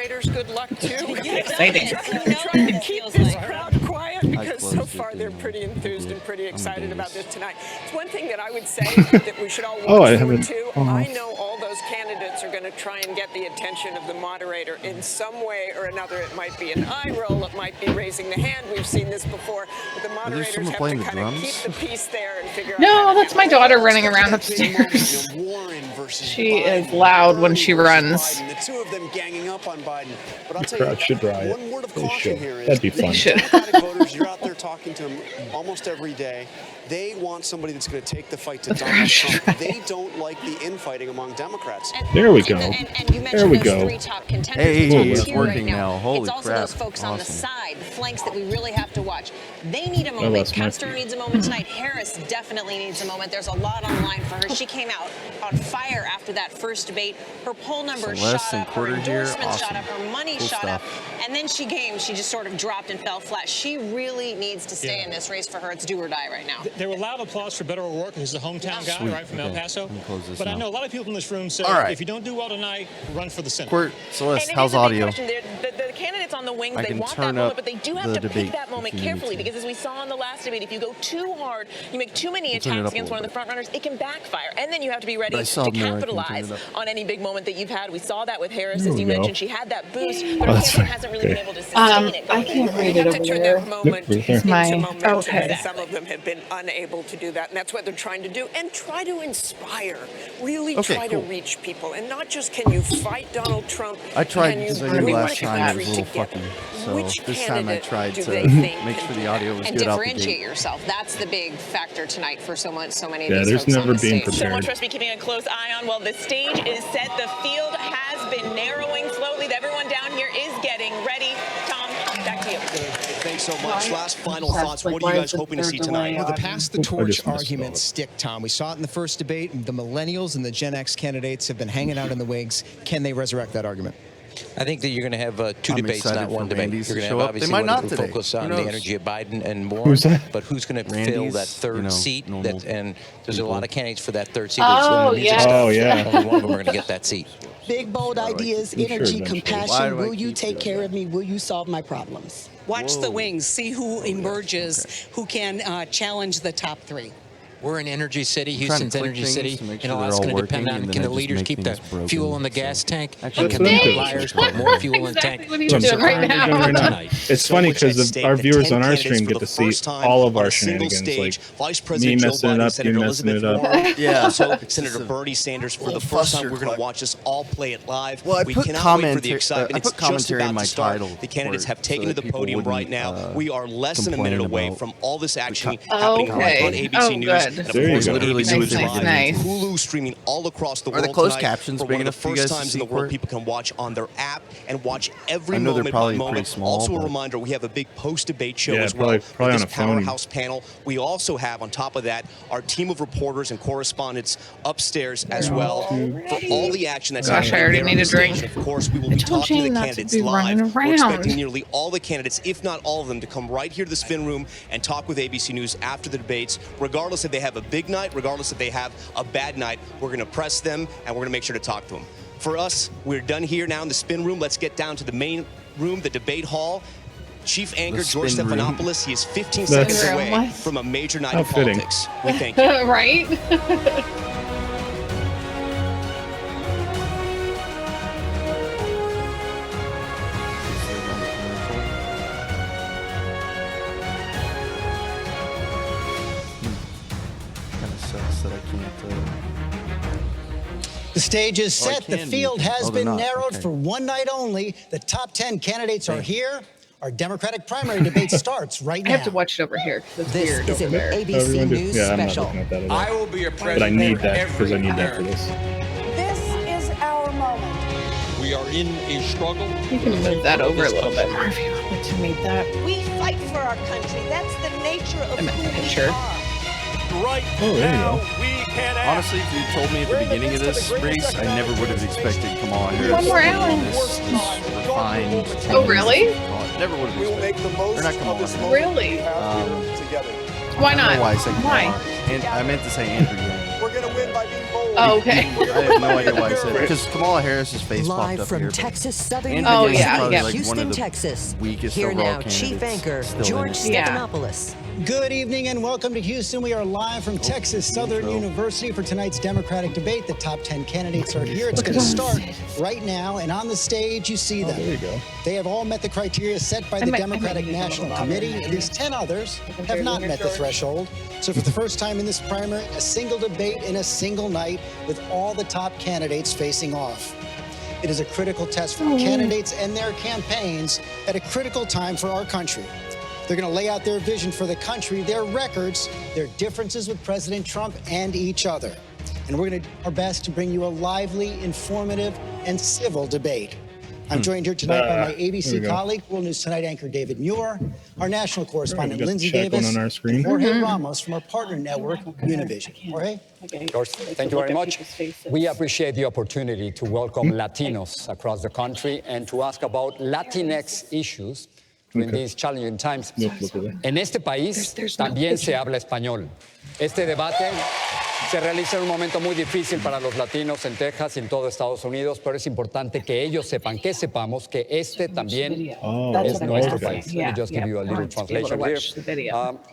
moderators good luck too. Exciting. Trying to keep this crowd quiet because so far they're pretty enthused and pretty excited about this tonight. It's one thing that I would say that we should all watch forward to. I know all those candidates are going to try and get the attention of the moderator in some way or another. It might be an eye roll, it might be raising the hand. We've seen this before, but the moderators have to kind of keep the peace there and figure out. No, that's my daughter running around upstairs. She is loud when she runs. The two of them ganging up on Biden. But I'll The tell you, crowd should riot. one word of They caution should. here is That'd be fun. Democratic voters, you're out there talking to them almost every day. They want somebody that's going to take the fight to Donald Trump. They don't like the infighting among Democrats. There we go. And you There we mentioned those go. three top contenders. Hey, it's it's working now. Holy It's also crap. those folks on the Awesome. side, the flanks that we really have to watch. They need a I moment. lost my Castro feet. needs a moment tonight. Harris definitely needs a moment. There's a lot on the line for her. She came out on fire after that first debate. Her poll numbers Celeste shot and up, her Quarter here, endorsements shot awesome. up, her money Cool shot stuff. up, and then she just sort of dropped and fell flat. She really needs to stay in this race for her. It's do or die right now. There were loud applause for Beto O'Rourke, who's the hometown guy, Sweet. right from El Okay. Paso. Let me close this But I now. know a lot of people in this room say, All right. if you don't do well tonight, run for the Senate. Court, Celeste, And it how's is a big audio? question. The candidates on the wings, I they can want that turn moment, up but they do have the to debate pick that moment if you need carefully to. because as we saw in the last debate, if you go too hard, you make too many I'll turn it attacks up a against one of the little front runners, it can backfire. And then you have to be ready But I saw to more, I can turn capitalize it up. on any big moment that you've had. We saw that with Harris, There as we you go. mentioned. She had that boost, but Oh, her that's campaign fine. hasn't really been Okay. able to sustain it. I can't read You it have over to turn there. that moment Yep, right into there. momentum, Okay. and some of them have been unable to do that, and that's what they're trying to do. And try to inspire, really Okay, try cool. to reach people, and not just can you fight Donald Trump. I tried can you because I bring knew the last time it was a little country fucky. So Which this time I candidate tried do to they think make can sure do the audio was And good out the differentiate gate. yourself. That's the big factor tonight for so many of Yeah, these there's folks on never the been stage. prepared. Someone for us to be keeping a close eye on. Well, the stage is set. The field has been narrowing slowly. Everyone down here is getting ready. Tom, back to you. Thanks so much. Last final That's thoughts. like, What are you why guys is hoping to there see delay tonight? on- Well, the pass the I torch just missed all arguments of it. stick, Tom. We saw it in the first debate. The millennials and the Gen X candidates have been hanging out in the wings. Can they resurrect that argument? I think that you're going to have two I'm debates, excited not one for debate. Randy's You're to going to show have up. They obviously might one not that will today. focus Who on the knows? energy of Biden and Warren. Who's that? But who's going to Randy's, fill that third you know, seat? normal And there's a people. lot of candidates for that third seat. Oh, It's the music yeah. stuff. Oh, yeah. Only one of them are going to get that seat. Big, bold ideas, I'm sure energy, eventually. Why compassion. do I Will you keep take doing care that? of me? Will you solve my problems? Watch Whoa. the wings, see who emerges, who can challenge the top three. We're an energy city. I'm trying to Houston's click energy things city. to make You sure know, they're that's all going to depend working, on and can then the I just leaders make keep the things broken, fuel in the so- gas tank? Actually, And can that's the what I'm liars doing. put more fuel in the Exactly tank? what he's That's doing right what I'm doing right now. now. Tonight. It's So funny much at because stake. our The viewers 10 on our candidates stream for get the to see first time all of on our a single shenanigans, stage. like Vice President me Joe messing it Biden, up, Senator you messing Elizabeth it up. Warren, Yeah. also Senator Bernie Sanders. For the first time, we're going clusterfuck. to watch this all play it live. Well, I we put cannot wait for the commentary- excitement. I It's put commentary just in about my to start. title The candidates for have it taken so to that the people podium right wouldn't, now. We are less than a complain minute away about from all this action co- happening Okay. on ABC Oh, News. good. And of There you course, go. on Literally ABC nice, Live, nice. Hulu streaming all across the Are the world closed tonight. captions For big one of enough the for you first guys to times see in the world, for it? people can watch on their app and watch every I know they're moment probably by pretty moment. small, Also a but- reminder, we have a big post-debate show Yeah, as well. probably with on this a phone. powerhouse panel. We also have, on top of that, our team of reporters and correspondents upstairs as well for all the action that's Gosh, happening I already there on need the a drink. stage. Of course, we will I be told talking to the Jane not to candidates be live. running We're expecting around. nearly all the candidates, if not all of them, to come right here to the spin room and talk with ABC News after the debates. Regardless if they have a big night, regardless if they have a bad night, we're going to press them and we're going to make sure to talk to them. For us, we're done here now in the spin room. Let's get down to the main room, the debate hall. Chief Anchor George spin room. Stephanopoulos, he is 15 That's- seconds away What? from a major night How in fitting. politics. We thank you. Right? Kind of sucks that I can't. The stage is Oh, I set. The can field be. has Oh, they're been not. narrowed Okay. for one night only. The top 10 candidates are here. Our Democratic primary debate starts right I now. have to watch it over here because it's This weird is over an there. ABC Everyone do- News yeah, I'm not special. looking at that at all. will be a But I need that because I need that for this. This is our moment. We are in a struggle. You can move that over a little bit more if you want to make that. We fight for our country. That's the nature of I meant who we picture. are. Right Oh, there you go. Honestly, if you told me at the beginning of this race, I never would have expected Kamala Harris. One more hour. This refined. Oh, really? Never would have expected. Or not Kamala. Really? Um, Why I don't not? know why I said Why? Kamala. And I meant to say Andrew Yang. We're going to win by being bold. Oh, okay. I have no idea why I said it. Because Kamala Harris's face popped Live up from here. Texas Southern Oh, University, yeah, yeah. Like Houston, Texas. Weakest Here overall now, Chief candidates Anchor still in George it. Yeah. Stephanopoulos. Good evening and welcome to Houston. We are live from Texas Southern University for tonight's Democratic debate. The top 10 candidates are here. It's going to start right now. And on the stage, you see them. There you go. They have all met the criteria set by the Democratic National Committee. At least 10 others have not met the threshold. So for the first time in this primary, a single debate in a single night with all the top candidates facing off. It is a critical test for candidates and their campaigns at a critical time for our country. They're going to lay out their vision for the country, their records, their differences with President Trump and each other. And we're going to do our best to bring you a lively, informative, and civil debate. I'm joined here tonight by my ABC colleague, World News Tonight anchor David Muir, our national correspondent Lindsay Davis, on our screen. and Jorge Ramos from our partner network, Univision. Jorge? George, thank you very much. We appreciate the opportunity to welcome Latinos across the country and to ask about Latinx issues during these challenging times. En este país también se habla español. Este debate se realiza en un momento muy difícil para los latinos en Texas y en todo Estados Unidos, pero es importante que ellos sepan, que sepamos que este también es nuestro país. Let me just give you a little translation here.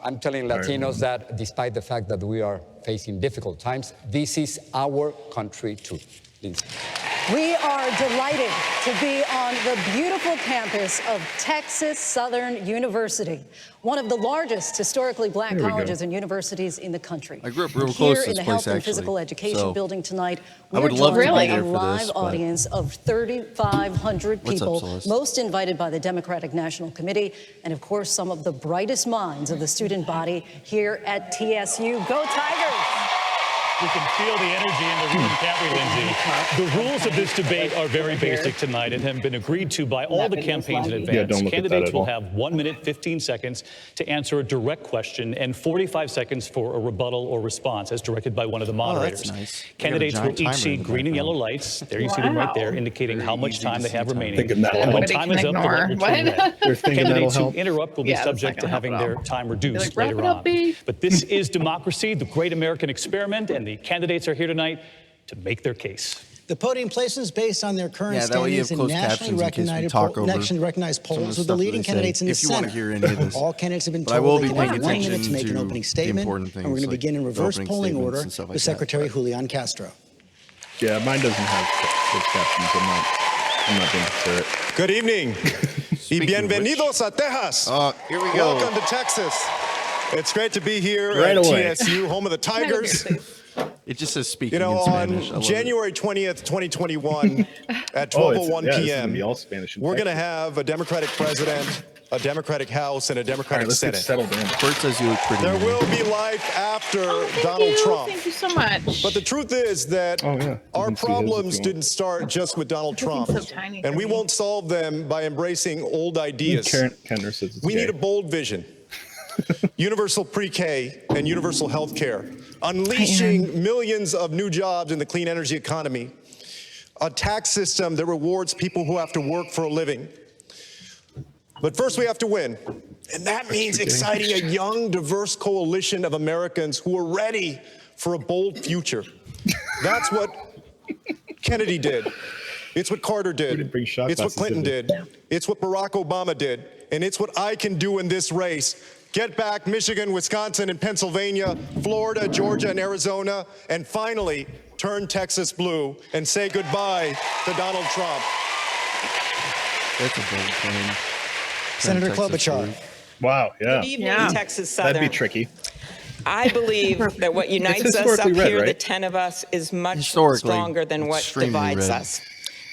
I'm telling Latinos that despite the fact that we are facing difficult times, this is our country too. We are delighted to be on the beautiful campus of Texas Southern University, one of the largest historically black colleges and universities in the country. I grew up real close to Here in this the place, Health and actually. Physical Education So, building tonight, I we're would love to joined by be a there for live this, but- audience of 3,500 What's up, people, Celeste? most invited by the Democratic National Committee, and of course, some of the brightest minds of the student body here at TSU. Go Tigers! We can feel the energy in the room, can't we, Lindsay? The rules of this debate are very basic tonight and have been agreed to by all the campaigns in advance. don't look at that Candidates at will all. have 1 minute, 15 seconds to answer a direct question and 45 seconds for a rebuttal or response, as directed by one of the moderators. nice. They got a Candidates will giant each timer see in the green and yellow background. lights. There you see them right there, indicating how much time they have remaining. Thinking that'll And when help. time is up, the light will turn red. They're thinking Candidates that'll who help. interrupt will be Yeah, that's subject not to gonna help having at their all. time reduced like, "Wrap later it up, on. B." But this is democracy, the great American experiment, and the candidates are here tonight to make their case. The podium places based on their current Yeah, that way you standings have in closed nationally captions in case we recognized, talk over nationally recognized some of the polls with the stuff that leading they say, candidates in the if you wanna Senate. hear any of this. All candidates have been But I told will they be can paying have 1 minute to attention make an to opening the statement, important and we're things, going to like begin in reverse opening polling statements order and stuff like with that. Secretary Julián Castro. Yeah, mine doesn't have closed captions. I'm not being considerate. Good evening. Y Speaking of bienvenidos a Texas. Here we go. Welcome to Texas. It's great to be here Right at away. TSU, home of the Tigers. It just says speaking You know, in Spanish. I on love it. January 20th, 2021, at Oh, 12:01 this is p.m., gonna be all Spanish in we're going to Texas. have a Democratic president, a Democratic House, and a All right, Democratic let's get Senate. settled in. Bert says you look pretty. There man. will be life after Thank Donald you. Trump. Thank you so much. But the truth is that Oh, yeah. You our can see his if problems you want. didn't start just with Donald Trump. so tiny And for we me. won't solve them by embracing old ideas. Karen Kendra says it's We gay. need a bold vision. Universal pre-K and universal health care. Unleashing millions of new jobs in the clean energy economy. A tax system that rewards people who have to work for a living. But first we have to win. And that means exciting a young, diverse coalition of Americans who are ready for a bold future. That's what Kennedy did. It's what Carter We didn't did. bring shot It's what glasses, Clinton did we? did. It's what Barack Obama did. And it's what I can do in this race. Get back Michigan, Wisconsin, and Pennsylvania, Florida, Georgia, and Arizona, and finally turn Texas blue and say goodbye to Donald Trump. That's a bold claim. Senator Texas Klobuchar. blue. Wow, yeah. Good evening, Yeah. Texas Southern. That'd be tricky. I believe that what unites us up historically red, here, the right? 10 of us, is much Historically, stronger than what extremely divides red. us.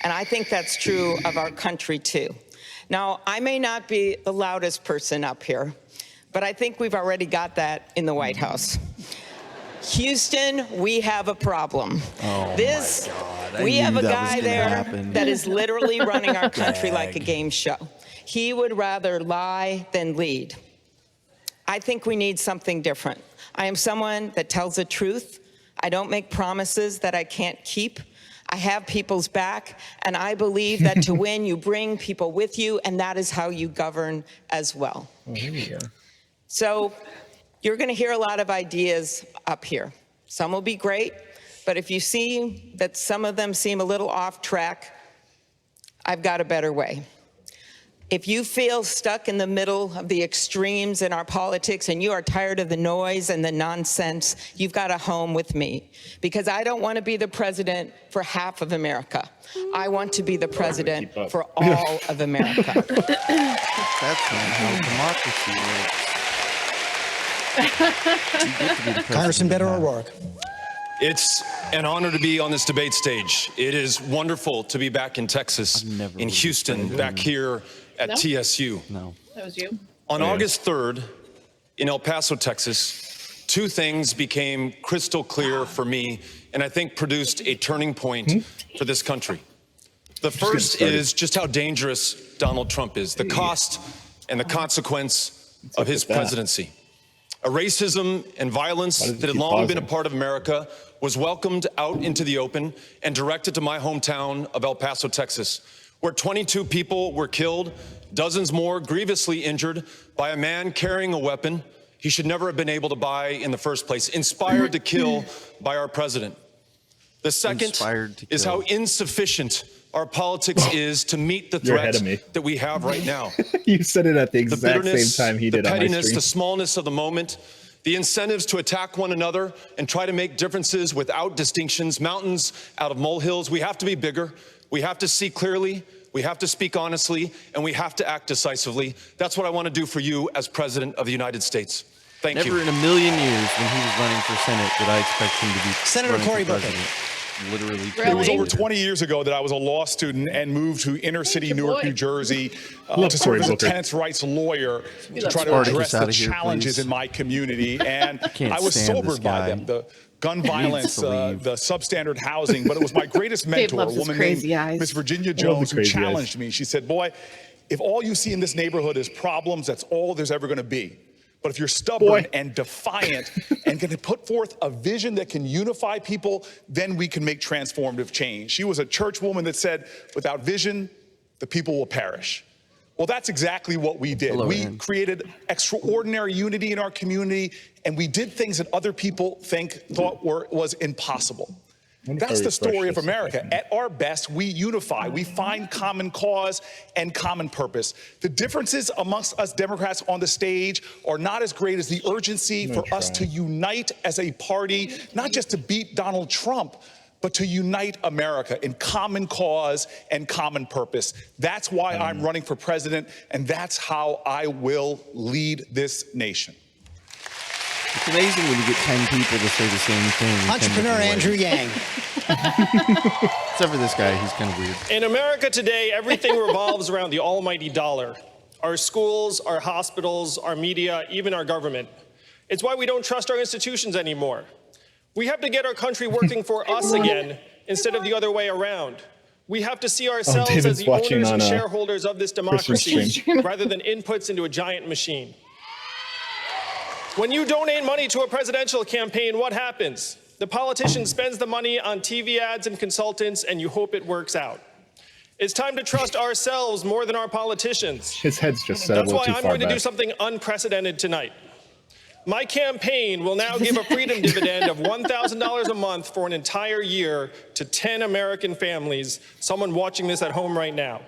And I think that's true of our country, too. Now, I may not be the loudest person up here, but I think we've already got that in the White House. Houston, we have a problem. Oh, This, my God. I we have knew a that was guy gonna there happen. that is literally running our country like a game show. He would rather lie than lead. I think we need something different. I am someone that tells the truth. I don't make promises that I can't keep. I have people's back, and I believe that to win, you bring people with you, and that is how you govern as well. Oh, here we go. So you're going to hear a lot of ideas up here. Some will be great, but if you see that some of them seem a little off track, I've got a better way. If you feel stuck in the middle of the extremes in our politics and you are tired of the noise and the nonsense, you've got a home with me. Because I don't want to be the president for half of America. I want to be the president for all of America. That's not how democracy works. Congressman Beto O'Rourke. It's an honor to be on this debate stage. It is wonderful to be back in Texas, in Houston, back here at TSU. That was you. On August 3rd, in El Paso, Texas, two things became crystal clear for me, and I think produced a turning point for this country. The first is just how dangerous Donald Trump is, the cost and the consequence of his presidency. A racism and violence that had long been a part of America was welcomed out into the open and directed to my hometown of El Paso, Texas, where 22 people were killed, dozens more grievously injured by a man carrying a weapon he should never have been able to buy in the first place, inspired to kill by our president. The second is how insufficient our politics is to meet the threats that we have right now. You said it at the exact same time he did the on my pettiness, stream. the smallness of the moment, the incentives to attack one another and try to make differences without distinctions, mountains out of molehills. We have to be bigger. We have to see clearly. We have to speak honestly, and we have to act decisively. That's what I want to do for you as President of the United States. Thank you. Never in a million years when he was running for Senate did I expect him to be Senator Cory Booker. Literally. It was over 20 years ago that I was a law student and moved to inner city Newark, New Jersey to serve as a tenants' rights lawyer to try to address the challenges in my community. And I was sobered by them. The gun violence, the substandard housing, but it was my greatest mentor, a woman named Miss Virginia Jones, who challenged me. She said, boy, if all you see in this neighborhood is problems, that's all there's ever going to be. But if you're stubborn and defiant and can put forth a vision that can unify people, then we can make transformative change. She was a church woman that said, without vision, the people will perish. Well, that's exactly what we did. We created extraordinary unity in our community, and we did things that other people thought was impossible. That's the story of America. At our best, we unify. We find common cause and common purpose. The differences amongst us Democrats on the stage are not as great as the urgency for us to unite as a party, not just to beat Donald Trump, but to unite America in common cause and common purpose. That's why I'm running for president, and that's how I will lead this nation. It's amazing when you get 10 people to say the same thing. Entrepreneur Andrew Yang. Except for this guy, he's kind of weird. In America today, everything revolves around the almighty dollar. Our schools, our hospitals, our media, even our government. It's why we don't trust our institutions anymore. We have to get our country working for us again instead of the other way around. We have to see ourselves as the owners and shareholders of this democracy rather than inputs into a giant machine. When you donate money to a presidential campaign, what happens? The politician spends the money on TV ads and consultants, and you hope it works out. It's time to trust ourselves more than our politicians. His head's just set a little too far back. That's why I'm going to do something unprecedented tonight. My campaign will now give a freedom dividend of $1,000 a month for an entire year to 10 American families, someone watching this at home right now.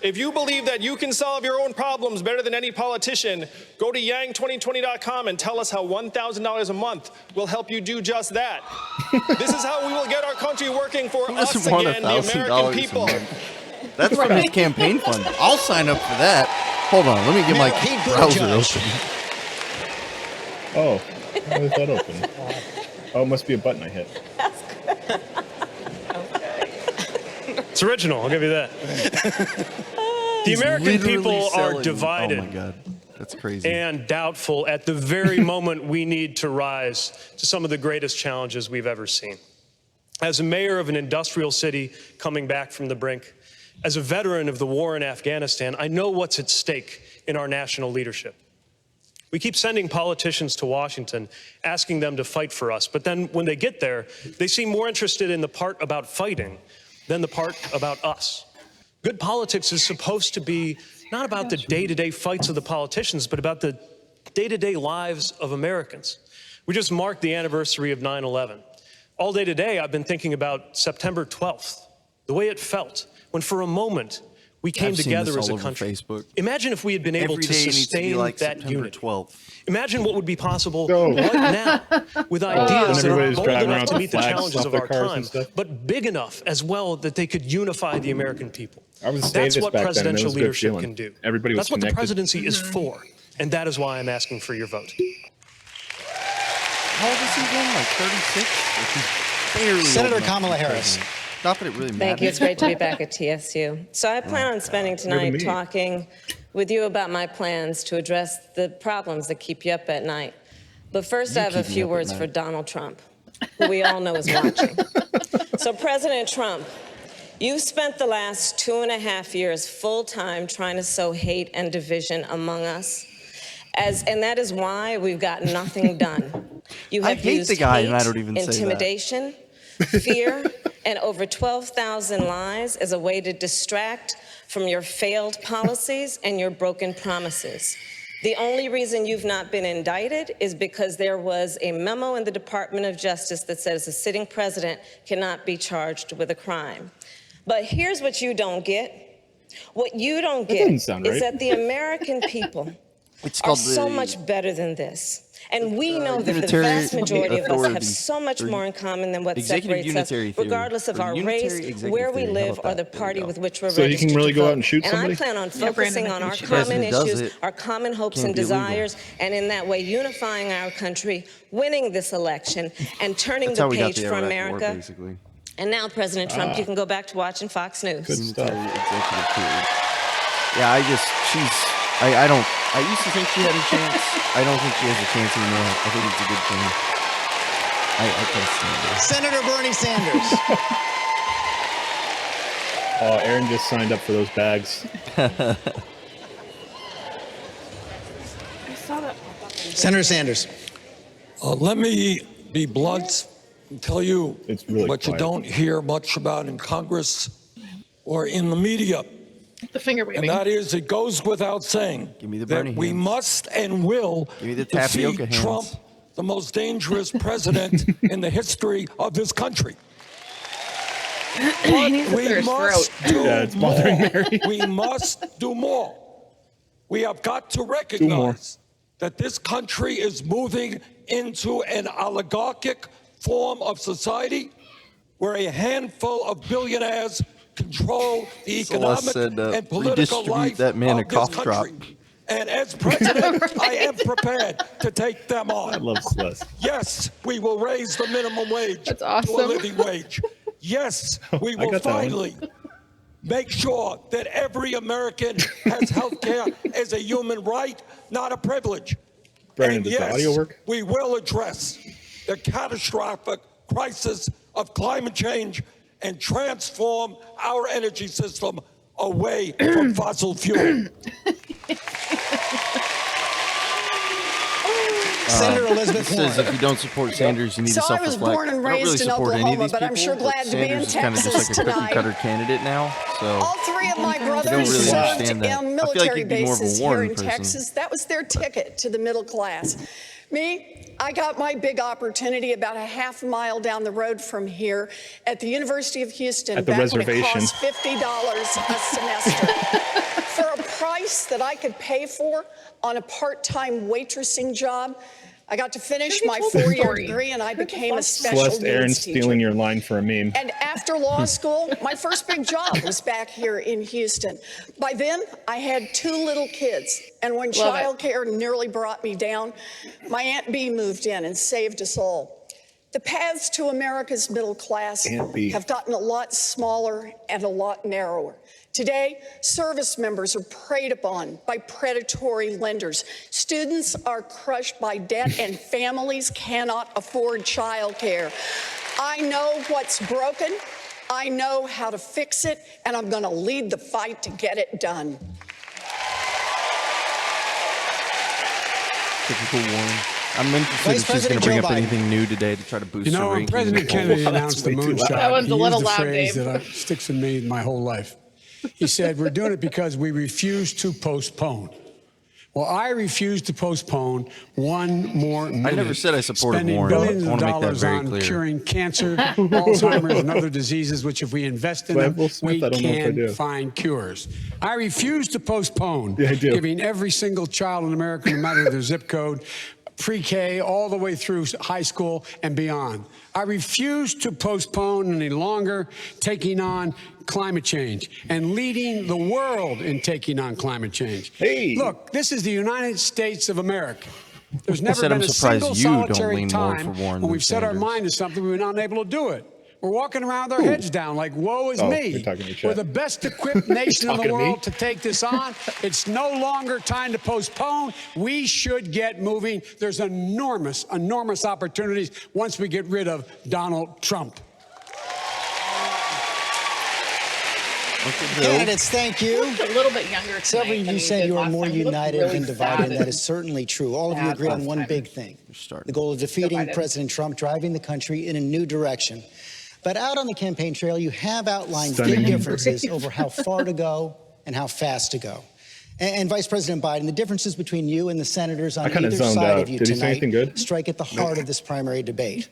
If you believe that you can solve your own problems better than any politician, go to yang2020.com and tell us how $1,000 a month will help you do just that. This is how we will get our country working for us again, the American people. That's from his campaign fund. I'll sign up for that. Hold on, let me get my browser open. Oh, how is that open? Oh, it must be a button I hit. It's original, I'll give you that. The American people are divided. Oh my God, that's crazy. And doubtful at the very moment we need to rise to some of the greatest challenges we've ever seen. As a mayor of an industrial city coming back from the brink, as a veteran of the war in Afghanistan, I know what's at stake in our national leadership. We keep sending politicians to Washington, asking them to fight for us, but then when they get there, they seem more interested in the part about fighting than the part about us. Good politics is supposed to be not about the day-to-day fights of the politicians, but about the day-to-day lives of Americans. We just marked the anniversary of 9/11. All day today, I've been thinking about September 12th, the way it felt when for a moment we came together as a country. Imagine if we had been able to sustain that unit. 12th. Imagine what would be possible right now with ideas that are bold enough to meet the challenges of our time, but big enough as well that they could unify the American people. That's what presidential leadership can do. Everybody was That's what the connected. presidency is for, and that is why I'm asking for your vote. How old is he again? Like 36? Barely Senator old enough Kamala to be Harris. president. Not that it really matters. Thank you. It's great to be back at TSU. So I plan on spending tonight talking with you about my plans to address the problems that keep you up at night. But first, I have a few words for Donald Trump, who we all know is watching. So President Trump, you've spent the last 2.5 years full-time trying to sow hate and division among us. And that is why we've got nothing done. You have I hate used the guy, hate, and I don't even say that. intimidation, fear, and over 12,000 lies as a way to distract from your failed policies and your broken promises. The only reason you've not been indicted is because there was a memo in the Department of Justice that says a sitting president cannot be charged with a crime. But here's what you don't get. What you don't get is that the American people are so much better than this. And we know that the vast majority of us have so much more in common than what separates us, regardless of our race, where we live, or the party with which we're registered. So you can really go out and shoot somebody? And I plan on focusing on our common issues, our common hopes and desires, and in that way unifying our country, winning this election, and turning the page for America. And now, President Trump, you can go back to watching Fox News. Good stuff. Yeah, I used to think she had a chance. I don't think she has a chance anymore. I think it's a good thing. I can't stand it. Senator Bernie Sanders. Oh, Aaron just signed up for those bags. Senator Sanders. Let me be blunt and tell you really what you don't hear much about in Congress or in the media. The finger waving. And that is, it goes without saying that we must and will defeat Trump, the most dangerous president in the history of this country. But we must do more. We must do more. We have got to recognize that this country is moving into an oligarchic form of society where a handful of billionaires control the economic and political life that man of a cough this drop. country. And as president, I am prepared to take them on. I love Celeste. Yes, we will raise the minimum wage to a living wage. Yes, we will finally make sure that every American has health care as a human right, not a privilege. Brandon, And does the yes, audio work? we will address the catastrophic crisis of climate change and transform our energy system away from fossil fuel. Senator Elizabeth says if you don't support Sanders, you need to self-reflect. So I was born and raised in Oklahoma, but I'm sure glad to be in Sanders is kind of Texas just like a tonight. cookie-cutter candidate now. So All three of my I don't brothers really served understand that. in I feel like military you'd be more of a bases here Warren in person. Texas. That was their ticket to the middle class. Me, I got my big opportunity about a half mile down the road from here at the University of Houston. At the back when it reservation. cost $50 a semester. For a price that I could pay for on a part-time waitressing job, I got to finish my 4-year degree and I became a special Celeste, needs Aaron's teacher. stealing your line for a meme. And after law school, my first big job was back here in Houston. By then, I had 2 little kids. And when childcare nearly brought me down, my Aunt Bee moved in and saved us all. The paths to America's middle class have gotten a lot smaller and a lot narrower. Today, service members are preyed upon by predatory lenders. Students are crushed by debt and families cannot afford childcare. I know what's broken. I know how to fix it, and I'm going to lead the fight to get it done. Typical Warren. I'm interested if she's going to bring up anything new today to try to boost her rankings. When President Kennedy announced the moonshot, That one's he a little used a loud, phrase Dave. that sticks with me my whole life. He said, we're doing it because we refuse to postpone. Well, I refuse to postpone one more minute. I never said I supported spending Warren. billions I of want to make that dollars very on clear. curing cancer, Alzheimer's, and other diseases, which if we invest in them, Will Smith, we I don't know if I can do. find cures. I refuse to postpone Yeah, I do. giving every single child in America, no matter their zip code, pre-K all the way through high school and beyond. I refuse to postpone any longer taking on climate change and leading the world in taking on climate change. Hey. Look, this is the United States of America. There's I never said I'm been a surprised single you don't solitary lean more time for Warren when than we've set our Sanders. mind to something we've not able to do it. We're walking around with our heads down like, woe is Oh, me. you're talking to Chet. We're the best equipped nation in Talking the to me? world to take this on. It's no longer time to postpone. We should get moving. There's enormous, enormous opportunities once we get rid of Donald Trump. Candidates, thank you. A little bit younger tonight Several of than you he said did you are last more time. He looked united really than divided, and sad that is certainly true. All of you sad agree on last one time. big thing, the goal of defeating Divided. President Trump, driving the country in a new direction. But out on the campaign trail, you have outlined Stunning. big differences over how far to go and how fast to go. And Vice President Biden, the differences between you and the senators on I kinda either zoned side out. of you Did he say tonight anything good? strike at the heart of this primary debate.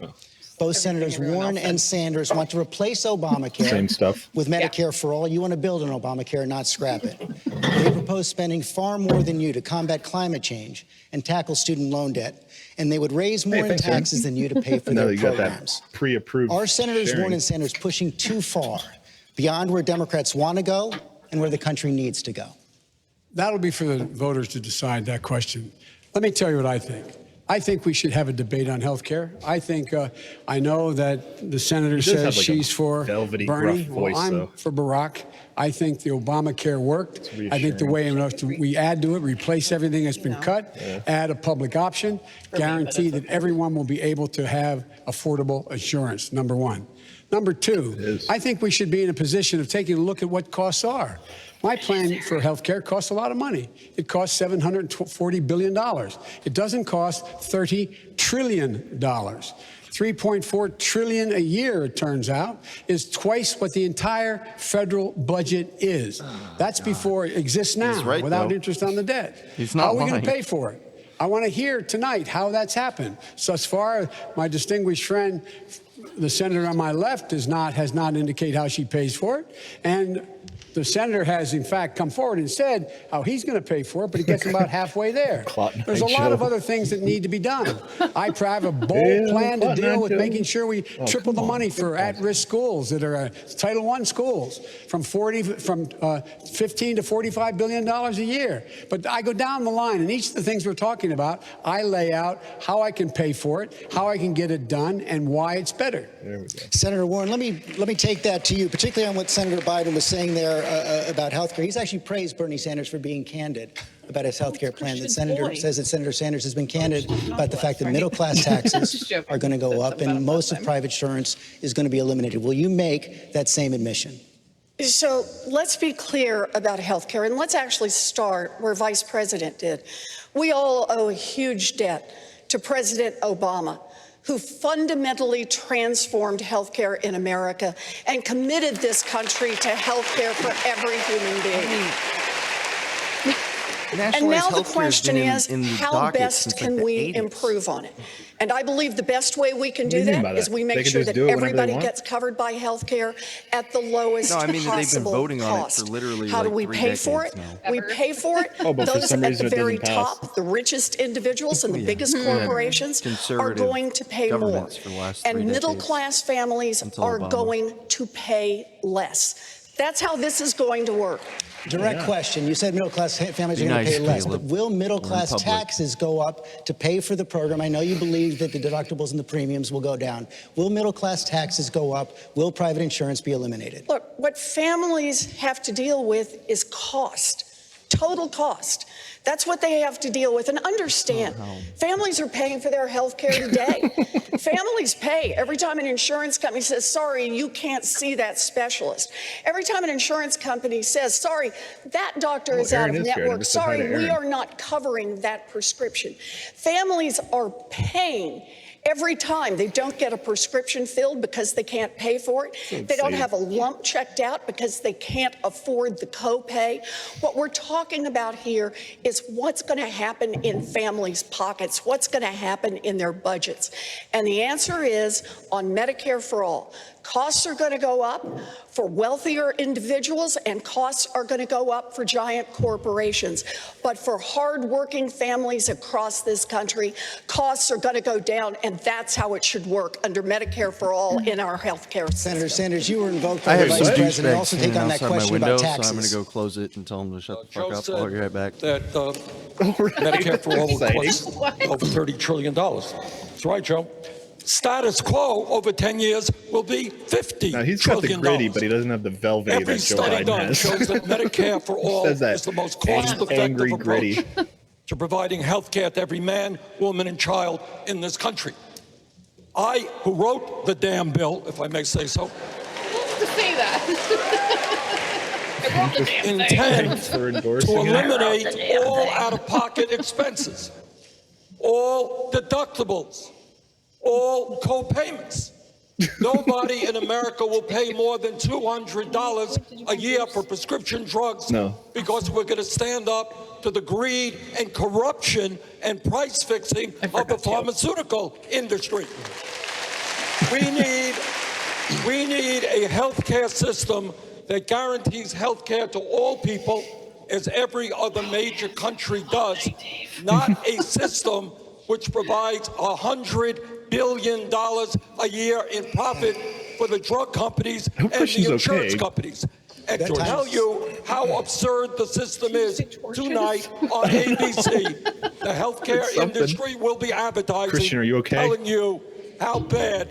Both Senators everyone Warren else said. and Sanders want to replace Obamacare Same stuff. with Medicare for all. You want to build on Obamacare, not scrap it. They propose spending far more than you to combat climate change and tackle student loan debt. And they would raise more in thanks, man. taxes than you to pay for Now their that you got programs. that pre-approved Are Senators sharing. Warren and Sanders pushing too far beyond where Democrats want to go and where the country needs to go? That'll be for the voters to decide that question. Let me tell you what I think. I think we should have a debate on health care. I think, I know that the senator He does says have, like, a she's for velvety, Bernie. gruff voice, well, I'm though. for Barack. I think the Obamacare worked. I think the way in which we add to it, replace everything that's been cut, add a public option, guarantee that everyone will be able to have affordable insurance, number one. Number two, I think we should be in a position of taking a look at what costs are. My plan for health care costs a lot of money. It costs $740 billion. It doesn't cost $30 trillion. $3.4 trillion a year, it turns out, is twice what the entire federal budget is. That's before it exists now, He's right, without though. interest on the debt. He's not How are we going lying. to pay for it? I want to hear tonight how that's happened. So as far, my distinguished friend, the senator on my left, has not indicated how she pays for it. And the senator has, in fact, come forward and said how he's going to pay for it, but he gets about halfway there. There's a lot of other things that need to be done. I have a bold plan to deal with making sure we triple the money for at-risk schools that are Title I schools from 15 to $45 billion a year. But I go down the line, and each of the things we're talking about, I lay out how I can pay for it, how I can get it done, and why it's better. Senator Warren, let me take that to you, particularly on what Senator Biden was saying there about health care. He's actually praised Bernie Sanders for being candid about his health care plan. That Senator says that Senator Sanders has been candid about the fact that middle-class taxes are going to go up and most of private insurance is going to be eliminated. Will you make that same admission? So let's be clear about health care, and let's actually start where Vice President did. We all owe a huge debt to President Obama, who fundamentally transformed health care in America and committed this country to health care for every human being. And now the question is, how best can we improve on it? And I believe the best way we can do that is we make sure that everybody gets covered by health care at the lowest No, I mean that they've been possible voting on it cost. for literally How do like we 3 pay for it? decades now. We pay for it. Oh, but for Those some at reason the it very doesn't pass. top, the richest individuals and the biggest corporations are Conservative going to pay more. governments for the last 3 And decades. middle-class families Until are Obama. going to pay less. That's how this is going to work. Direct question. You said middle-class families Be are going to nice, pay less, Caleb. but will middle-class We're in public. taxes go up to pay for the program? I know you believe that the deductibles and the premiums will go down. Will middle-class taxes go up? Will private insurance be eliminated? Look, what families have to deal with is cost, total cost. That's what they have to deal with. And understand, families are paying for their health care today. Families pay every time an insurance company says, sorry, you can't see that specialist. Every time an insurance company says, sorry, that doctor is out of Aaron is here. network. Just say hi to Sorry, we Aaron. are not covering that prescription. Families are paying Every time they don't get a prescription filled because they can't pay for it, they don't have a lump checked out because they can't afford the copay. What we're talking about here is what's going to happen in families' pockets, what's going to happen in their budgets. And the answer is on Medicare for All. Costs are going to go up for wealthier individuals, and costs are going to go up for giant corporations. But for hardworking families across this country, costs are going to go down, and that's how it should work under Medicare for All in our health care system. Senator Sanders, you were invoked by the Vice President. Also take on that question about taxes. So I'm going to go close it and tell him to shut the fuck up. I'll be right back. That Medicare for All will cost over $30 trillion. That's right, Joe. Status quo over 10 years will be $50 Now, he's got the trillion. gritty, but he doesn't have the velvety Every that Joe study Biden done has. shows that Medicare for All Says that is the most angry cost-effective approach gritty. to providing health care to every man, woman, and child in this country. I, who wrote the damn bill, if I may say so, To say that. I wrote the damn thing. intend For to endorsing it. eliminate all out-of-pocket expenses, all deductibles, all co-payments. Nobody in America will pay more than $200 a year for prescription drugs because we're going to stand up to the greed and corruption and price fixing of the pharmaceutical industry. We need a healthcare system that guarantees healthcare to all people, as every other major country does, not a system which provides $100 billion a year in profit for the drug companies and the insurance companies. And to tell you how absurd the system is, tonight on ABC, the healthcare industry will be advertising, Christian, are you okay? telling you how bad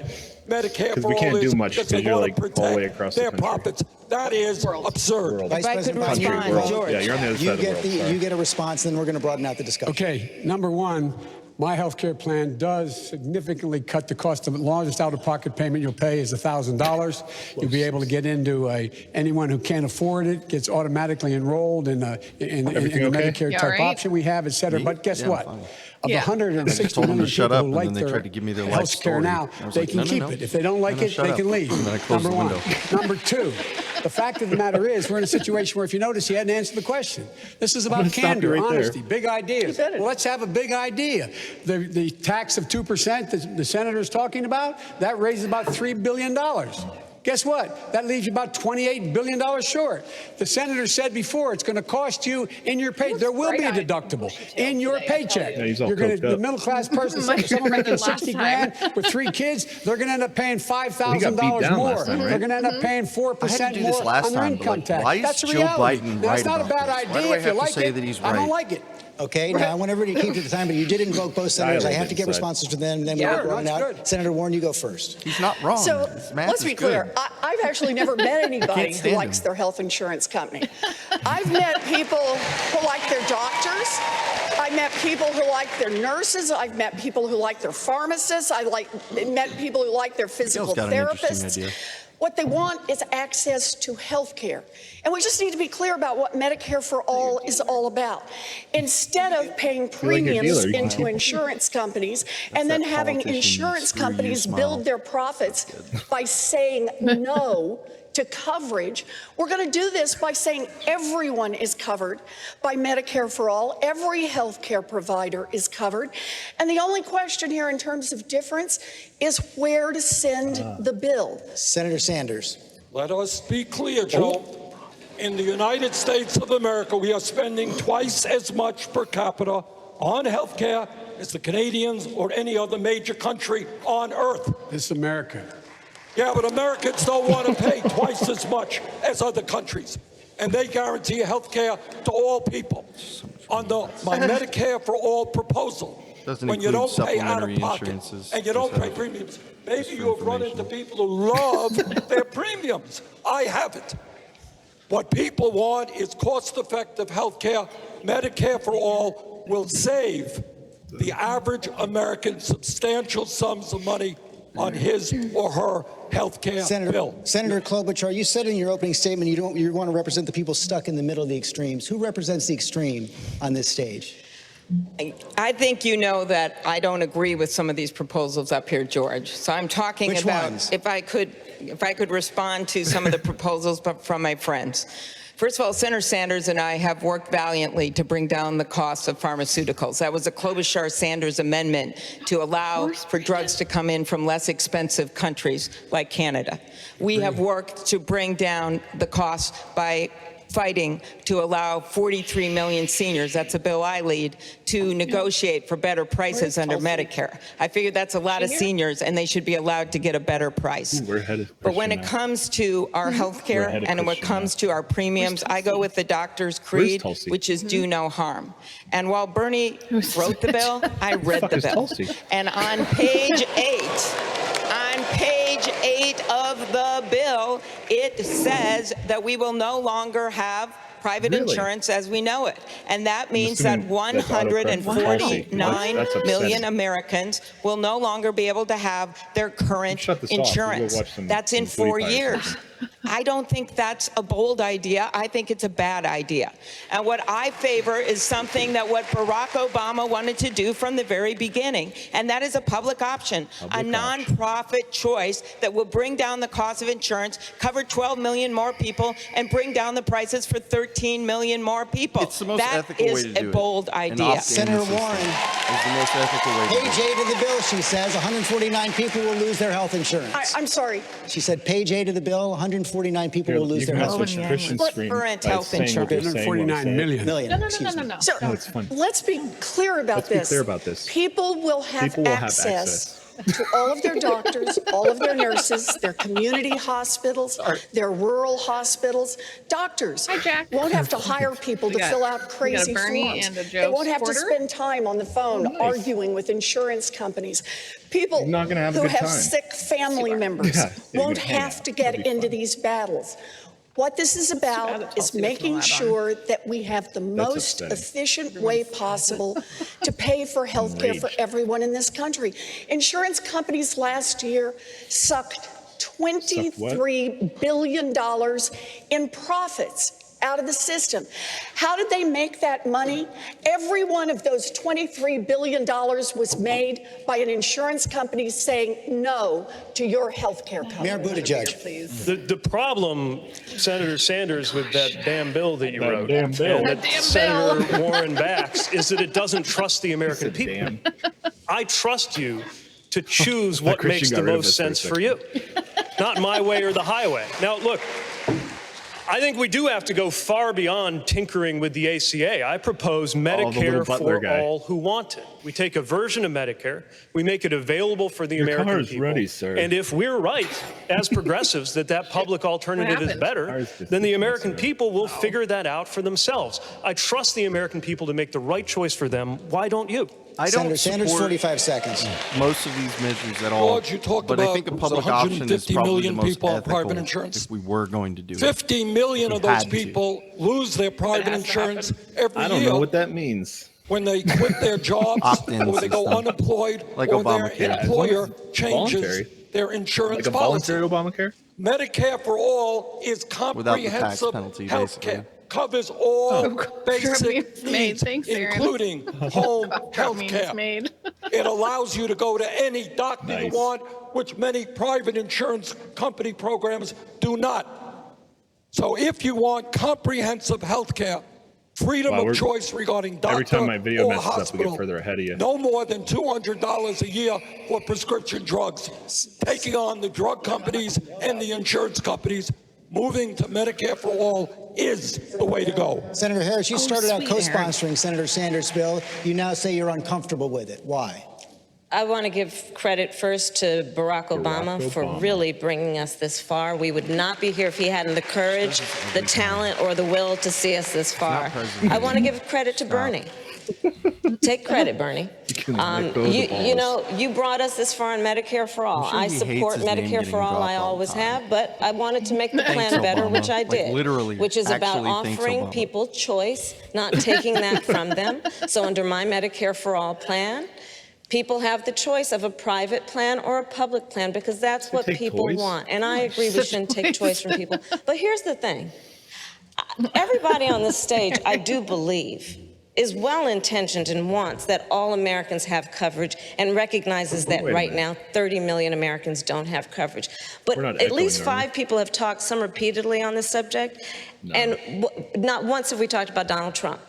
Medicare for we all can't is, do much because because they you're want like to all the way protect across the their country. profits. That is absurd. Vice President Biden, George. Yeah, you're on the other side of the world. Sorry. you get a response, then we're going to broaden out the discussion. Okay, number one, my health care plan does significantly cut the cost of the largest out-of-pocket payment you'll pay is $1,000. You'll be able to get into anyone who can't afford it gets automatically enrolled in the Medicare type option we have, et cetera. But guess what? Of the 160 million people who like their health care now, they can keep it. If they don't like it, they can leave. Number one. Number two, the fact of the matter is we're in a situation where, if you notice, he hadn't answered the question. This is about candor, honesty, big ideas. Well, let's have a big idea. The tax of 2% that the senator's talking about, that raises about $3 billion. Guess what? That leaves you about $28 billion short. The senator said before it's going to cost you in your pay. There will be a deductible in your paycheck. Yeah, he's all You're going to, coked the up. middle class person, someone making 60 grand with 3 kids, they're going to end up paying $5,000 more. They're going to end up paying 4% more on their income tax. Why is That's a Joe reality. Biden Now, right it's not a about bad this? Why do idea I if have you to like say it. that he's I don't right? like it. Okay, now I want everybody to keep to the time, but you did invoke both senators. I have to get responses from them, then we'll run out. Senator Warren, you go first. He's not wrong. So His math let's is be clear. I've actually never met anybody who stand likes him. their health insurance company. I've met people who like their doctors. I've met people who like their nurses. I've met people who like their pharmacists. Met people who like their physical got an interesting therapists. idea. What they want is access to health care. And we just need to be clear about what Medicare for All is all about. Instead of paying premiums into insurance companies and then having insurance companies build their profits by saying no to coverage, we're going to do this by saying everyone is covered by Medicare for All. Every health care provider is covered. And the only question here in terms of difference is where to send the bill. Senator Sanders. Let us be clear, Joe. In the United States of America, we are spending twice as much per capita on health care as the Canadians or any other major country on earth. This is America. Yeah, but Americans don't want to pay twice as much as other countries. And they guarantee health care to all people. Under my Medicare for All proposal, when you don't pay out of pocket and you don't pay premiums, maybe you have run into people who love their premiums. I haven't. What people want is cost-effective health care. Medicare for All will save the average American substantial sums of money on his or her health care bill. Senator Klobuchar, you said in your opening statement you want to represent the people stuck in the middle of the extremes. Who represents the extreme on this stage? I think you know that I don't agree with some of these proposals up here, George. So I'm talking Which about ones? if I could respond to some of the proposals from my friends. First of all, Senator Sanders and I have worked valiantly to bring down the cost of pharmaceuticals. That was a Klobuchar-Sanders amendment to allow for drugs to come in from less expensive countries like Canada. We have worked to bring down the cost by fighting to allow 43 million seniors, that's a bill I lead, to negotiate for better prices under Medicare. I figure that's a lot of seniors and they should be allowed to get a better price. We're headed. But when it comes to our health care and when it comes to our premiums, I go with the doctor's creed, which is do no harm. And while Bernie wrote the bill, I read the bill. And on page 8 of the bill, it says that we will no longer have private insurance as we know it. And that means that 149 million Americans will no longer be able to have their current insurance. That's in 4 years. I don't think that's a bold idea. I think it's a bad idea. And what I favor is something that what Barack Obama wanted to do from the very beginning, and that is a public option, a nonprofit choice that will bring down the cost of insurance, cover 12 million more people, and bring down the prices for 13 million more people. It's the most ethical way to do it. That is a bold idea. Senator Warren, is the most ethical way to do it. page 8 of the bill, she says 149 people will lose their health insurance. I'm sorry. She said page 8 of the bill, 149 people will lose their health insurance. Current health insurance. 149 million. No. Sir, let's be clear about this. People will have access to all of their doctors, all of their nurses, their community hospitals, their rural hospitals. Doctors won't have to hire people to fill out crazy forms. They won't have to spend time on the phone arguing with insurance companies. People who have sick family members won't have to get into these battles. What this is about is making sure that we have the most efficient way possible to pay for health care for everyone in this country. Insurance companies last year sucked $23 billion in profits out of the system. How did they make that money? Every one of those $23 billion was made by an insurance company saying no to your health care coverage. Mayor Buttigieg. The problem, Senator Sanders, with that damn bill that you wrote, and that Senator Warren backs, is that it doesn't trust the American people. I trust you to choose what makes the most sense for you, not my way or the highway. Now, look, I think we do have to go far beyond tinkering with the ACA. I propose Medicare for all who want it. We take a version of Medicare, we make it available for the American people. Ready, sir. And if we're right, as progressives, that public alternative is better, then the American people will figure that out for themselves. I trust the American people to make the right choice for them. Why don't you? I don't Senator Sanders, 45 seconds. Most of these measures at all. George, you talked but about I think a public option is 150 probably million the most people on ethical private insurance. if we were going to do it. 50 million of those people lose their private insurance every year. I don't know what that means. When they quit their jobs, or they go unemployed, like or Obamacare. their employer changes their insurance like a policy. voluntary Obamacare? Medicare for all is comprehensive health care. Covers all basic needs, including home health care. It allows you to go to any doctor you want, which many private insurance company programs do not. So if you want comprehensive health care, freedom of choice regarding doctor every time my video or messes up, we hospital, get further ahead of you. no more than $200 a year for prescription drugs, taking on the drug companies and the insurance companies. Moving to Medicare for all is the way to go. Senator Harris, you started out co-sponsoring Senator Sanders' bill. You now say you're uncomfortable with it. Why? I want to give credit first to Barack Obama for really bringing us this far. We would not be here if he hadn't the courage, the talent, or the will to see us this far. I want to give credit to Bernie. Take credit, Bernie. You know, you brought us this far in Medicare for all. I support Medicare for all. I always have, but I wanted to make the plan better, which I did. Which is about offering people choice, not taking that from them. So under my Medicare for all plan, people have the choice of a private plan or a public plan because that's what people want. And I agree we shouldn't take choice from people. But here's the thing. Everybody on this stage, I do believe, is well-intentioned and wants that all Americans have coverage and recognizes that right now 30 million Americans don't have coverage. But at least 5 people have talked, some repeatedly, on this subject, and not once have we talked about Donald Trump.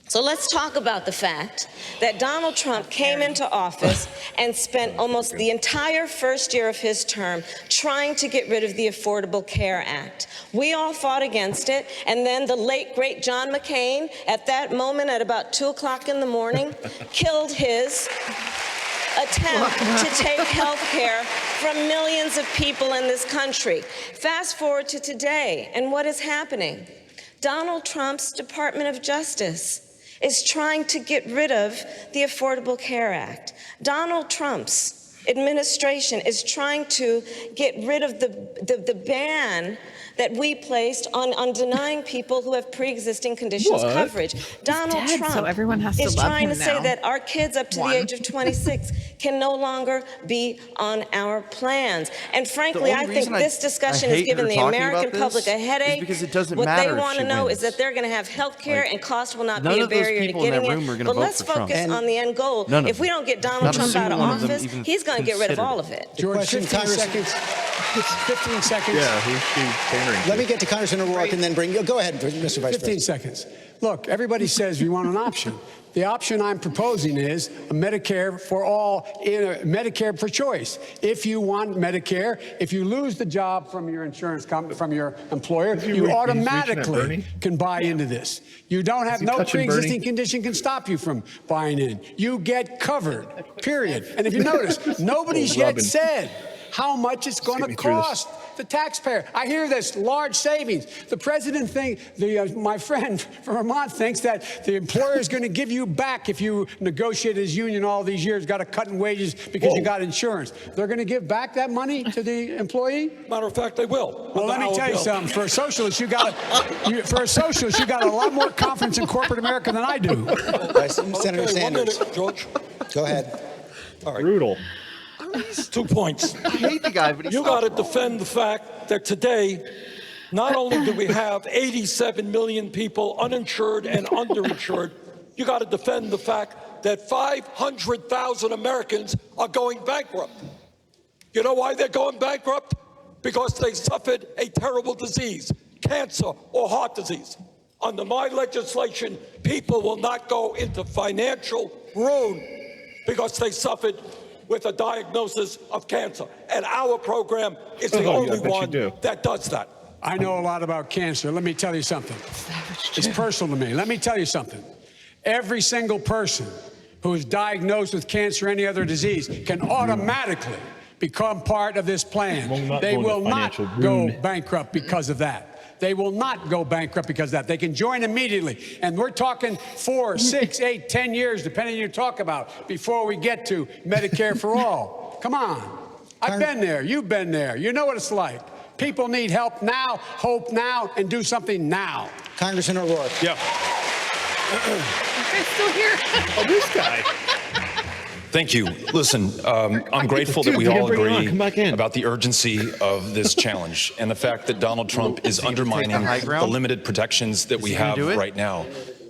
So let's talk about the fact that Donald Trump came into office and spent almost the entire first year of his term trying to get rid of the Affordable Care Act. We all fought against it, and then the late, great John McCain, at that moment at about 2 o'clock in the morning, killed his attempt to take health care from millions of people in this country. Fast forward to today, and what is happening? Donald Trump's Department of Justice is trying to get rid of the Affordable Care Act. Donald Trump's administration is trying to get rid of the ban that we placed on denying people who have pre-existing conditions coverage. Donald Trump so everyone has is to love trying him to say now. that our kids up to the age of 26 can no longer be on our plans. And frankly, I think this discussion has given the American public a headache. Because it doesn't what matter they if want she to know wins. is that they're going to have health care, and cost will not none be a of those barrier to people in getting that room are it. gonna But vote let's for Trump. focus on the end goal. None of If we don't get Donald Not a Trump out single of one of them office, even he's going to get rid of considered all it. of it. George, 15 seconds. 15 seconds. Yeah, who's she pandering to? Let me get to Congressman O'Rourke and then bring you. Go ahead, Mr. Vice 15 President. seconds. Look, everybody says we want an option. The option I'm proposing is a Medicare for all, Medicare for choice. If you want Medicare, if you lose the job from your insurance company, from your employer, you automatically can buy into this. You don't have no pre-existing condition can stop you from buying in. You get covered, period. And if you notice, nobody's yet said how much it's going to cost the taxpayer. I hear this large savings. The president my friend from Vermont thinks that the employer is going to give you back if you negotiate his union all these years, got a cut in wages because you got insurance. They're going to give back that money to the employee? Matter of fact, they will. Well, let me tell you something. For a socialist, you got a lot more confidence in corporate America than I do. Senator Sanders. 1 minute, George. Go ahead. All right. Brutal. 2 points. I hate the guy, but he's You got to defend the fact that today, not only do we have 87 million people uninsured and underinsured, you got to defend the fact that 500,000 Americans are going bankrupt. You know why they're going bankrupt? Because they suffered a terrible disease, cancer or heart disease. Under my legislation, people will not go into financial ruin because they suffered with a diagnosis of cancer. And our program is the only one that does that. I know a lot about cancer. Let me tell you something. It's personal to me. Let me tell you something. Every single person who is diagnosed with cancer or any other disease can automatically become part of this plan. They will not go bankrupt because of that. They will not go bankrupt because of that. They can join immediately. And we're talking 4, 6, 8, 10 years, depending on what you talk about, before we get to Medicare for all. Come on. I've been there. You've been there. You know what it's like. People need help now, hope now, and do something now. Congressman O'Rourke. Yeah. They're still here. Oh, this guy. Thank you. Listen, I'm grateful that we all agree about the urgency of this challenge and the fact that Donald Trump is undermining the limited protections that we have right now.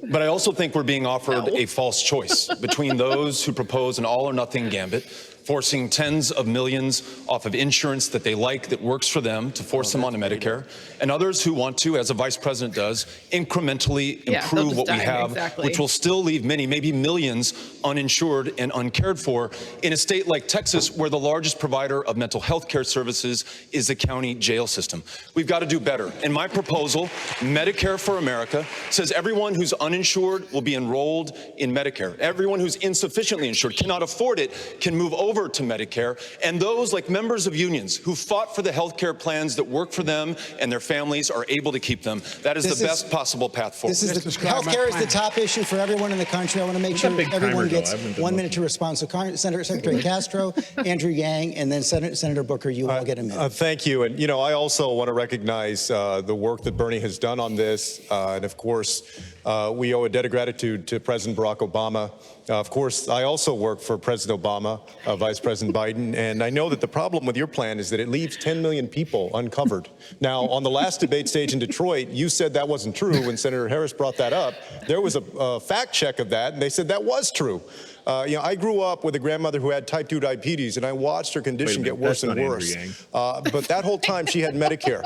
But I also think we're being offered a false choice between those who propose an all-or-nothing gambit, forcing tens of millions off of insurance that they like, that works for them, to force them onto Medicare, and others who want to, as a vice president does, incrementally improve what we have, which will still leave many, maybe millions, uninsured and uncared for in a state like Texas, where the largest provider of mental health care services is the county jail system. We've got to do better. And my proposal, Medicare for America, says everyone who's uninsured will be enrolled in Medicare. Everyone who's insufficiently insured, cannot afford it, can move over to Medicare, and those like members of unions who fought for the health care plans that work for them and their families are able to keep them. That is the best possible path forward. Health care is the top issue for everyone in the country. I want to make sure everyone gets 1 minute to respond. So Secretary Castro, Andrew Yang, and then Senator Booker, you all get a minute. Thank you. And, I also want to recognize the work that Bernie has done on this. And, of course, We owe a debt of gratitude to President Barack Obama. Of course, I also work for President Obama, Vice President Biden, and I know that the problem with your plan is that it leaves 10 million people uncovered. Now, on the last debate stage in Detroit, you said that wasn't true when Senator Harris brought that up. There was a fact check of that, and they said that was true. I grew up with a grandmother who had type 2 diabetes, and I watched her condition get worse and worse. But that whole time, she had Medicare.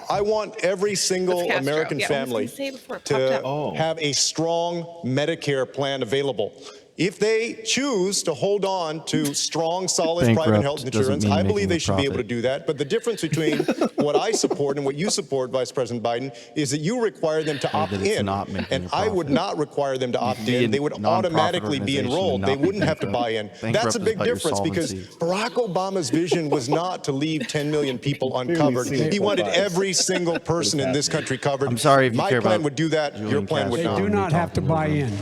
I want every single American family to have a strong Medicare plan available. If they choose to hold on to strong, solid private health insurance, I believe they should be able to do that. But the difference between what I support and what you support, Vice President Biden, is that you require them to opt in. And I would not require them to opt in. They would automatically be enrolled. They wouldn't have to buy in. That's a big difference because Barack Obama's vision was not to leave 10 million people uncovered. He wanted every single person in this country covered. I'm sorry if you care about my plan would do that. Your plan would not. They do not have to buy in.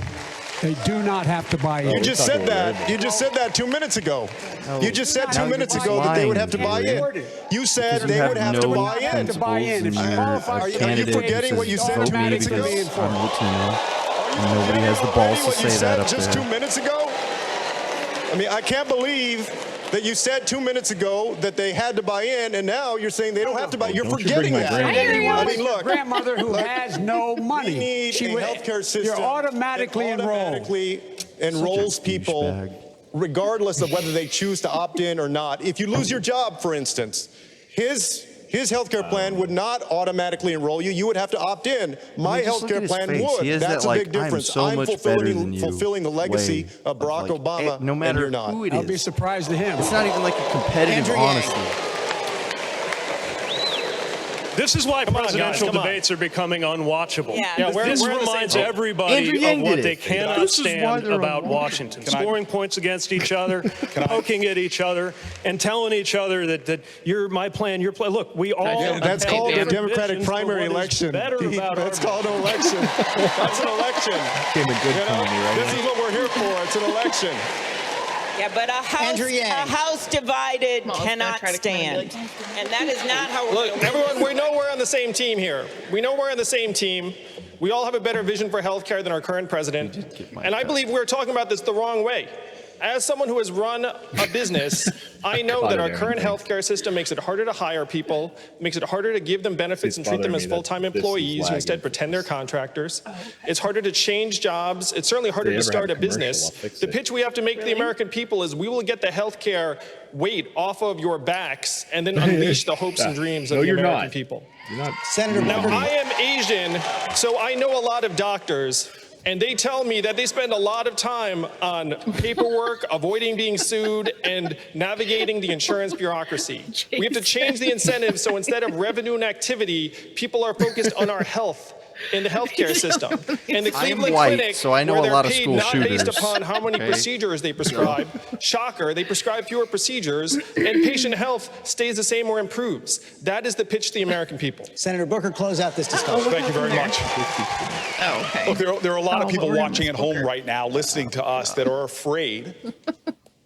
They do not have to buy in. You just said that. You just said that 2 minutes ago. You just said 2 minutes ago that they would have to buy in. You said they would have to buy in. To buy in. If you qualify, are you forgetting what you said 2 minutes ago? I'm Latino, and nobody has the balls to say that up there. Just 2 minutes ago? I mean, I can't believe that you said 2 minutes ago that they had to buy in, and now you're saying they don't have to buy. You're forgetting that. I mean, look, grandmother who has no money. We need a healthcare system. You're automatically enrolls people, regardless of whether they choose to opt in or not. If you lose your job, for instance, his health care plan would not automatically enroll you. You would have to opt in. My health care plan would. That's a big difference. I'm fulfilling the legacy of Barack Obama, no matter and you're not. who it is. I'll be surprised to him. It's not even like a competitive honesty. This is why presidential debates are becoming unwatchable. This reminds everybody of what they cannot stand about Washington. Scoring points against each other, poking at each other, and telling each other that you're my plan, your plan. Look, we all that's called a Democratic primary election. That's called an election. That's an election. This is what we're here for. It's an election. Yeah, but a house divided cannot stand. And that is not how we're Look, everyone, we know we're on the same team here. We know we're on the same team. We all have a better vision for health care than our current president. And I believe we're talking about this the wrong way. As someone who has run a business, I know that our current healthcare system makes it harder to hire people, makes it harder to give them benefits and treat them as full-time employees who instead pretend they're contractors. It's harder to change jobs. It's certainly harder to start a business. The pitch we have to make to the American people is we will get the healthcare weight off of your backs and then unleash the hopes and dreams of the American people. Senator Now, I am Asian, so I know a lot of doctors. And they tell me that they spend a lot of time on paperwork, avoiding being sued, and navigating the insurance bureaucracy. We have to change the incentives so instead of revenue and activity, people are focused on our health in the healthcare system. And the Cleveland Clinic, so I know where a they're lot of paid school not shooters. based upon how many procedures they prescribe. Shocker, they prescribe fewer procedures, and patient health stays the same or improves. That is the pitch to the American people. Senator Booker, close out this discussion. Thank you very much. Look, there are a lot of people watching at home right now, listening to us, that are afraid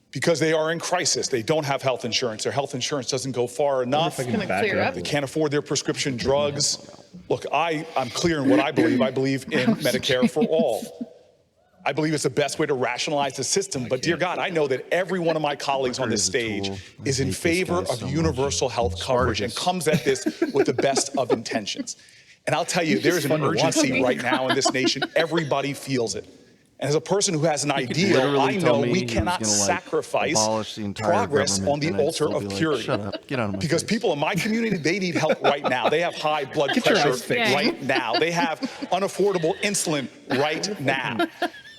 because they are in crisis. They don't have health insurance. Their health insurance doesn't go far enough. They can't afford their prescription drugs. Look, I'm clear in what I believe. I believe in Medicare for all. I believe it's the best way to rationalize the system. But dear God, I know that every one of my colleagues on this stage is in favor of universal health coverage and comes at this with the best of intentions. And I'll tell you, there is an urgency right now in this nation. Everybody feels it. And as a person who has an ideal, I know we cannot sacrifice progress on the altar of purity. Shut up. Get out of my Because people in my community, they need help right now. They have high blood pressure right now. They have unaffordable insulin right now.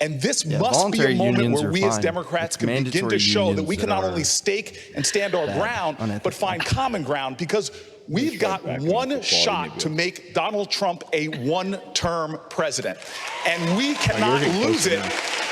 And this must be a moment where we as Democrats can begin to show that we can not only stake and stand our ground, but find common ground, because we've got one shot to make Donald Trump a one-term president. And we cannot lose it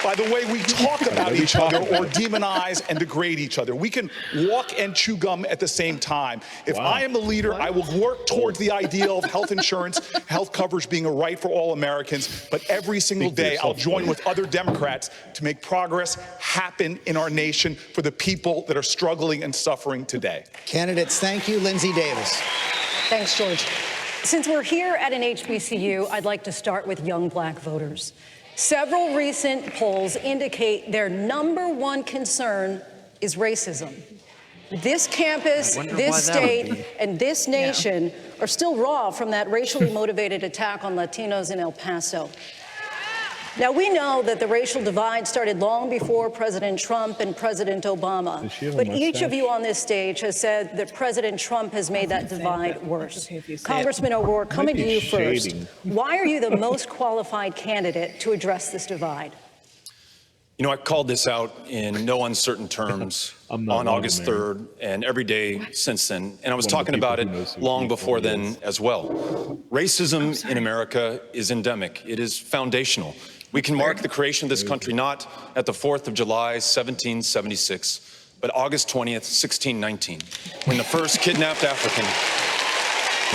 by the way we talk about each other or demonize and degrade each other. We can walk and chew gum at the same time. If I am the leader, I will work towards the ideal of health insurance, health coverage being a right for all Americans. But every single day, I'll join with other Democrats to make progress happen in our nation for the people that are struggling and suffering today. Candidates, thank you. Lindsay Davis. Thanks, George. Since we're here at an HBCU, I'd like to start with young black voters. Several recent polls indicate their #1 concern is racism. This campus, this state, and this nation are still raw from that racially motivated attack on Latinos in El Paso. Now, we know that the racial divide started long before President Trump and President Obama. But each of you on this stage has said that President Trump has made that divide worse. Congressman O'Rourke, coming to you first. Why are you the most qualified candidate to address this divide? You know, I called this out in no uncertain terms on August 3rd and every day since then. And I was talking about it long before then as well. Racism in America is endemic. It is foundational. We can mark the creation of this country not at the 4th of July, 1776, but August 20th, 1619, when the first kidnapped African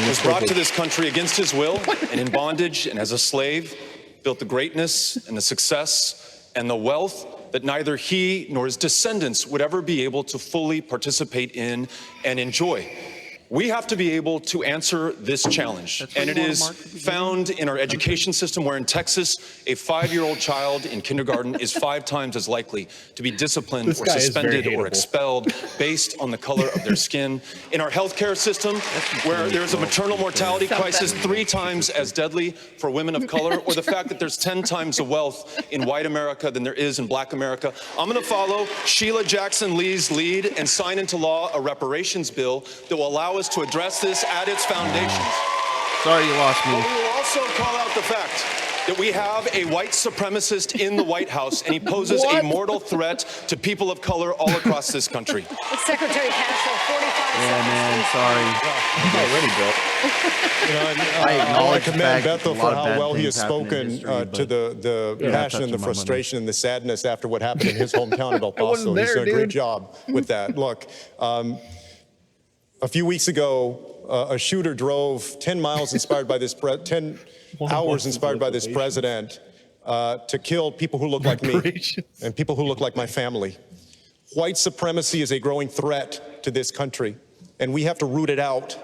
was brought to this country against his will and in bondage and as a slave, built the greatness and the success and the wealth that neither he nor his descendants would ever be able to fully participate in and enjoy. We have to be able to answer this challenge, and it is found in our education system, where in Texas, a 5-year-old child in kindergarten is 5 times as likely to be disciplined or suspended or expelled based on the color of their skin. In our healthcare system, where there's a maternal mortality crisis 3 times as deadly for women of color, or the fact that there's 10 times the wealth in white America than there is in black America. I'm going to follow Sheila Jackson Lee's lead and sign into law a reparations bill that will allow us to address this at its foundations. Sorry you lost me. But we will also call out the fact that we have a white supremacist in the White House, and he poses a mortal threat to people of color all across this country. Secretary Castro, 45 seconds. Yeah, man, sorry. I'm already built. I want to commend Beto for how well he has spoken to the passion and the frustration and the sadness after what happened in his hometown of El Paso. He's done a great job with that. Look, a few weeks ago, a shooter drove 10 miles inspired by this 10 hours inspired by this president to kill people who look like me and people who look like my family. White supremacy is a growing threat to this country, and we have to root it out.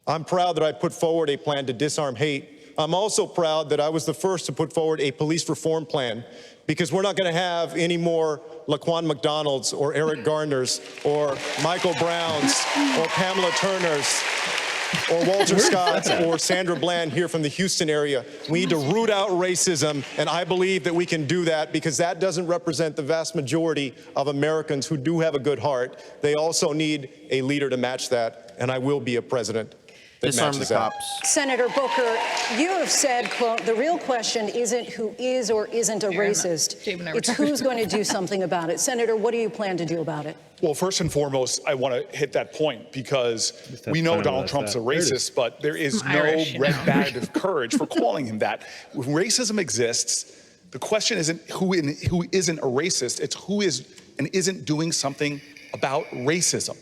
I'm proud that I put forward a plan to disarm hate. I'm also proud that I was the first to put forward a police reform plan, because we're not going to have any more Laquan McDonald's or Eric Garners or Michael Browns or Pamela Turners or Walter Scott or Sandra Bland here from the Houston area. We need to root out racism, and I believe that we can do that, because that doesn't represent the vast majority of Americans who do have a good heart. They also need a leader to match that, and I will be a president that Disarm matches the that. cops. Senator Booker, you have said, quote, the real question isn't who is or isn't a racist. It's who's going to do something about it. Senator, what do you plan to do about it? Well, first and foremost, I want to hit that point, because we know Donald Trump's a racist, but there is no red badge of courage for calling him that. When racism exists, the question isn't who isn't a racist, it's who is and isn't doing something about racism.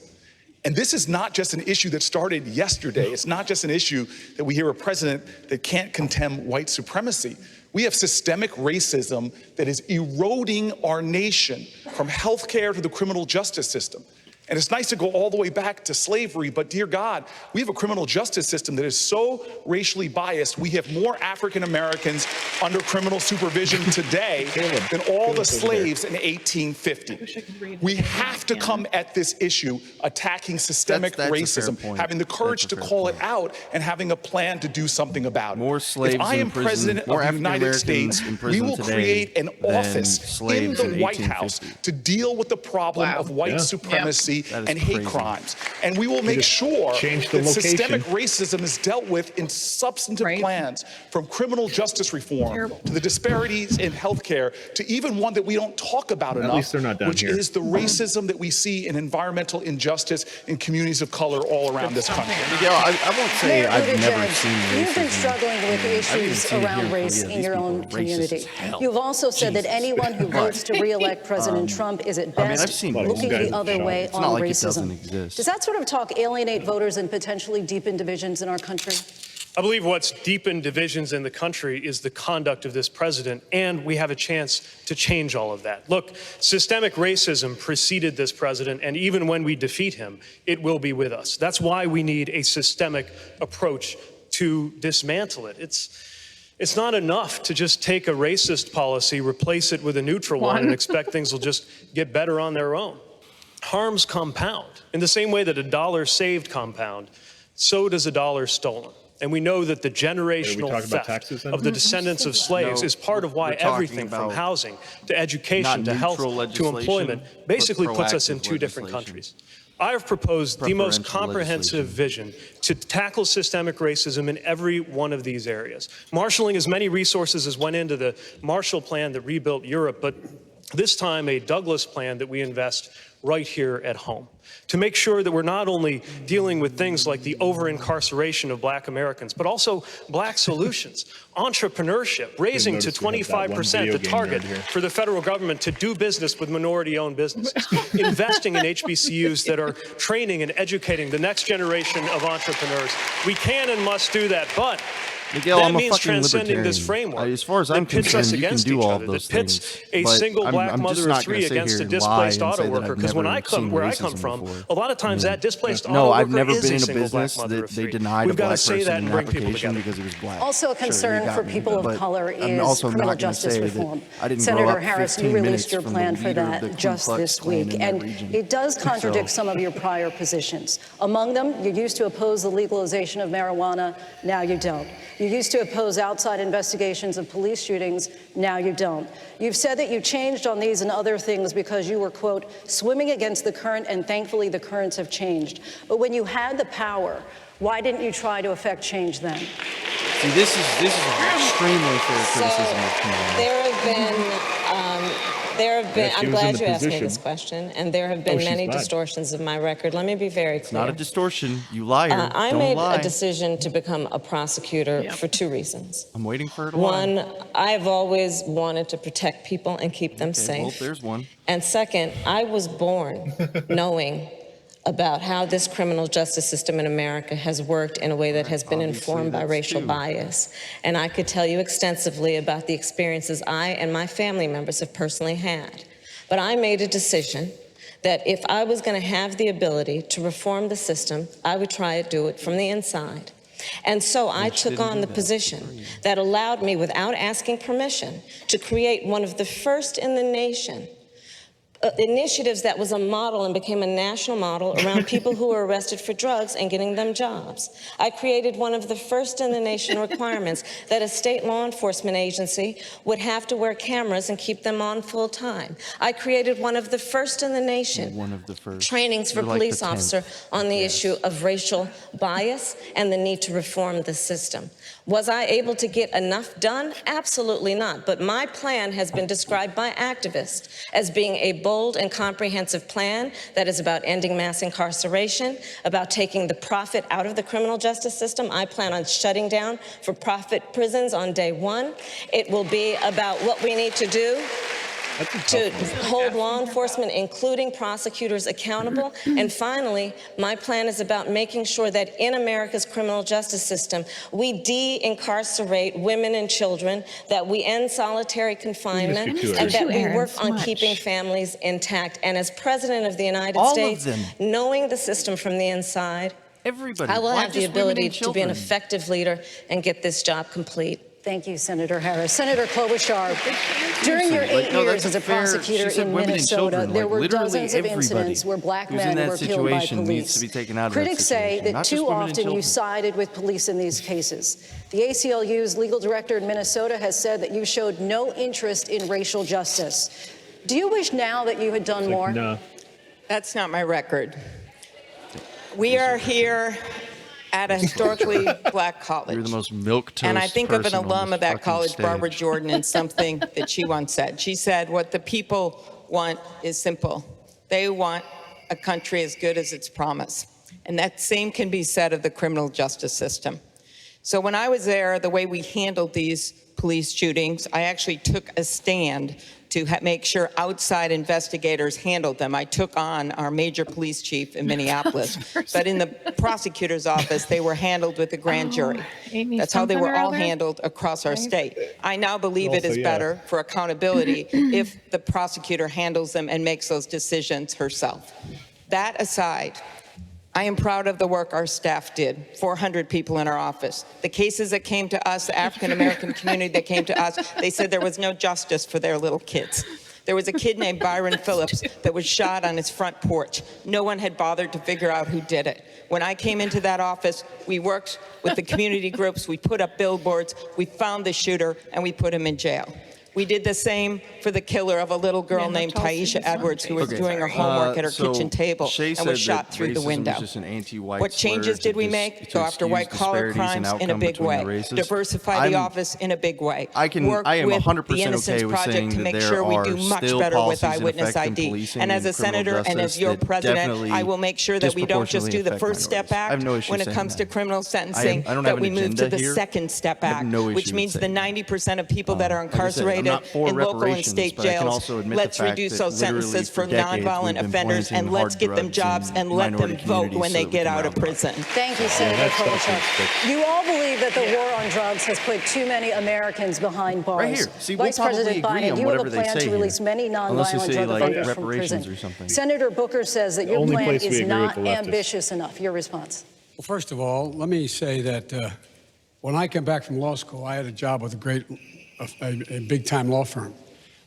And this is not just an issue that started yesterday. It's not just an issue that we hear a president that can't condemn white supremacy. We have systemic racism that is eroding our nation, from healthcare to the criminal justice system. And it's nice to go all the way back to slavery, but dear God, we have a criminal justice system that is so racially biased. We have more African Americans under criminal supervision today than all the slaves in 1850. We have to come at this issue attacking systemic racism, having the courage to call it out, and having a plan to do something about it. More slaves if I am president of the United States, we will create an office in the White House to deal with the problem of white supremacy and hate crimes. And we will make sure that systemic racism is dealt with in substantive plans, from criminal justice reform to the disparities in healthcare, to even one that we don't talk about enough, least they're not down which here. is the racism that we see in environmental injustice in communities of color all around this country. Miguel, I won't say Mayor I've never Buttigieg, seen racism. You've been struggling with issues around race in your own community. You've also said that anyone who votes to re-elect President Trump is at best looking the other way on racism. Does that sort of talk alienate voters and potentially deepen divisions in our country? I believe what's deepened divisions in the country is the conduct of this president, and we have a chance to change all of that. Look, systemic racism preceded this president, and even when we defeat him, it will be with us. That's why we need a systemic approach to dismantle it. It's not enough to just take a racist policy, replace it with a neutral one, and expect things will just get better on their own. Harms compound. In the same way that a dollar saved compound, so does a dollar stolen. And we know that the generational theft of the descendants of slaves is part of why everything from housing to education to health to employment basically puts us in two different countries. I have proposed the most comprehensive vision to tackle systemic racism in every one of these areas, marshaling as many resources as went into the Marshall Plan that rebuilt Europe, but this time a Douglas Plan that we invest right here at home, to make sure that we're not only dealing with things like the over-incarceration of Black Americans, but also Black solutions, entrepreneurship, raising to 25% the target for the federal government to do business with minority-owned businesses, investing in HBCUs that are training and educating the next generation of entrepreneurs. We can and must do that, but Miguel, that means transcending this framework as far as I'm concerned, you can do all of those things. That pits a single Black mother of three against a displaced auto worker. Because where I come from, a lot of times that displaced auto worker I've never is been a in a single business Black mother that of they three. denied We've a got to Black say person that an and bring people application together. because he was Black. Also a concern for people of color is criminal justice reform. Senator Senator Harris, you released your plan for that just this week, and it does contradict some of your prior positions. Among them, you used to oppose the legalization of marijuana, now you don't. You used to oppose outside investigations of police shootings, now you don't. You've said that you changed on these and other things because you were, quote, swimming against the current, and thankfully the currents have changed. But when you had the power, why didn't you try to effect change then? See, this is extremely fair criticism of Kamala. I'm glad you asked me this question, and there have been many distortions of my record. Let me be very clear. It's not a distortion, you liar. I Don't made lie. a decision to become a prosecutor for two reasons. I'm waiting for it to One, I've always wanted to protect people and keep them safe. Well, there's one. And second, I was born knowing about how this criminal justice system in America has worked in a way that has been informed by racial bias. And I could tell you extensively about the experiences I and my family members have personally had. But I made a decision that if I was going to have the ability to reform the system, I would try to do it from the inside. And so I took on the position that allowed me, without asking permission, to create one of the first in the nation initiatives that was a model and became a national model around people who were arrested for drugs and getting them jobs. I created one of the first in the nation requirements that a state law enforcement agency would have to wear cameras and keep them on full time. I created one of the first in the nation trainings for police officers on the issue of racial bias and the need to reform the system. Was I able to get enough done? Absolutely not. But my plan has been described by activists as being a bold and comprehensive plan that is about ending mass incarceration, about taking the profit out of the criminal justice system. I plan on shutting down for-profit prisons on day one. It will be about what we need to do to hold law enforcement, including prosecutors, accountable. And finally, my plan is about making sure that in America's criminal justice system, we de-incarcerate women and children, that we end solitary confinement, and that we work on keeping families intact. And as President of the United States, knowing the system from the inside, I will have the ability to be an effective leader and get this job complete. Thank you, Senator Harris. Senator Klobuchar, during your 8 years as a prosecutor in Minnesota, there were dozens of incidents where Black men were killed by police. Critics say that too often you sided with police in these cases. The ACLU's legal director in Minnesota has said that you showed no interest in racial justice. Do you wish now that you had done more? No. That's not my record. We are here at a historically Black college. You're the most milquetoast And I think of an person on alum this of that fucking college, stage. Barbara Jordan, and something that she once said. She said, what the people want is simple. They want a country as good as its promise. And that same can be said of the criminal justice system. So when I was there, the way we handled these police shootings, I actually took a stand to make sure outside investigators handled them. I took on our major police chief in Minneapolis, but in the prosecutor's office, they were handled with the grand jury. That's how they were all handled across our state. I now believe it is better for accountability if the prosecutor handles them and makes those decisions herself. That aside, I am proud of the work our staff did, 400 people in our office. The cases that came to us, the African-American community that came to us, they said there was no justice for their little kids. There was a kid named Byron Phillips that was shot on his front porch. No one had bothered to figure out who did it. When I came into that office, we worked with the community groups, we put up billboards, we found the shooter, and we put him in jail. We did the same for the killer of a little girl named Taisha Edwards, who was doing her homework at her kitchen table and was shot through the window. What changes did we make? Go after white-collar crimes in a big way. Diversify the office in a big way. I am 100% okay with saying that there are still policies in effect in policing and as a senator and as your president, I will make sure that we don't just do the First Step Act when it comes to criminal sentencing, that we move to the Second Step Act, which means the 90% of people that are incarcerated in local and state jails. Let's reduce those sentences for nonviolent offenders, and let's get them jobs and let them vote when they get out of prison. Thank you, Senator Klobuchar. You all believe that the war on drugs has put too many Americans behind bars. Right here. See, Vice President Biden, you have a plan to release many nonviolent drug offenders from prison. Senator Booker says that your plan is not ambitious enough. Your response? Well, first of all, let me say that when I came back from law school, I had a job with a big-time law firm.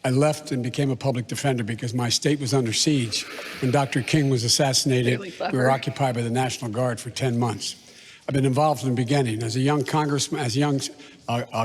I left and became a public defender because my state was under siege. When Dr. King was assassinated, we were occupied by the National Guard for 10 months. I've been involved from the beginning. As a young congressman, as a young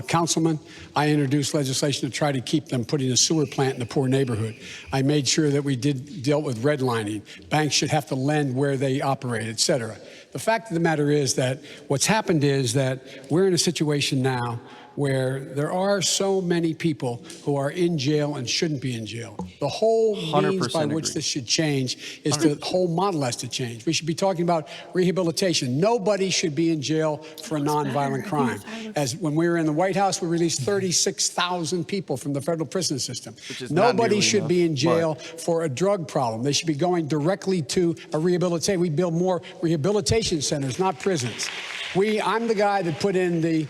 councilman, I introduced legislation to try to keep them putting a sewer plant in the poor neighborhood. I made sure that we dealt with redlining. Banks should have to lend where they operate, et cetera. The fact of the matter is that what's happened is that we're in a situation now where there are so many people who are in jail and shouldn't be in jail. The whole means by which this should change is the whole model has to change. We should be talking about rehabilitation. Nobody should be in jail for a nonviolent crime. As when we were in the White House, we released 36,000 people from the federal prison system. Nobody should be in jail for a drug problem. They should be going directly to a rehabilitation. We build more rehabilitation centers, not prisons. I'm the guy that put in the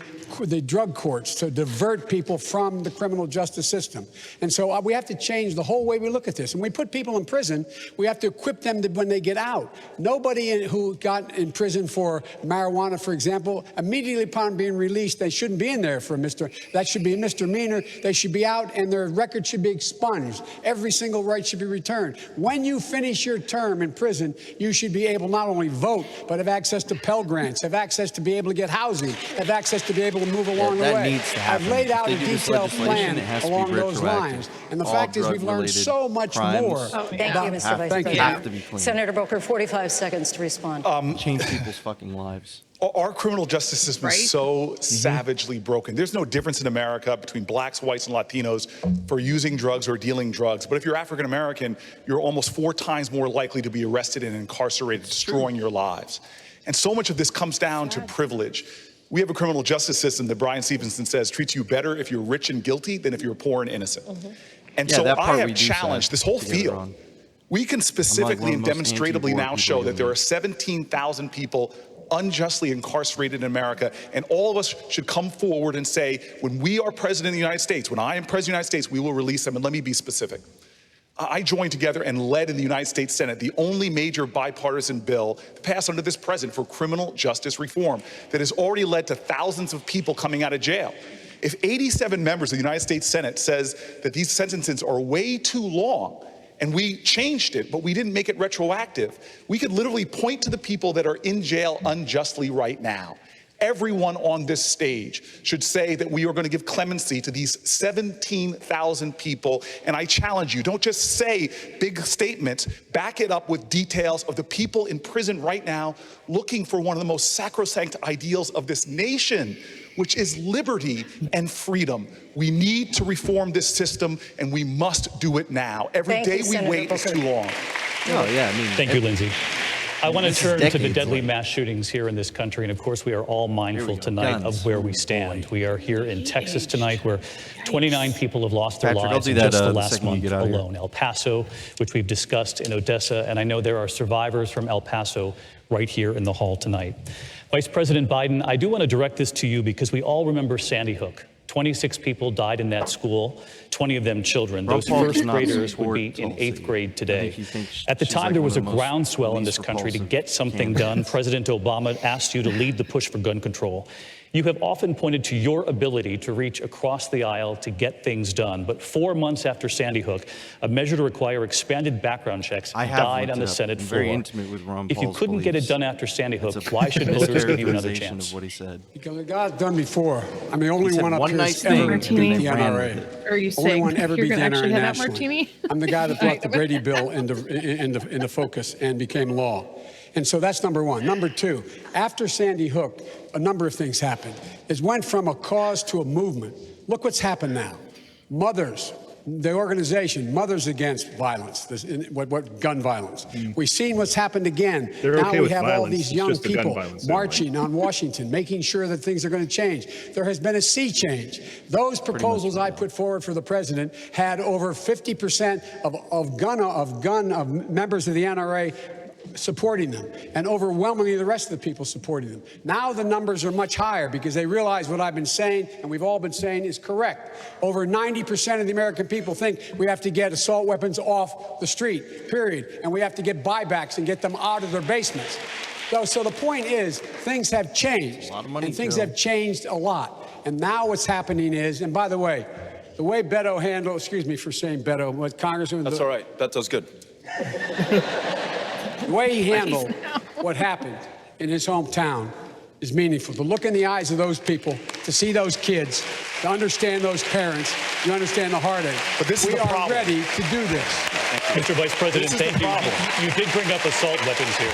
drug courts to divert people from the criminal justice system. And so we have to change the whole way we look at this. And we put people in prison, we have to equip them when they get out. Nobody who got in prison for marijuana, for example, immediately upon being released, they shouldn't be in there for that should be a misdemeanor. They should be out and their record should be expunged. Every single right should be returned. When you finish your term in prison, you should be able not only vote, but have access to Pell Grants, have access to be able to get housing, have access to be able to move along the way. I've laid out a detailed plan along those lines. And the fact is we've learned so much more. Thank you, Mr. Vice President. Senator Booker, 45 seconds to respond. Change people's fucking lives. Our criminal justice system is so savagely broken. There's no difference in America between blacks, whites, and Latinos for using drugs or dealing drugs. But if you're African American, you're almost 4 times more likely to be arrested and incarcerated, destroying your lives. And so much of this comes down to privilege. We have a criminal justice system that Brian Stevenson says treats you better if you're rich and guilty than if you're poor and innocent. And so I have challenged this whole field. We can specifically and demonstratably now show that there are 17,000 people unjustly incarcerated in America, and all of us should come forward and say, when we are president of the United States, when I am president of the United States, we will release them. And let me be specific. I joined together and led in the United States Senate the only major bipartisan bill passed under this president for criminal justice reform that has already led to thousands of people coming out of jail. If 87 members of the United States Senate says that these sentences are way too long, and we changed it, but we didn't make it retroactive, we could literally point to the people that are in jail unjustly right now. Everyone on this stage should say that we are going to give clemency to these 17,000 people. And I challenge you, don't just say big statements, back it up with details of the people in prison right now looking for one of the most sacrosanct ideals of this nation, which is liberty and freedom. We need to reform this system, and we must do it now. Every day we wait is too long. Thank you, Lindsey. I want to turn to the deadly mass shootings here in this country. And of course, we are all mindful tonight of where we stand. We are here in Texas tonight, where 29 people have lost their lives in just the last month alone. El Paso, which we've discussed, in Odessa. And I know there are survivors from El Paso right here in the hall tonight. Vice President Biden, I do want to direct this to you because we all remember Sandy Hook. 26 people died in that school, 20 of them children. Those first graders would be in 8th grade today. At the time, there was a groundswell in this country to get something done. President Obama asked you to lead the push for gun control. You have often pointed to your ability to reach across the aisle to get things done. But 4 months after Sandy Hook, a measure to require expanded background checks died on the Senate floor. If you couldn't get it done after Sandy Hook, why should voters give you another chance? Because it got done before. I'm the only one up here that's ever beat the NRA. Are you only saying one ever you're beat the going to actually NRA have that nationally. martini? I'm the guy that brought the Brady Bill into focus and became law. And so that's number one. Number two, after Sandy Hook, a number of things happened. It went from a cause to a movement. Look what's happened now. Mothers, the organization, Mothers Against Violence, gun violence. We've seen what's happened again. Now we have all these young people marching on Washington, making sure that things are going to change. There has been a sea change. Those proposals I put forward for the president had over 50% of members of the NRA supporting them, and overwhelmingly the rest of the people supporting them. Now the numbers are much higher because they realize what I've been saying, and we've all been saying, is correct. Over 90% of the American people think we have to get assault weapons off the street, period. And we have to get buybacks and get them out of their basements. So the point is, things have changed, and things have changed a lot. And now what's happening is, and by the way Beto handled, excuse me for saying Beto, what Congressman... That's all right. Beto's good. The way he handled what happened in his hometown is meaningful. To look in the eyes of those people, to see those kids, to understand those parents, you understand the heartache. But this is the problem. We are ready to do this. Mr. Vice President, thank you. You did bring up assault weapons here.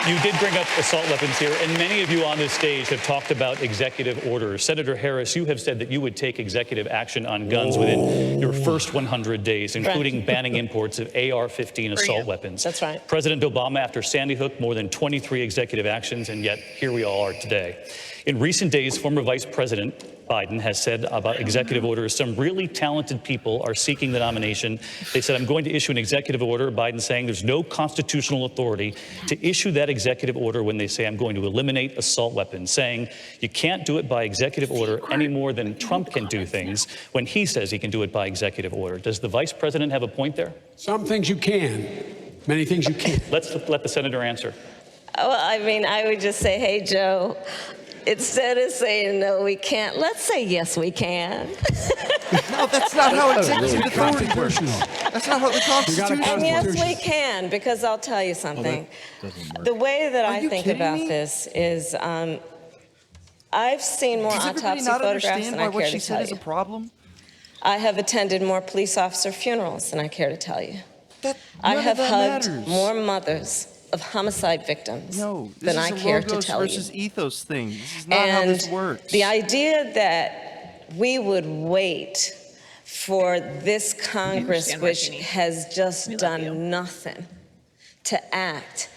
You did bring up assault weapons here, and many of you on this stage have talked about executive orders. Senator Harris, you have said that you would take executive action on guns within your first 100 days, including banning imports of AR-15 assault weapons. That's right. President Obama, after Sandy Hook, more than 23 executive actions, and yet here we all are today. In recent days, former Vice President Biden has said about executive orders, some really talented people are seeking the nomination. They said, I'm going to issue an executive order. Biden saying there's no constitutional authority to issue that executive order when they say I'm going to eliminate assault weapons, saying you can't do it by executive order any more than Trump can do things when he says he can do it by executive order. Does the Vice President have a point there? Some things you can, many things you can't. Let's let the Senator answer. Well, I mean, I would just say, hey, Joe, instead of saying, no, we can't, let's say, yes, we can. No, that's not how executive authority works. That's not how the Constitution works. And yes, we can, because I'll tell you something. The way that I think about this is I've seen more autopsy photographs than I care to tell you. A problem? I have attended more police officer funerals than I care to tell you. I have hugged more mothers of homicide victims than I care to tell you. This is a logos versus ethos thing. This is not how this works. The idea that we would wait for this Congress, which has just done nothing, to act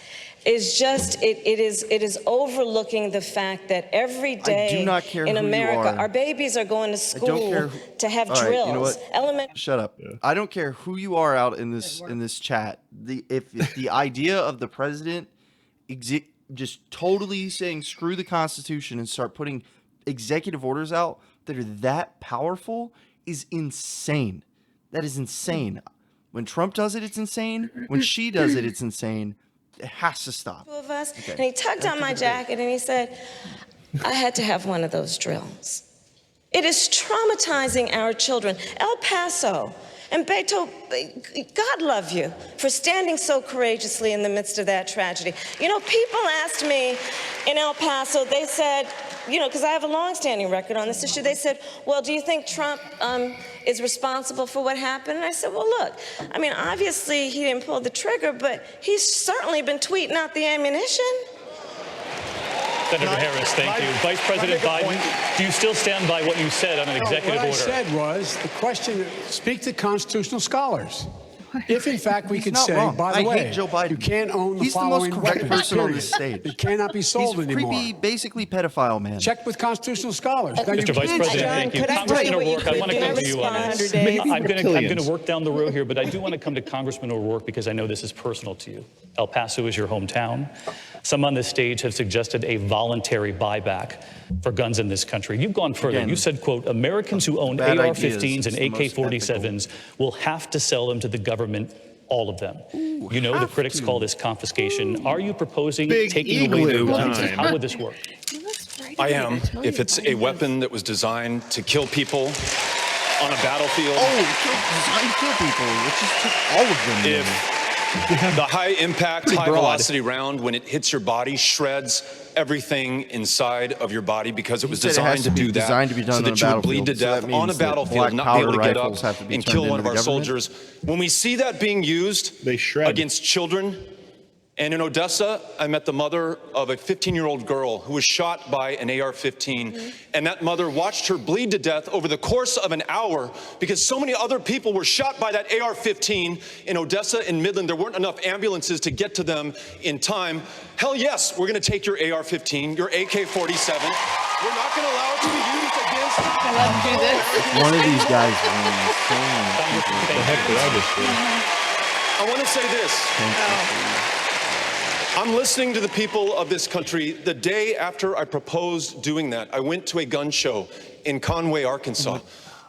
is just, it is overlooking the fact that every day in America, our babies are going to school to have drills. You know what? Shut up. Yeah. I don't care who you are out in this chat. If the idea of the president just totally saying screw the Constitution and start putting executive orders out that are that powerful is insane. That is insane. When Trump does it, it's insane. When she does it, it's insane. It has to stop. Two of us, and he tugged on my jacket and he said, I had to have one of those drills. It is traumatizing our children. El Paso and Beto, God love you for standing so courageously in the midst of that tragedy. You know, people asked me in El Paso, they said, you know, because I have a long-standing record on this issue, they said, well, do you think Trump is responsible for what happened? And I said, well, look, I mean, obviously he didn't pull the trigger, but he's certainly been tweeting out the ammunition. Senator Harris, thank you. Vice President Biden, do you still stand by what you said on an executive order? What I said was the question, speak to constitutional scholars. If in fact we could say, wrong. by the way, hate Joe Biden. you can't own the He's the following most correct weapons, person on period. this stage. It cannot be sold He's a anymore. creepy, basically pedophile man. Check with constitutional scholars. Now, you Mr. Vice can't President, say- thank you. Congressman O'Rourke, I want to come to you on this. I'm going to work down the row here, but I do want to come to Congressman O'Rourke because I know this is personal to you. El Paso is your hometown. Some on this stage have suggested a voluntary buyback for guns in this country. You've gone further. Again, you said, quote, Americans who own bad AR-15s and ideas is the most AK-47s will have to sell them to the government, all of them. You know the critics call this confiscation. Are you proposing taking away their guns? And how would this work? I am, if it's a weapon that was designed to kill people on a battlefield. Designed to kill people. Let's just take all of them. If the high impact, high velocity round, when it hits your body, shreds everything inside of your body because it was designed to do that, so that you would bleed to death on a battlefield, not be able to get up and kill one of our soldiers. When we see that being used against children, and in Odessa, I met the mother of a 15-year-old girl who was shot by an AR-15, and that mother watched her bleed to death over the course of an hour because so many other people were shot by that AR-15 in Odessa and Midland. There weren't enough ambulances to get to them in time. Hell yes, we're going to take your AR-15, your AK-47. We're not going to allow it to be used against. I love to do this. One of these guys wins. I want to say this. I'm listening to the people of this country. The day after I proposed doing that, I went to a gun show in Conway, Arkansas,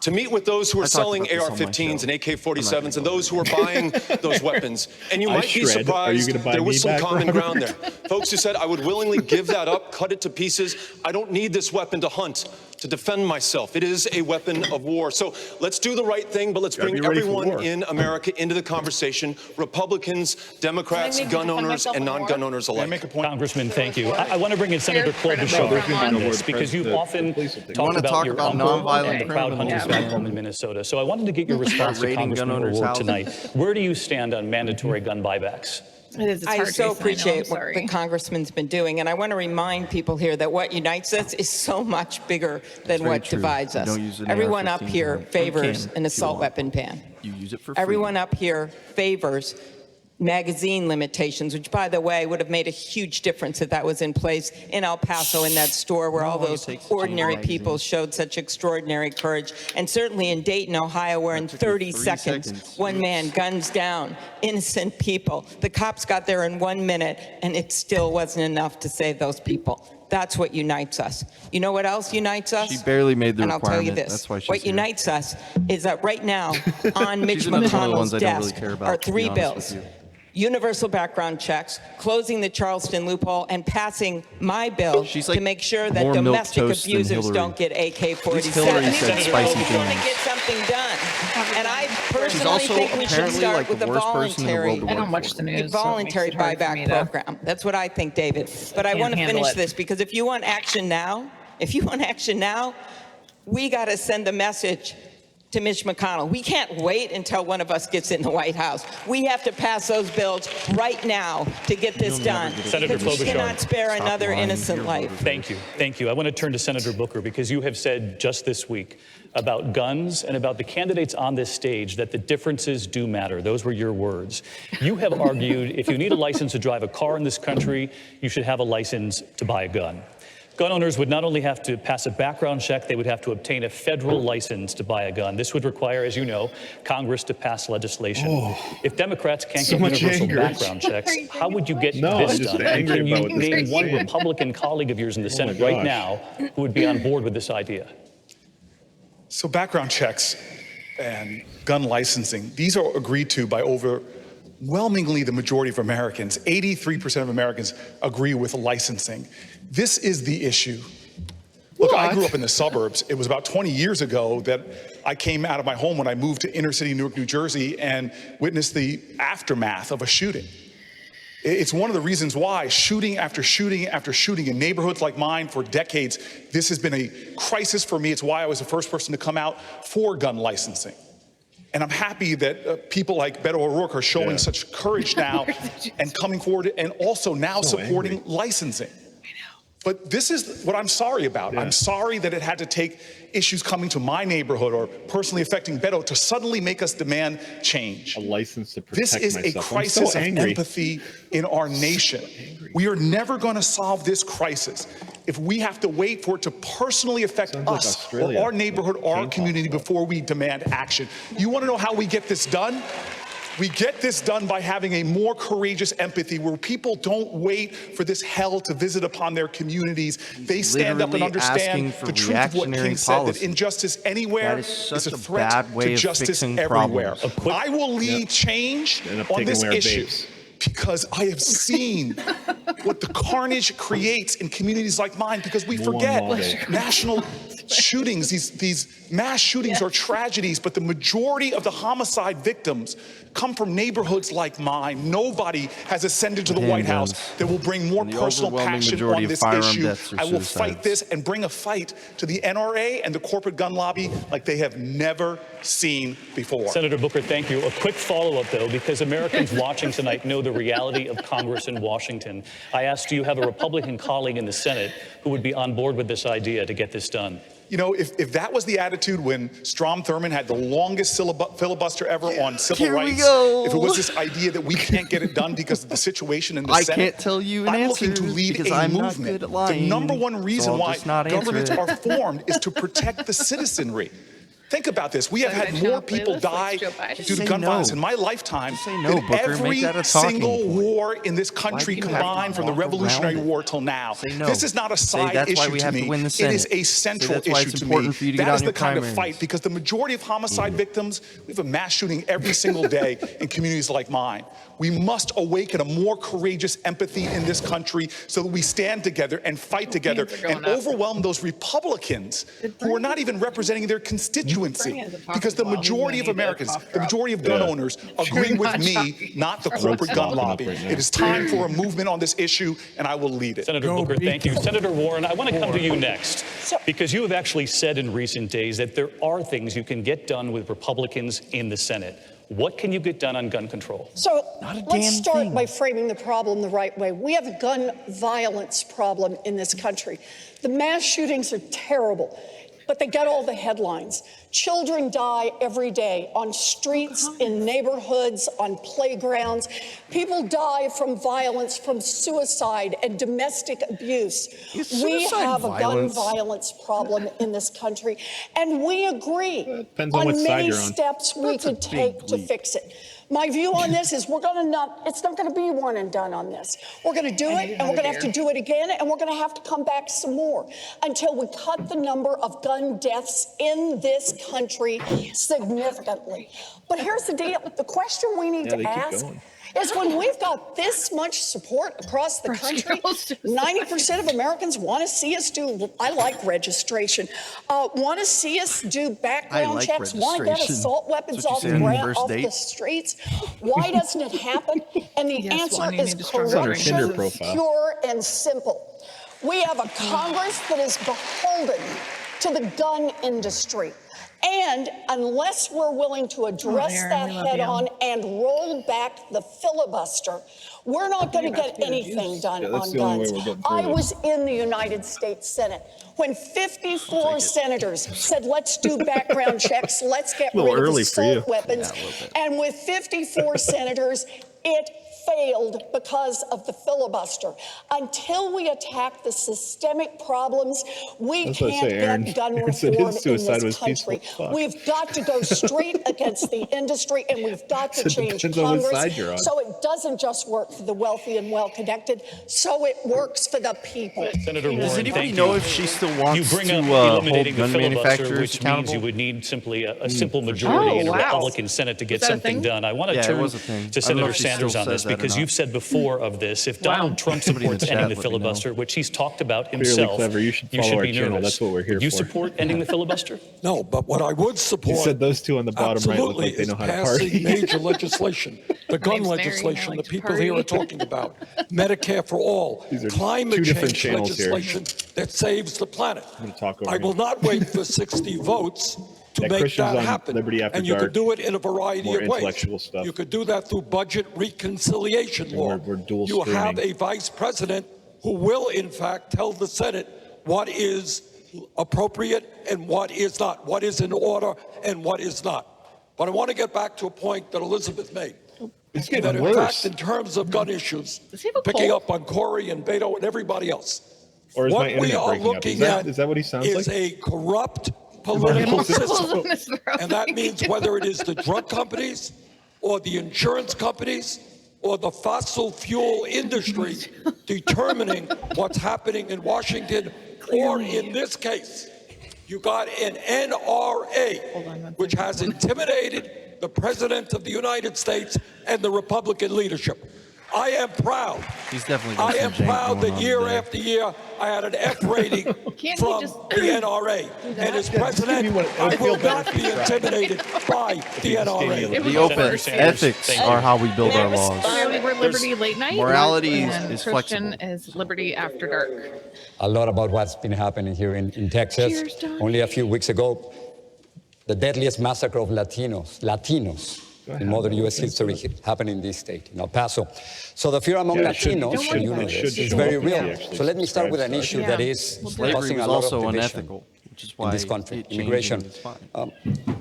to meet with those who are selling AR-15s and AK-47s and those who are buying those weapons. And you might be surprised there was some common ground there. Folks who said, I would willingly give that up, cut it to pieces. I don't need this weapon to hunt, to defend myself. It is a weapon of war. So let's do the right thing, but let's bring everyone in America into the conversation. Republicans, Democrats, gun owners, and non-gun owners alike. Congressman, thank you. I want to bring in Senator Klobuchar on this because you've often talked about your uncle and the crowd hunters back home in Minnesota. So I wanted to get your response to Congressman O'Rourke tonight. Where do you stand on mandatory gun buybacks? I so appreciate what the congressman's been doing, and I want to remind people here that what unites us is so much bigger than what divides us. Everyone up here favors an assault weapon ban. You use it for free. Everyone up here favors magazine limitations, which, by the way, would have made a huge difference if that was in place in El Paso in that store where all those ordinary people showed such extraordinary courage. And certainly in Dayton, Ohio, where in 30 seconds, one man guns down innocent people. The cops got there in 1 minute, and it still wasn't enough to save those people. That's what unites us. You know what else unites us? She barely made the and requirement. I'll tell you this. That's why she's what here. unites us is that right now on Mitch McConnell's desk are 3 bills. Universal background checks, closing the Charleston loophole, and passing my bill to make sure that domestic abusers don't get AK-47. Hillary said spicy We're going to get something done. And I personally think we should start with a voluntary buyback program. That's what I think, David. But I want to finish this because if you want action now, we got to send a message to Mitch McConnell. We can't wait until one of us gets in the White House. We have to pass those bills right now to get this done. Senator Because we Klobuchar. cannot spare another innocent life. Thank you. Thank you. I want to turn to Senator Booker because you have said just this week about guns and about the candidates on this stage that the differences do matter. Those were your words. You have argued if you need a license to drive a car in this country, you should have a license to buy a gun. Gun owners would not only have to pass a background check, they would have to obtain a federal license to buy a gun. This would require, as you know, Congress to pass legislation. If Democrats can't get universal background checks, how would you get this done? And can you name one Republican colleague of yours in the Senate right now who would be on board with this idea? So background checks and gun licensing, these are agreed to by overwhelmingly the majority of Americans. 83% of Americans agree with licensing. This is the issue. Look, I grew up in the suburbs. It was about 20 years ago that I came out of my home when I moved to inner city Newark, New Jersey, and witnessed the aftermath of a shooting. It's one of the reasons why shooting after shooting after shooting in neighborhoods like mine for decades, this has been a crisis for me. It's why I was the first person to come out for gun licensing. And I'm happy that people like Beto O'Rourke are showing such courage now and coming forward and also now supporting licensing. But this is what I'm sorry about. Yeah. I'm sorry that it had to take issues coming to my neighborhood or personally affecting Beto to suddenly make us demand change. A license to protect myself. This is a crisis of empathy in our nation. We are never going to solve this crisis if we have to wait for it to personally affect us or our neighborhood or our community before we demand action. You want to know how we get this done? We get this done by having a more courageous empathy where people don't wait for this hell to visit upon their communities. They stand up and understand the truth of what King said, that injustice anywhere is a threat to justice everywhere. I will lead change on this issue because I have seen what the carnage creates in communities like mine, because we forget national shootings, these mass shootings are tragedies, but the majority of the homicide victims come from neighborhoods like mine. Nobody has ascended to the White House that will bring more personal passion on this issue. I will fight this and bring a fight to the NRA and the corporate gun lobby like they have never seen before. Senator Booker, thank you. A quick follow-up, though, because Americans watching tonight know the reality of Congress in Washington. I asked, do you have a Republican colleague in the Senate who would be on board with this idea to get this done? You know, if that was the attitude when Strom Thurmond had the longest filibuster ever on civil rights, if it was this idea that we can't get it done because of the situation in the Senate, I can't tell you an answer looking to lead because a I'm movement. not good at lying. The number one reason why governments it. are formed is to protect the citizenry. Think about this. We have had more people die due to gun violence in my lifetime than every single war in this country combined from the Revolutionary War till now. This is not a side issue to me. It is a central issue to me. That is the kind of fight, because the majority of homicide victims, we have a mass shooting every single day in communities like mine. We must awaken a more courageous empathy in this country so that we stand together and fight together and overwhelm those Republicans who are not even representing their constituency. Because the majority of Americans, the majority of gun owners agree with me, not the corporate gun lobby. It is time for a movement on this issue, and I will lead it. Senator Booker, thank you. Senator Warren, I want to come to you next, because you have actually said in recent days that there are things you can get done with Republicans in the Senate. What can you get done on gun control? So let's start by framing the problem the right way. We have a gun violence problem in this country. The mass shootings are terrible, but they get all the headlines. Children die every day on streets, in neighborhoods, on playgrounds. People die from violence, from suicide and domestic abuse. We have a gun violence problem in this country, and we agree on many steps we could take to fix it. My view on this is it's not going to be one and done on this. We're going to do it, and we're going to have to do it again, and we're going to have to come back some more until we cut the number of gun deaths in this country significantly. But here's the deal. The question we need to ask is, when we've got this much support across the country, 90% of Americans want to see us do, I like registration, want to see us do background checks, want to get assault weapons off the streets. Why doesn't it happen? And the answer is corruption, pure and simple. We have a Congress that is beholden to the gun industry. And unless we're willing to address that head on and roll back the filibuster, we're not going to get anything done on guns. I was in the United States Senate when 54 senators said, let's do background checks, let's get rid of assault weapons. And with 54 senators, it failed because of the filibuster. Until we attack the systemic problems, we can't get gun reform in this country. We've got to go straight against the industry, and we've got to change Congress so it doesn't just work for the wealthy and well-connected, so it works for the people. Senator Warren, does anybody know if she still wants to hold gun manufacturers which accountable? means you would need simply a simple majority in a Republican Senate to get something done. I want to turn to Senator Sanders on this, because you've said before of this, if Donald Trump supports ending the filibuster, which he's talked about himself, you should follow our channel. That's what we're here for. You support ending the filibuster? No, but what I would support, you said those two on the bottom right look like they know how to party. Passing major legislation, the gun legislation the people here are talking about, Medicare for all, climate change legislation that saves the planet. I will not wait for 60 votes to make that happen. And you could do it in a variety of ways. You could do that through budget reconciliation law. You have a vice president who will, in fact, tell the Senate what is appropriate and what is not, what is in order and what is not. But I want to get back to a point that Elizabeth made. It's That getting in worse. fact, in terms of gun issues, Does he have a picking cold? up on Corey and Beto and everybody else, Or is my what we internet are breaking up? looking Is that what he sounds is like? a corrupt political Holes system. in his throat. And that means whether it is the drug companies or the insurance companies or the fossil fuel industry determining what's happening in Washington, or in this case, you got an NRA, which has intimidated the President of the United States and the Republican leadership. I am proud. He's definitely I got am some jank proud going that on year today. after year I had an F rating Can't from he just the NRA. And as Yeah, president, give me one. I I'd feel will better not if be you tried. intimidated by the just gave me a NRA. little The open Senator Sanders, ethics thank you. are how we build our laws. Clearly, we're Liberty Late Night. Morality and is Christian flexible. is Liberty After Dark. A lot about what's been happening here in Texas. Cheers, Don. Only a few weeks ago, the deadliest massacre of Latinos in modern U.S. history happened in this state, in El Paso. So the fear among Yeah, it should- Latinos, it should- you know it should this, is show very up if real. he actually So let me start with an describes issue that. that Yeah. is Slavery causing was a lot also of division unethical, which is why in this country, changing immigration. is fine.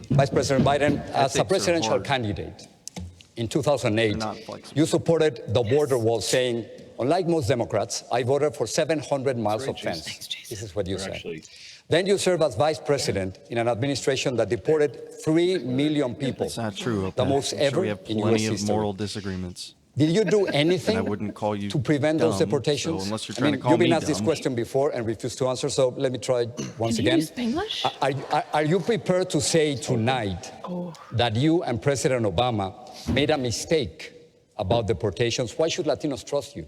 Vice President Biden, as Ethics a are presidential hard. candidate in 2008, They're not flexible. you supported the border wall, saying, unlike most Democrats, I voted for 700 miles of fence. This is what you said. Actually, Then you served as vice president in an administration that deported 3 million people, It's not true. the Okay. most I'm sure ever we have in U.S. plenty of history. moral disagreements. Did you do And anything I wouldn't call you to prevent those dumb, deportations? so unless you're I trying mean, to call you've been me asked this dumb. question before and refused to answer, so let me try once Can you again. use English? Are you prepared to say tonight that you and President Obama made a mistake about deportations? Why should Latinos trust you?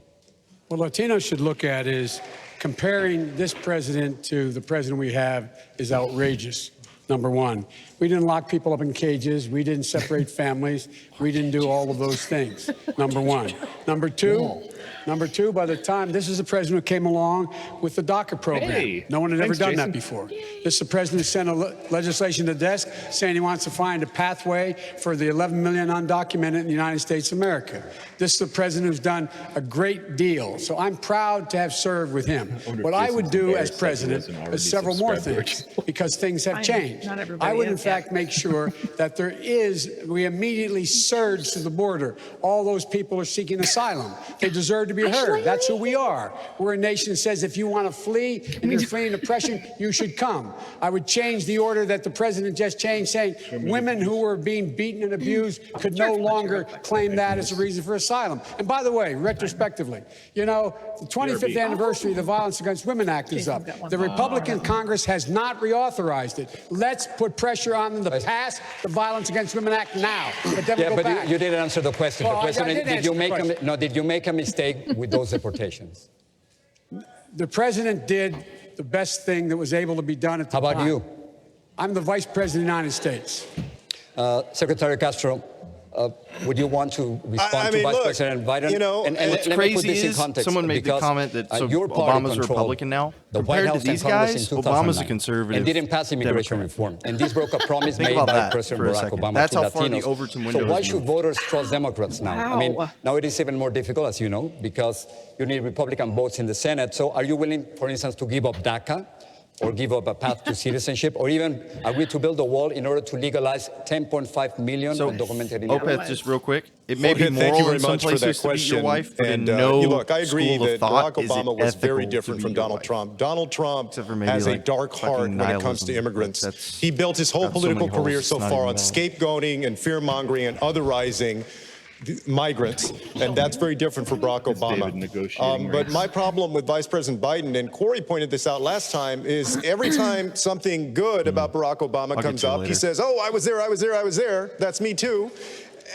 What Latinos should look at is comparing this president to the president we have is outrageous. Number one, we didn't lock people up in cages. We didn't separate families. We didn't do all of those things. Number one. Number two, by the time this is the president who came along with the DACA program. Hey, No one had thanks, ever done Jason. that before. This is the president who sent legislation to the desk saying he wants to find a pathway for the 11 million undocumented in the United States of America. This is the president who's done a great deal. So I'm proud to have served with him. What I would do as president is several more things because things have changed. Not everybody I would, in is, yeah. fact, make sure that we immediately surge to the border. All those people are seeking asylum. They deserve to be heard. That's who we are. We're a nation that says if you want to flee and you're fleeing oppression, you should come. I would change the order that the president just changed, saying women who were being beaten and abused could no longer claim that as a reason for asylum. And by the way, retrospectively, you know, the 25th anniversary of the Violence Against Women Act is up. The Republican Congress has not reauthorized it. Let's put pressure on them to pass the Violence Against Women Act now. But then Yeah, we'll but go back. you didn't answer the question. Well, The I question did is, answer the question. did you make a mistake with those deportations? The president did the best thing that was able to be done at the How about time. you? I'm the vice president of the United States. Secretary Castro, would you want to respond I to mean, Vice look, President Biden? you know, and What's let me put crazy this in is context, someone made the because, comment that so your party Obama's a controlled Republican now. the White Compared House to these and Congress guys, in Obama's a 2009, conservative and didn't pass immigration Democrat. reform. And this broke a promise Think made about by that President for a Barack second. Obama That's to how far the Latinos. Overton window So why has should moved. voters trust Democrats now? I mean, Wow. now it is even more difficult, as you know, because you need Republican votes in the Senate. So are you willing, for instance, to give up DACA? Or give up a path to citizenship, or even agree to build a wall in order to legalize 10.5 million undocumented immigrants? Opeth, just real quick, it may Okay, be thank you moral very in some much for that places to beat your question. wife, but And in no look, I agree school of that thought Barack is it Obama was very ethical different to from beat your Donald wife. Trump. Donald Trump Except for maybe, has a like, dark heart fucking when it comes to nihilism. immigrants. That's He built his whole got so political many career holes, so it's not far even on valid. scapegoating and fear-mongering and otherizing migrants, and that's very different for Barack Obama. But my problem with Vice President Biden, and Cory pointed this out last time, is every time something good about Barack Obama comes up, he says, oh, I was there, that's me too.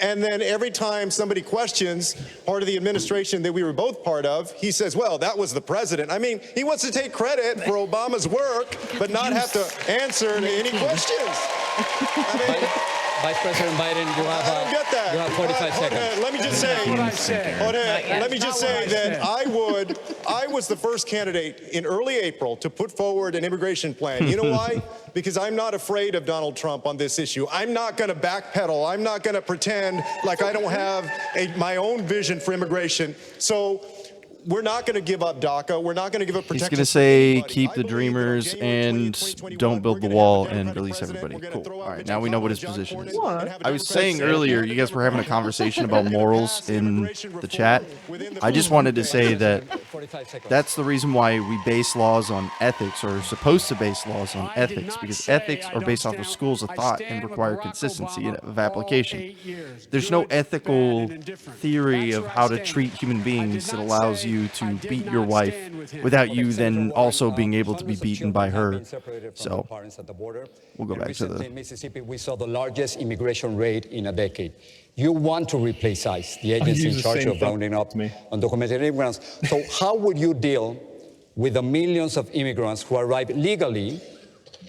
And then every time somebody questions part of the administration that we were both part of, he says, well, that was the president. I mean, he wants to take credit for Obama's work, but not have to answer to any questions. I mean, Vice President Biden, you have, I don't get that. you have 45 seconds. Let me just say, let me just say that I was the first candidate in early April to put forward an immigration plan. You know why? Because I'm not afraid of Donald Trump on this issue. I'm not going to backpedal. I'm not going to pretend like I don't have my own vision for immigration. So we're not going to give up DACA. We're not going to give up protection. He's going to say keep the dreamers and don't build the wall and release everybody. Cool. All right, now we know what his position is. I was saying earlier, you guys were having a conversation about morals in the chat. I just wanted to say that that's the reason why we base laws on ethics, or are supposed to base laws on ethics, because ethics are based off of schools of thought and require consistency of application. There's no ethical theory of how to treat human beings that allows you to beat your wife without you then also being able to be beaten by her. So we'll go back to the... In Mississippi, we saw the largest immigration rate in a decade. You want to replace ICE, the agency in charge of rounding up undocumented immigrants. So how would you deal with the millions of immigrants who arrive legally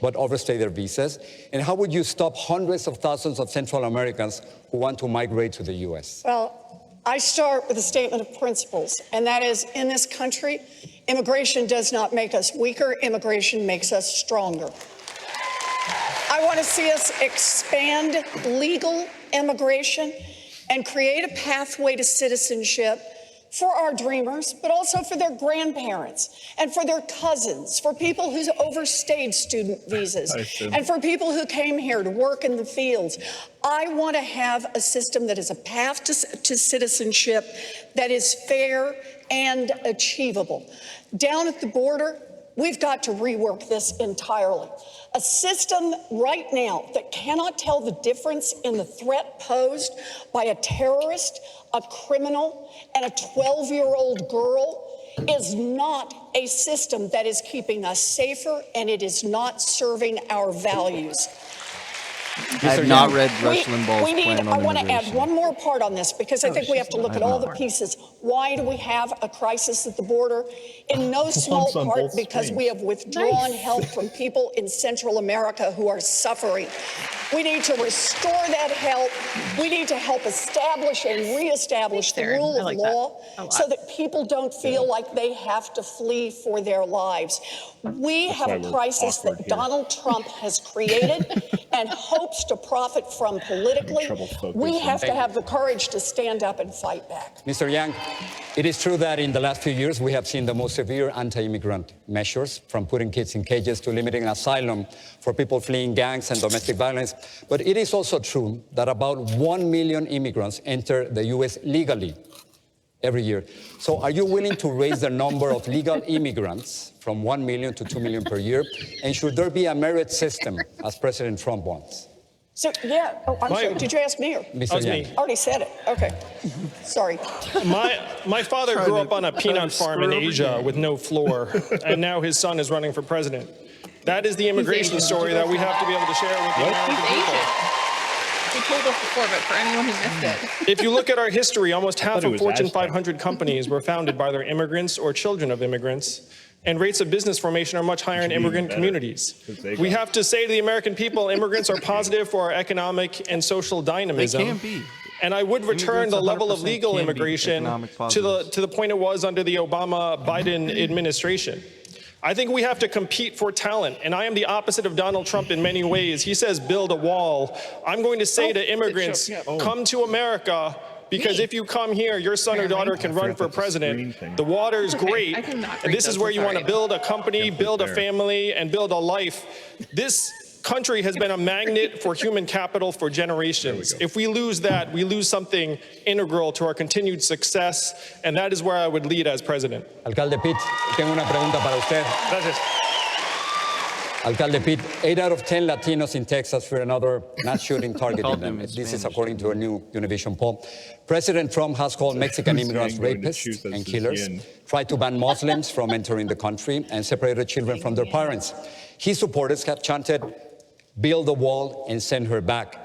but overstay their visas? And how would you stop hundreds of thousands of Central Americans who want to migrate to the U.S.? Well, I start with a statement of principles, and that is, in this country, immigration does not make us weaker, immigration makes us stronger. I want to see us expand legal immigration and create a pathway to citizenship for our dreamers, but also for their grandparents and for their cousins, for people who overstayed student visas, and for people who came here to work in the fields. I want to have a system that is a path to citizenship that is fair and achievable. Down at the border, we've got to rework this entirely. A system right now that cannot tell the difference in the threat posed by a terrorist, a criminal, and a 12-year-old girl is not a system that is keeping us safer, and it is not serving our values. I have not read Rush Limbaugh's plan on I want to add immigration. one more part on this, because I think we have to look at all the pieces. Why do we have a crisis at the border? In no small part because we have withdrawn help from people in Central America who are suffering. We need to restore that help. We need to help establish and reestablish the rule of law so that people don't feel like they have to flee for their lives. We have a crisis that Donald Trump has created and hopes to profit from politically. We have to have the courage to stand up and fight back. Mr. Yang, it is true that in the last few years we have seen the most severe anti-immigrant measures, from putting kids in cages to limiting asylum for people fleeing gangs and domestic violence. But it is also true that about 1 million immigrants enter the U.S. legally every year. So are you willing to raise the number of legal immigrants from 1 million to 2 million per year? And should there be a merit system, as President Trump wants? So, yeah, I'm sorry, did you ask me or? Mr. Yang. I already said it, okay. Sorry. My father grew up on a peanut farm in Asia with no floor, and now his son is running for president. That is the immigration story that we have to be able to share with the American people. He told us before, but for anyone who missed it. If you look at our history, almost half of Fortune 500 companies were founded by their immigrants or children of immigrants, and rates of business formation are much higher in immigrant communities. We have to say to the American people, immigrants are positive for our economic and social dynamism. They can be. And I would return the level of legal immigration to the point it was under the Obama-Biden administration. I think we have to compete for talent, and I am the opposite of Donald Trump in many ways. He says build a wall. I'm going to say to immigrants, come to America, because if you come here, your son or daughter can run for president. The water is great, and this is where you want to build a company, build a family, and build a life. This country has been a magnet for human capital for generations. If we lose that, we lose something integral to our continued success, and that is where I would lead as president. Alcalde Pitt, tengo una pregunta para usted. Gracias. Alcalde Pitt, 8 out of 10 Latinos in Texas fear another mass shooting targeting them. This is according to a new Univision poll. President Trump has called Mexican immigrants rapists and killers, tried to ban Muslims from entering the country, and separated children from their parents. His supporters have chanted, build a wall and send her back.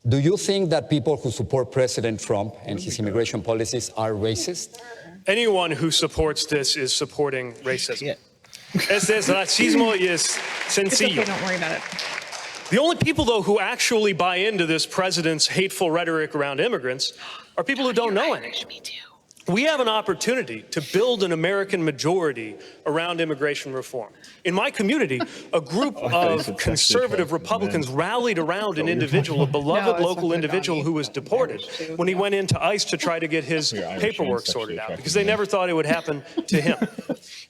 Do you think that people who support President Trump and his immigration policies are racist? Anyone who supports this is supporting racism. Este es racismo y es sencillo. Okay, don't worry about it. The only people, though, who actually buy into this president's hateful rhetoric around immigrants are people who don't know any. We have an opportunity to build an American majority around immigration reform. In my community, a group of conservative Republicans rallied around an individual, a beloved local individual who was deported when he went into ICE to try to get his paperwork sorted out because they never thought it would happen to him.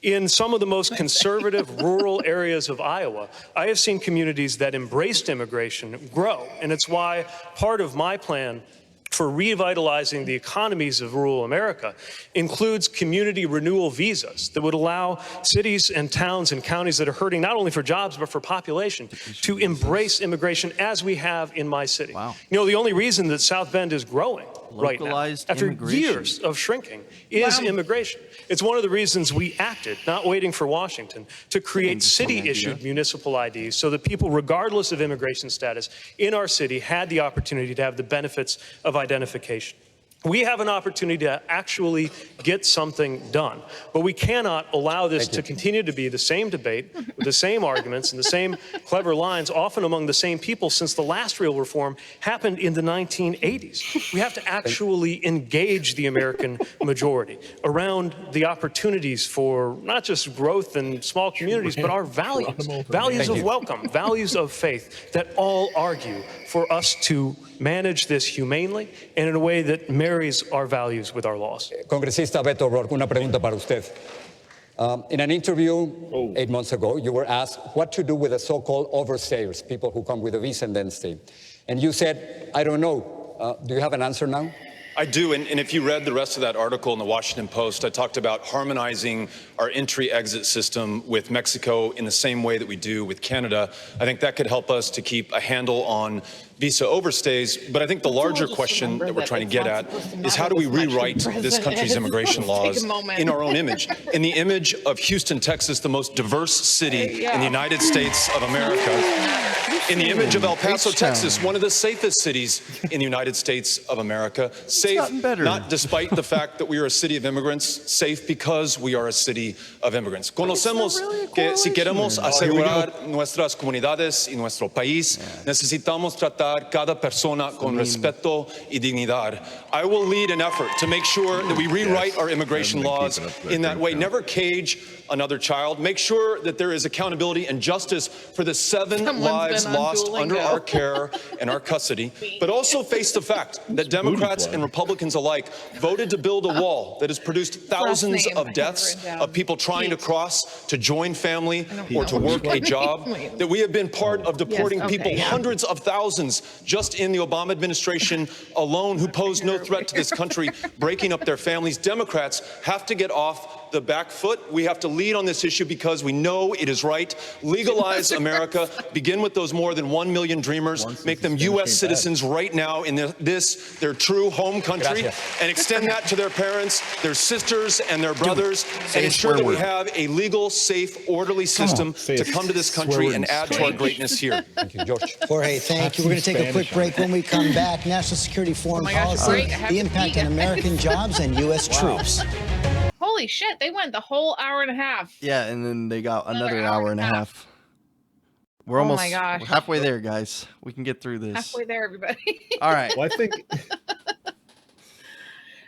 In some of the most conservative rural areas of Iowa, I have seen communities that embraced immigration grow, and it's why part of my plan for revitalizing the economies of rural America includes community renewal visas that would allow cities and towns and counties that are hurting not only for jobs but for population to embrace immigration as we have in my city. Wow. You know, the only reason that South Bend is growing right now, after years of shrinking, is immigration. It's one of the reasons we acted, not waiting for Washington, to create city-issued municipal IDs so that people, regardless of immigration status, in our city had the opportunity to have the benefits of identification. We have an opportunity to actually get something done, but we cannot allow this to continue to be the same debate, with the same arguments and the same clever lines, often among the same people, since the last real reform happened in the 1980s. We have to actually engage the American majority around the opportunities for not just growth in small communities, but our values, values of welcome, values of faith that all argue for us to manage this humanely and in a way that marries our values with our laws. Congresista Beto O'Rourke, una pregunta para usted. In an interview 8 months ago, you were asked what to do with the so-called overstayers, people who come with a visa and then stay. And you said, I don't know. Do you have an answer now? I do, and if you read the rest of that article in the Washington Post, I talked about harmonizing our entry-exit system with Mexico in the same way that we do with Canada. I think that could help us to keep a handle on visa overstays, but I think the larger question that we're trying to get at is how do we rewrite this country's immigration laws in our own image, in the image of Houston, Texas, the most diverse city in the United States of America, in the image of El Paso, Texas, one of the safest cities in the United States of America, safe not despite the fact that we are a city of immigrants, safe because we are a city of immigrants. Conocemos que si queremos asegurar nuestras comunidades y nuestro país, necesitamos tratar cada persona con respeto y dignidad. I will lead an effort to make sure that we rewrite our immigration laws in that way. Never cage another child. Make sure that there is accountability and justice for the 7 lives lost under our care and our custody, but also face the fact that Democrats and Republicans alike voted to build a wall that has produced thousands of deaths of people trying to cross to join family or to work a job, that we have been part of deporting people, hundreds of thousands just in the Obama administration alone who posed no threat to this country, breaking up their families. Democrats have to get off the back foot. We have to lead on this issue because we know it is right. Legalize America. Begin with those more than 1 million dreamers. Make them U.S. citizens right now in their true home country, and extend that to their parents, their sisters, and their brothers, and ensure that we have a legal, safe, orderly system to come to this country and add to our greatness here. Thank you, George. Jorge, thank you. We're going to take a quick break. When we come back, national security, foreign policy, the impact on American jobs and U.S. troops. Holy shit, they went the whole hour and a half. Yeah, and then they got another hour and a half. We're almost we're halfway there, guys. We can get through this. Halfway there, everybody. All right. Well, I think.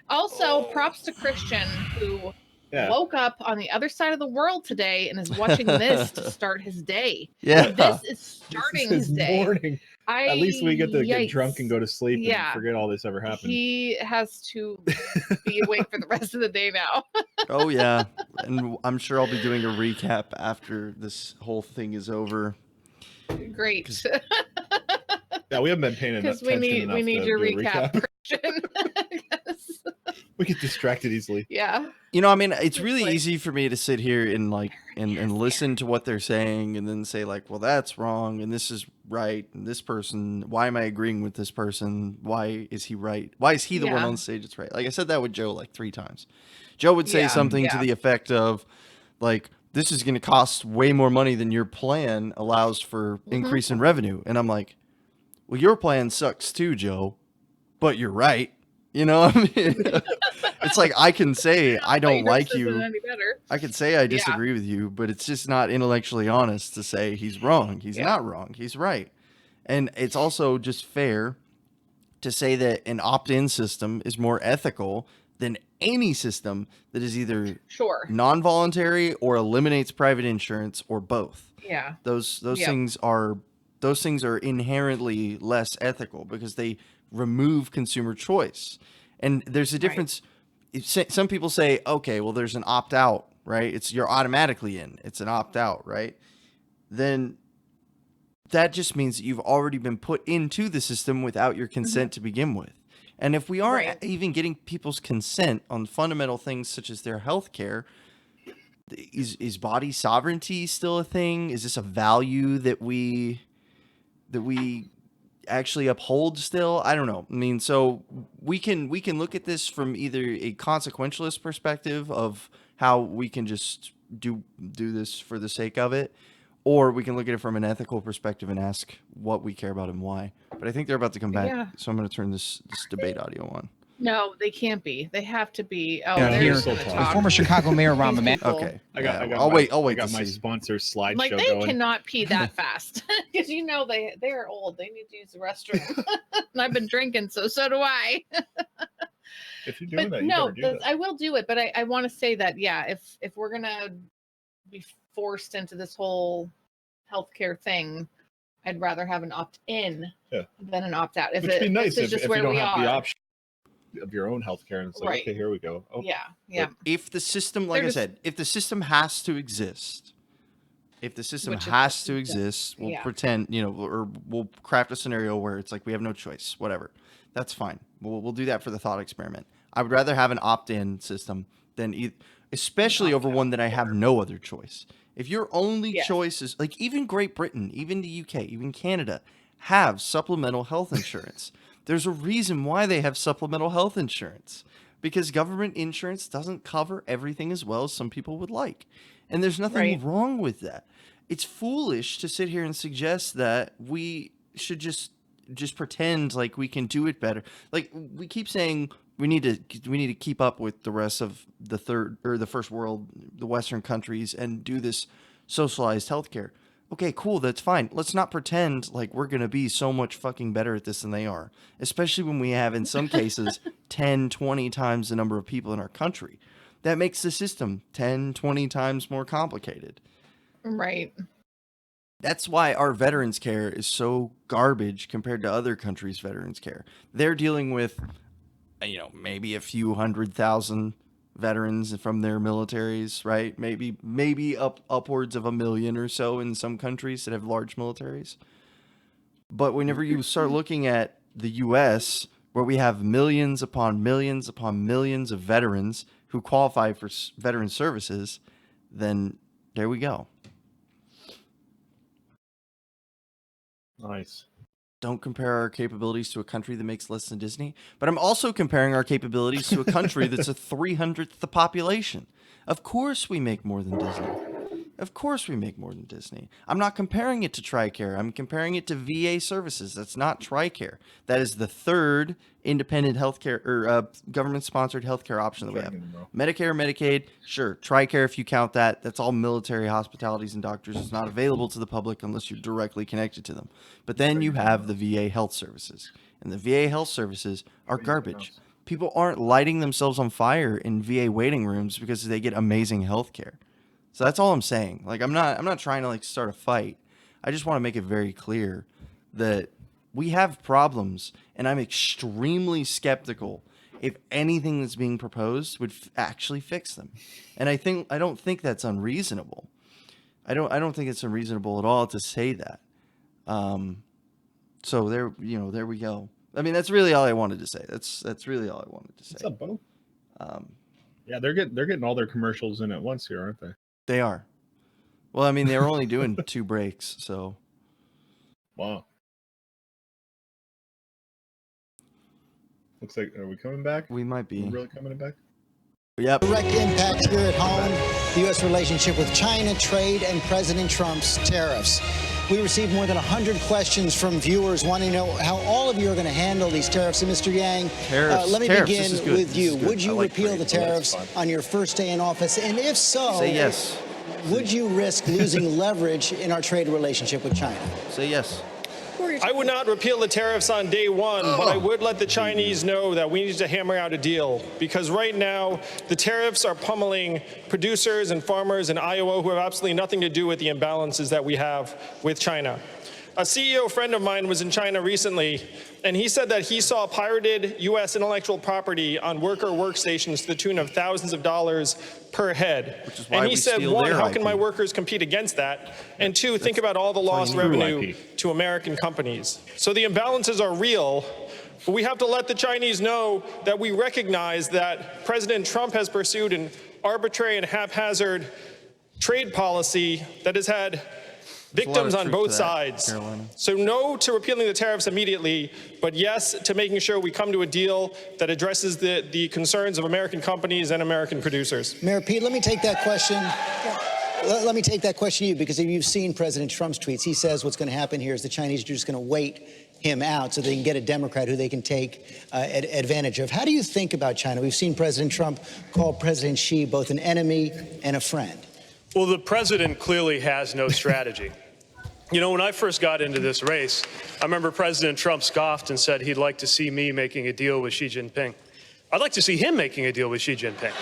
Also, props to Christian, who woke up on the other side of the world today and is watching this to start his day. Yeah. This is starting his day. Morning. At least we get to get drunk and go to sleep and forget all this ever happened. He has to be awake for the rest of the day now. Oh, yeah. And I'm sure I'll be doing a recap after this whole thing is over. Great. Yeah, we haven't been paying enough attention. We need your recap, Christian. We get distracted easily. Yeah. You know, I mean, it's really easy for me to sit here and listen to what they're saying and then say like, well, that's wrong and this is right. And this person, why am I agreeing with this person? Why is he right? Why is he the one on stage that's right? Like I said that with Joe like 3 times. Joe would say something to the effect of like, this is going to cost way more money than your plan allows for increase in revenue. And I'm like, well, your plan sucks too, Joe, but you're right. You know what I mean? It's like I can say I don't like you. I can say I disagree with you, but it's just not intellectually honest to say he's wrong. He's not wrong. He's right. And it's also just fair to say that an opt-in system is more ethical than any system that is either non-voluntary or eliminates private insurance or both. Yeah. Those things are inherently less ethical because they remove consumer choice. And there's a difference. Some people say, okay, well, there's an opt-out, right? You're automatically in. It's an opt-out, right? Then that just means that you've already been put into the system without your consent to begin with. And if we aren't even getting people's consent on fundamental things such as their health care, is body sovereignty still a thing? Is this a value that we actually uphold still? I don't know. I mean, so we can look at this from either a consequentialist perspective of how we can just do this for the sake of it, or we can look at it from an ethical perspective and ask what we care about and why. But I think they're about to come back, so I'm going to turn this debate audio on. No, they can't be. They have to be. Oh, Yeah, they're the talk. former Chicago mayor Rahm Emanuel. Okay. I'll wait I got to my see. sponsor slideshow Like they going. cannot pee that fast because they are old. They need to use the restroom. And I've been drinking, so do I. If you're doing But that, you no, better do that. I will do it. But I want to say that if we're gonna be forced into this whole healthcare thing, I'd rather have an opt-in than an opt-out. Which would be nice if you don't have the are. option of your own healthcare, and it's like, okay, here we go. Oh. Yeah. If the system, like I said, if the system has to exist, we'll pretend, or we'll craft a scenario where it's like we have no choice, whatever. That's fine. We'll do that for the thought experiment. I would rather have an opt-in system than especially over one that I have no other choice. If your only choice is, like, even Great Britain, even the UK, even Canada have supplemental health insurance. There's a reason why they have supplemental health insurance, because government insurance doesn't cover everything as well as some people would like. And there's nothing wrong with that. It's foolish to sit here and suggest that we should just pretend like we can do it better. Like, we keep saying we need to keep up with the rest of the third or the first world, the Western countries, and do this socialized healthcare. Okay, cool, that's fine. Let's not pretend like we're going to be so much fucking better at this than they are, especially when we have, in some cases, 10, 20 times the number of people in our country. That makes the system 10, 20 times more complicated. Right. That's why our veterans care is so garbage compared to other countries' veterans care. They're dealing with, maybe a few 100,000 veterans from their militaries, right? Maybe upwards of 1 million or so in some countries that have large militaries. But whenever you start looking at the U.S., where we have millions upon millions upon millions of veterans who qualify for veteran services, then there we go. Nice. Don't compare our capabilities to a country that makes less than Disney. But I'm also comparing our capabilities to a country that's a 300th the population. Of course we make more than Disney. Of course we make more than Disney. I'm not comparing it to TRICARE. I'm comparing it to VA services. That's not TRICARE. That is the third independent healthcare or government-sponsored healthcare option that we have. Medicare, Medicaid, sure. TRICARE, if you count that, that's all military hospitalities and doctors. It's not available to the public unless you're directly connected to them. But then you have the VA health services. And the VA health services are garbage. People aren't lighting themselves on fire in VA waiting rooms because they get amazing healthcare. So that's all I'm saying. Like, I'm not trying to start a fight. I just want to make it very clear that we have problems, and I'm extremely skeptical if anything that's being proposed would actually fix them. And I don't think that's unreasonable. I don't think it's unreasonable at all to say that. So there we go. I mean, that's really all I wanted to say. That's really all I wanted to say. What's up, Bo? Yeah, they're getting all their commercials in at once here, aren't they? They are. Well, I mean, they were only doing 2 breaks, so. Wow. Looks like, are we coming back? We might be. We're really coming back? Yep. Direct impact here at home, the U.S. relationship with China, trade, and President Trump's tariffs. We received more than 100 questions from viewers wanting to know how all of you are going to handle these tariffs. And Mr. Yang, let me begin with you. Would you repeal the tariffs on your first day in office? And if so, say yes. Would you risk losing leverage in our trade relationship with China? Say yes. We're I would not repeal the tariffs on day one, but I would let the Chinese know that we need to hammer out a deal, because right now the tariffs are pummeling producers and farmers in Iowa who have absolutely nothing to do with the imbalances that we have with China. A CEO friend of mine was in China recently, and he said that he saw pirated U.S. intellectual property on worker workstations to the tune of thousands of dollars per head. And he said, one, how can my workers compete against that? And two, think about all the lost revenue to American companies. So the imbalances are real, but we have to let the Chinese know that we recognize that President Trump has pursued an arbitrary and haphazard trade policy that has had victims on both sides. So no to repealing the tariffs immediately, but yes to making sure we come to a deal that addresses the concerns of American companies and American producers. Mayor Pete, let me take that question. Let me take that question to you, because if you've seen President Trump's tweets, he says what's going to happen here is the Chinese are just going to wait him out so they can get a Democrat who they can take advantage of. How do you think about China? We've seen President Trump call President Xi both an enemy and a friend. Well, the president clearly has no strategy. You know, when I first got into this race, I remember President Trump scoffed and said he'd like to see me making a deal with Xi Jinping. I'd like to see him making a deal with Xi Jinping.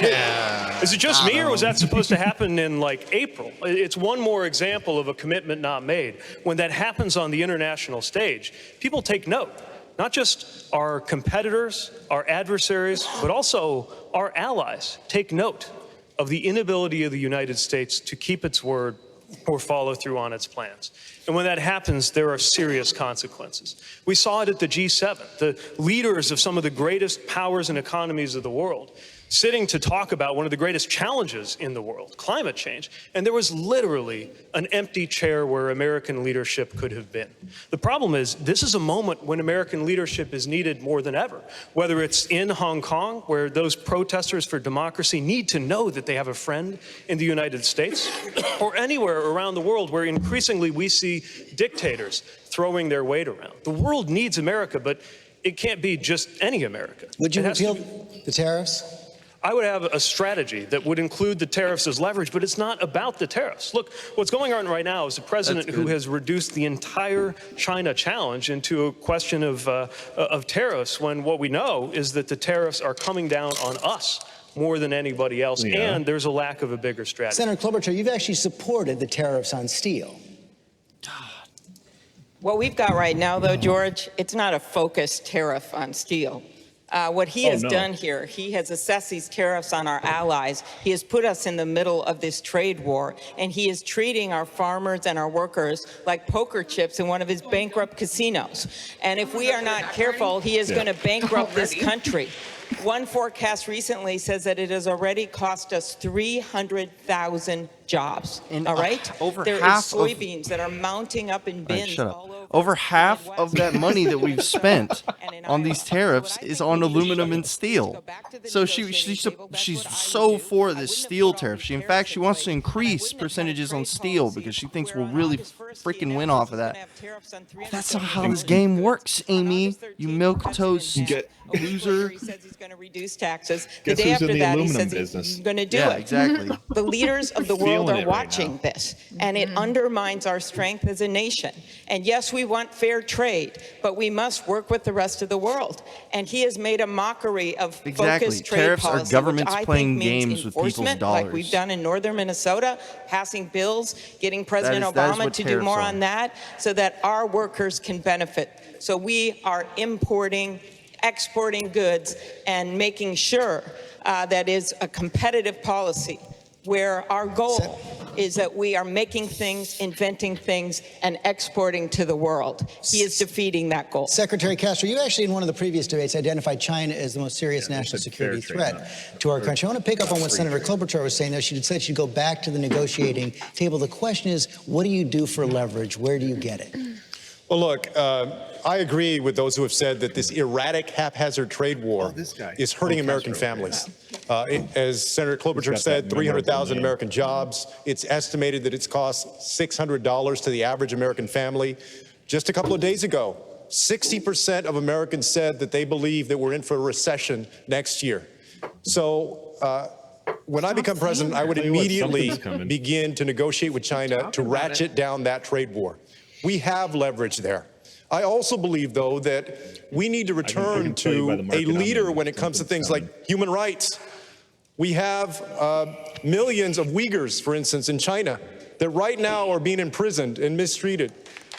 Yeah. Is it just me, or was that supposed to happen in like April? It's one more example of a commitment not made. When that happens on the international stage, people take note. Not just our competitors, our adversaries, but also our allies take note of the inability of the United States to keep its word or follow through on its plans. And when that happens, there are serious consequences. We saw it at the G7, the leaders of some of the greatest powers and economies of the world sitting to talk about one of the greatest challenges in the world, climate change, and there was literally an empty chair where American leadership could have been. The problem is, this is a moment when American leadership is needed more than ever, whether it's in Hong Kong, where those protesters for democracy need to know that they have a friend in the United States, or anywhere around the world where increasingly we see dictators throwing their weight around. The world needs America, but it can't be just any America. Would you repeal the tariffs? I would have a strategy that would include the tariffs as leverage, but it's not about the tariffs. Look, what's going on right now is a president who has reduced the entire China challenge into a question of tariffs, when what we know is that the tariffs are coming down on us more than anybody else, and there's a lack of a bigger strategy. Senator Klobuchar, you've actually supported the tariffs on steel. What we've got right now, though, George, it's not a focused tariff on steel. What he has done here, he has assessed these tariffs on our allies. He has put us in the middle of this trade war, and he is treating our farmers and our workers like poker chips in one of his bankrupt casinos. And if we are not careful, he is going to bankrupt this country. One forecast recently says that it has already cost us 300,000 jobs. And all right? There is soybeans that are mounting up in bins all over. Over half of that money that we've spent on these tariffs is on aluminum and steel. So she's so for this steel tariff. In fact, she wants to increase percentages on steel because she thinks we'll really freaking win off of that. That's not how this game works, Amy. You milquetoast loser. He says he's going to reduce taxes. The day after that, he says he's going to do it. Exactly. The leaders of the world are watching this, and it undermines our strength as a nation. And yes, we want fair trade, but we must work with the rest of the world. And he has made a mockery of focused trade Tariffs policy, are governments which I playing think means games with people's enforcement, dollars. like we've done in northern Minnesota, passing bills, getting President Obama to do more on that, so that our workers can benefit. So we are importing, exporting goods, and making sure that is a competitive policy, where our goal is that we are making things, inventing things, and exporting to the world. He is defeating that goal. Secretary Castro, you actually in one of the previous debates identified China as the most serious national security threat to our country. I want to pick up on what Senator Klobuchar was saying, though. She said she'd go back to the negotiating table. The question is, what do you do for leverage? Where do you get it? Well, look, I agree with those who have said that this erratic, haphazard trade war is hurting American families. As Senator Klobuchar said, 300,000 American jobs. It's estimated that it's cost $600 to the average American family. Just a couple of days ago, 60% of Americans said that they believe that we're in for a recession next year. So when I become president, I would immediately begin to negotiate with China to ratchet down that trade war. We have leverage there. I also believe, though, that we need to return to a leader when it comes to things like human rights. We have millions of Uyghurs, for instance, in China, that right now are being imprisoned and mistreated.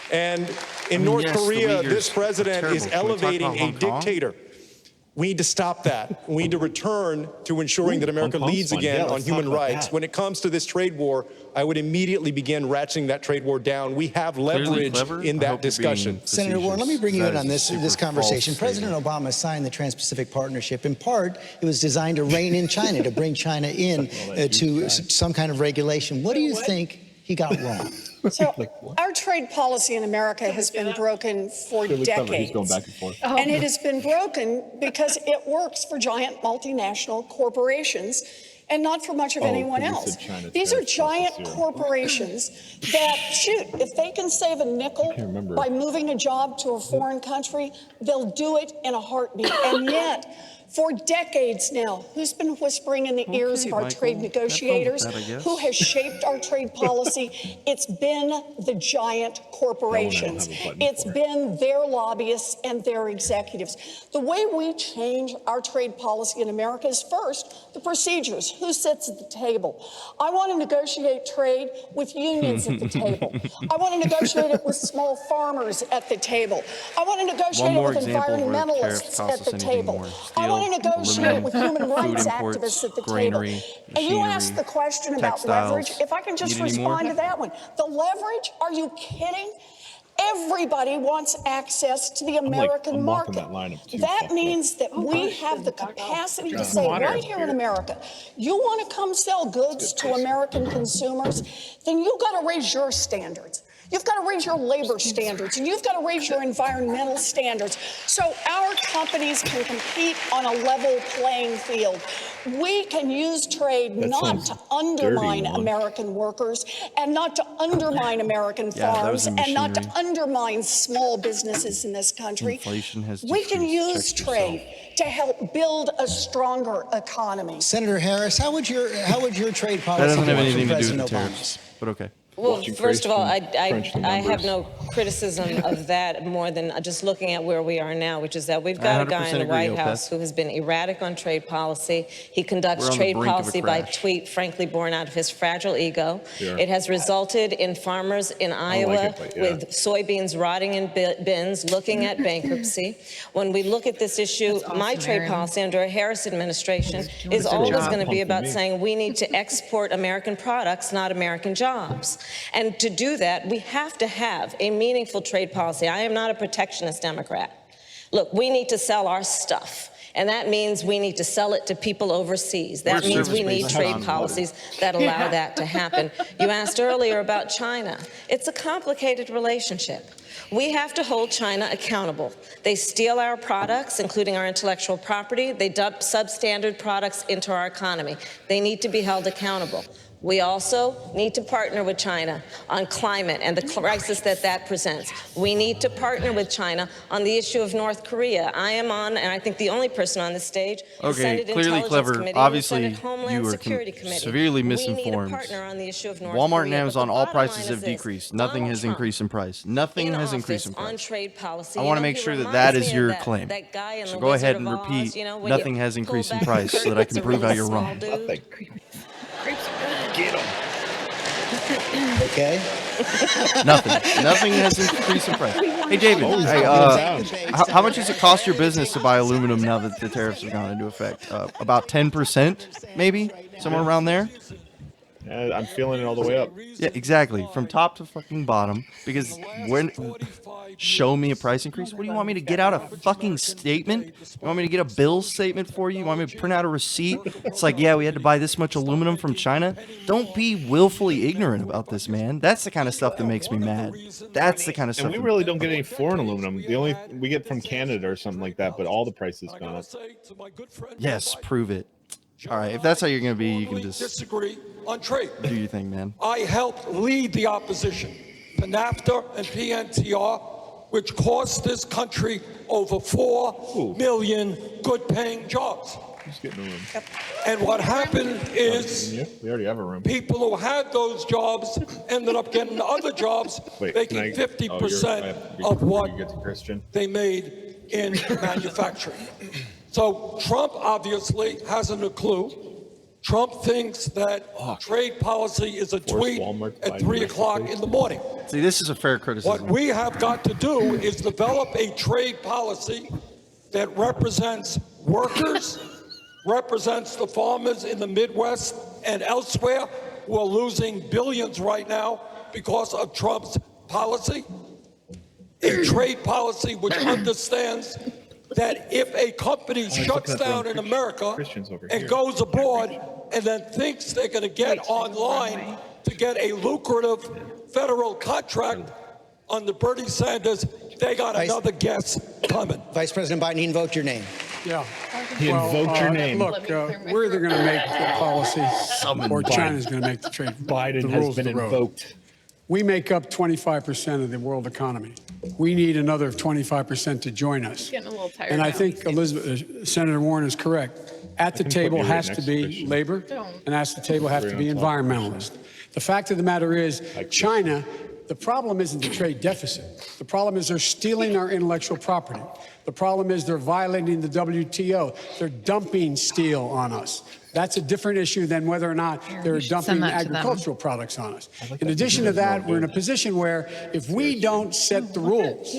And in North Korea, this president is elevating a dictator. We need to stop that. We need to return to ensuring that America leads again on human rights. When it comes to this trade war, I would immediately begin ratcheting that trade war down. We have leverage in that discussion. Senator Warren, let me bring you in on this conversation. President Obama signed the Trans-Pacific Partnership. In part, it was designed to rein in China, to bring China in to some kind of regulation. What do you think he got wrong? So our trade policy in America has been broken for decades. And it has been broken because it works for giant multinational corporations and not for much of anyone else. These are giant corporations that, shoot, if they can save a nickel by moving a job to a foreign country, they'll do it in a heartbeat. And yet, for decades now, who's been whispering in the ears of our trade negotiators? Who has shaped our trade policy? It's been the giant corporations. It's been their lobbyists and their executives. The way we change our trade policy in America is first, the procedures. Who sits at the table? I want to negotiate trade with unions at the table. I want to negotiate it with small farmers at the table. I want to negotiate it with environmentalists at the table. I want to negotiate with human rights activists at the table. And you asked the question about leverage. If I can just respond to that one. The leverage? Are you kidding? Everybody wants access to the American market. That means that we have the capacity to say right here in America, you want to come sell goods to American consumers, then you've got to raise your standards. You've got to raise your labor standards, and you've got to raise your environmental standards so our companies can compete on a level playing field. We can use trade not to undermine American workers and not to undermine American farms and not to undermine small businesses in this country. We can use trade to help build a stronger economy. Senator Harris, how would your trade policy doesn't have work anything for to do with President the Obama? tariffs, but okay. Well, first of all, I have no criticism of that more than just looking at where we are now, which is that we've got a guy in the White House who has been erratic on trade policy. He conducts trade policy by tweet, frankly, born out of his fragile ego. It has resulted in farmers in Iowa with soybeans rotting in bins, looking at bankruptcy. When we look at this issue, my trade policy under a Harris administration is always going to be about saying we need to export American products, not American jobs. And to do that, we have to have a meaningful trade policy. I am not a protectionist Democrat. Look, we need to sell our stuff. And that means we need to sell it to people overseas. That means we need trade policies that allow that to happen. You asked earlier about China. It's a complicated relationship. We have to hold China accountable. They steal our products, including our intellectual property. They dump substandard products into our economy. They need to be held accountable. We also need to partner with China on climate and the crisis that presents. We need to partner with China on the issue of North Korea. I am on, and I think the only person on this stage, the Senate Intelligence Committee, Obviously, and the Senate Homeland Security Committee. Severely misinformed. We need a partner on the issue of North Walmart Korea. and Amazon, all prices have decreased. Nothing has increased in price. Nothing has increased in price. On trade policy, I want to make sure that that is your claim. So go ahead and repeat, nothing has increased in price so that I can prove how you're wrong. Get him. Okay. Nothing has increased in price. Hey, David, how much does it cost your business to buy aluminum now that the tariffs have gone into effect? About 10%, maybe? Somewhere around there? I'm feeling it all the way up. Yeah, exactly. From top to fucking bottom. Because show me a price increase? What do you want me to get out a fucking statement? You want me to get a bill statement for you? You want me to print out a receipt? It's like, yeah, we had to buy this much aluminum from China. Don't be willfully ignorant about this, man. That's the kind of stuff that makes me mad. That's the kind of stuff. And we really don't get any foreign aluminum. The only we get from Canada or something like that, but all the prices gone up. Yes, prove it. All right, if that's how you're going to be, you can just disagree on trade. Do your thing, man. I helped lead the opposition to NAFTA and PNTR, which cost this country over 4 million good-paying jobs. Just get in the room. And what happened is We already have a room. people who had those jobs ended up getting other jobs, Wait, making can I- 50% oh, of what you get to Christian. they made in manufacturing. So Trump obviously hasn't a clue. Trump thinks that trade policy is a tweet at 3 o'clock in the morning. See, this is a fair What criticism. we have got to do is develop a trade policy that represents workers, represents the farmers in the Midwest and elsewhere who are losing billions right now because of Trump's policy. A trade policy which understands that if a company shuts down in America and goes abroad and then thinks they're going to get online to get a lucrative federal contract under Bernie Sanders, they got another guess coming. Vice President Biden, he invoked your name. Yeah. He invoked your name. Look, we're either going to make the policy or China's going to make the trade. Biden the has rules been of the road. invoked. We make up 25% of the world economy. We need another 25% to join us. Getting a little tired And I now. think Senator Warren is correct. At the can put table you right has to next to be Christian. labor, and at the table have to be environmentalists. The fact of the matter is, China, the problem isn't the trade deficit. The problem is they're stealing our intellectual property. The problem is they're violating the WTO. They're dumping steel on us. That's a different issue than whether or not they're dumping agricultural products on us. In addition to that, we're in a position where if we don't set the rules,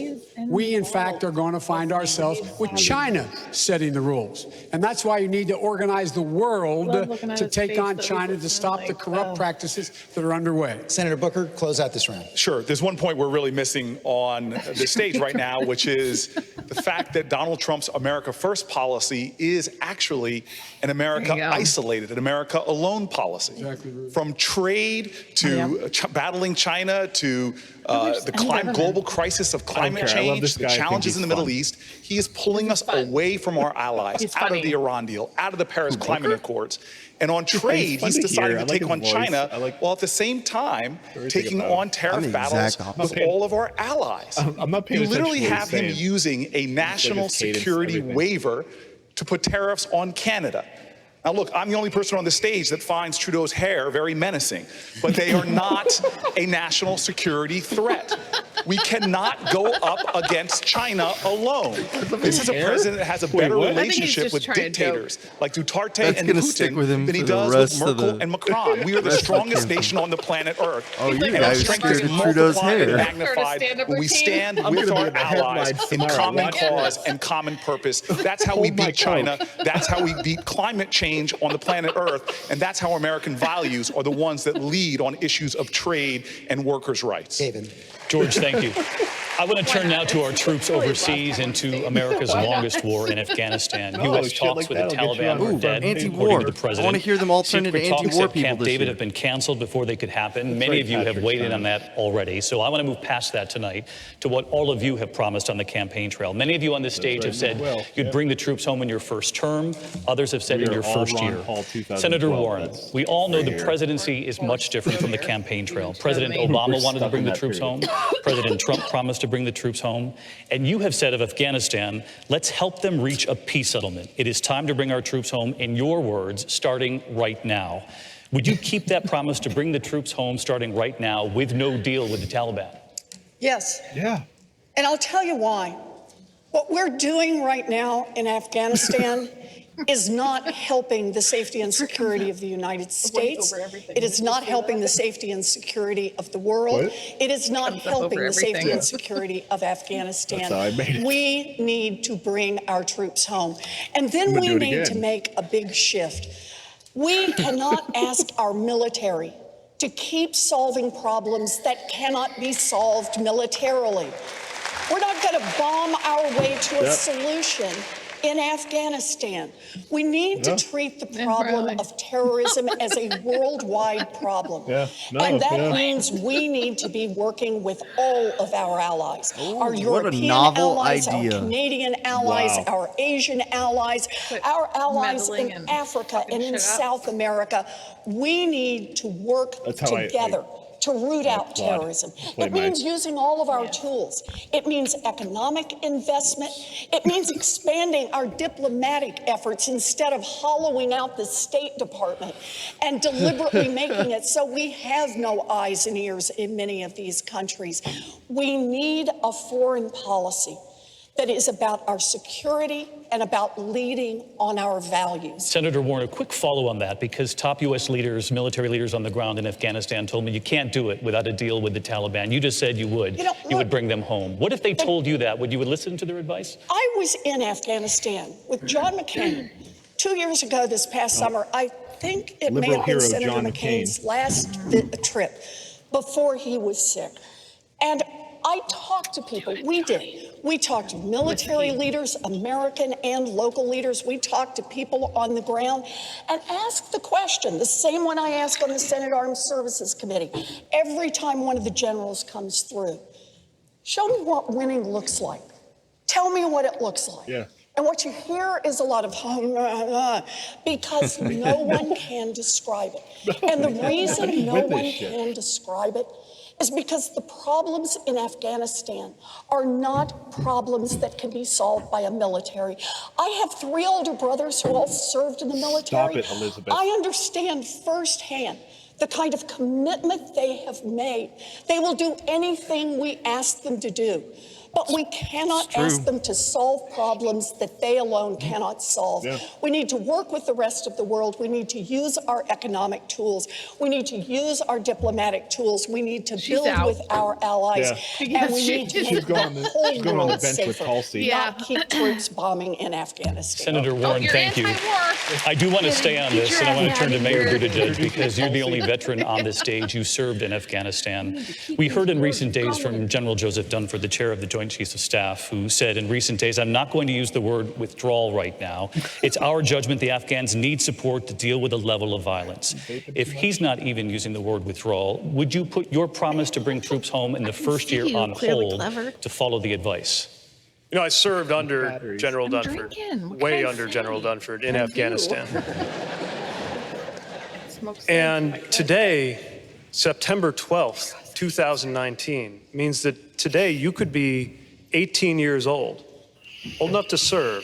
we in fact are going to find ourselves with China setting the rules. And that's why you need to organize the world to take on China to stop the corrupt practices that are underway. Senator Booker, close out this round. Sure. There's one point we're really missing on the stage right now, which is the fact that Donald Trump's America First policy is actually an America isolated, an America alone policy. Exactly. From trade to battling China to the global crisis of climate change, the challenges in the Middle East, he is pulling us away from our allies, out of the Iran deal, out of the Paris Climate Accords. And on trade, he's decided to take on China, while at the same time taking on tariff battles with all of our allies. I'm not paying You literally attention to have what him he's saying. using a national security waiver to put tariffs on Canada. Now, look, I'm the only person on the stage that finds Trudeau's hair very menacing, but they are not a national security threat. We cannot go up against China alone. This is a president that has a better relationship with dictators like Duterte and Putin than he does with Merkel and Macron. We are the strongest nation on the planet Earth. Oh, you And our guys strength scared is of Trudeau's multiplied and hair. magnified when we stand with our allies in common cause and common purpose. That's how we beat China. That's how we beat climate change on the planet Earth. And that's how American values are the ones that lead on issues of trade and workers' rights. David. George, thank you. I want to turn now to our troops overseas into America's longest war in Afghanistan. U.S. talks with the Taliban are dead, according to the president. I want to hear them all turn into Secret talks anti-war at people Camp this David year. have been canceled before they could happen. Many of you have weighed in on that already. So I want to move past that tonight to what all of you have promised on the campaign trail. Many of you on this stage have said you'd bring the troops home in your first term. Others have said in your first year. Senator Warren, we all know the presidency is much different from the campaign trail. President Obama wanted to bring the troops home. President Trump promised to bring the troops home. And you have said of Afghanistan, let's help them reach a peace settlement. It is time to bring our troops home, in your words, starting right now. Would you keep that promise to bring the troops home starting right now with no deal with the Taliban? Yes. Yeah. And I'll tell you why. What we're doing right now in Afghanistan is not helping the safety and security of the United States. It is not helping the safety and security of the world. It is not helping the safety and security of Afghanistan. We need to bring our troops home. And then we need to make a big shift. We cannot ask our military to keep solving problems that cannot be solved militarily. We're not going to bomb our way to a solution in Afghanistan. We need to treat the problem of terrorism as a worldwide problem. And that means we need to be working with all of our allies. Our European allies, our Canadian allies, our Asian allies, our allies in Africa and in South America. We need to work together to root out terrorism. It means using all of our tools. It means economic investment. It means expanding our diplomatic efforts instead of hollowing out the State Department and deliberately making it so we have no eyes and ears in many of these countries. We need a foreign policy that is about our security and about leading on our values. Senator Warren, a quick follow on that, because top U.S. leaders, military leaders on the ground in Afghanistan told me you can't do it without a deal with the Taliban. You just said you would. You would bring them home. What if they told you that? Would you listen to their advice? I was in Afghanistan with John McCain 2 years ago this past summer. I think it may have been Senator McCain's last trip before he was sick. And I talked to people. We did. We talked to military leaders, American and local leaders. We talked to people on the ground and asked the question, the same one I asked on the Senate Armed Services Committee, every time one of the generals comes through. Show me what winning looks like. Tell me what it looks like. Yeah. And what you hear is a lot of because no one can describe it. And the reason no one can describe it is because the problems in Afghanistan are not problems that can be solved by a military. I have 3 older brothers who all served in the military. Stop it, Elizabeth. I understand firsthand the kind of commitment they have made. They will do anything we ask them to do. But we cannot ask them to solve problems that they alone cannot solve. Yeah. We need to work with the rest of the world. We need to use our economic tools. We need to use our diplomatic tools. We need to build with our allies. Yeah. And we need to make the whole world safer, Yeah. not keep troops bombing in Afghanistan. Senator Warren, thank you. I do want to stay on this, and I want to turn to Mayor Buttigieg, because you're the only veteran on this stage. You served in Afghanistan. We heard in recent days from General Joseph Dunford, the chair of the Joint Chiefs of Staff, who said in recent days, I'm not going to use the word withdrawal right now. It's our judgment the Afghans need support to deal with the level of violence. If he's not even using the word withdrawal, would you put your promise to bring troops home in the first year on hold to follow the advice? You know, I served under General Dunford, way under General Dunford in Afghanistan. And today, September 12th, 2019, means that today you could be 18 years old enough to serve,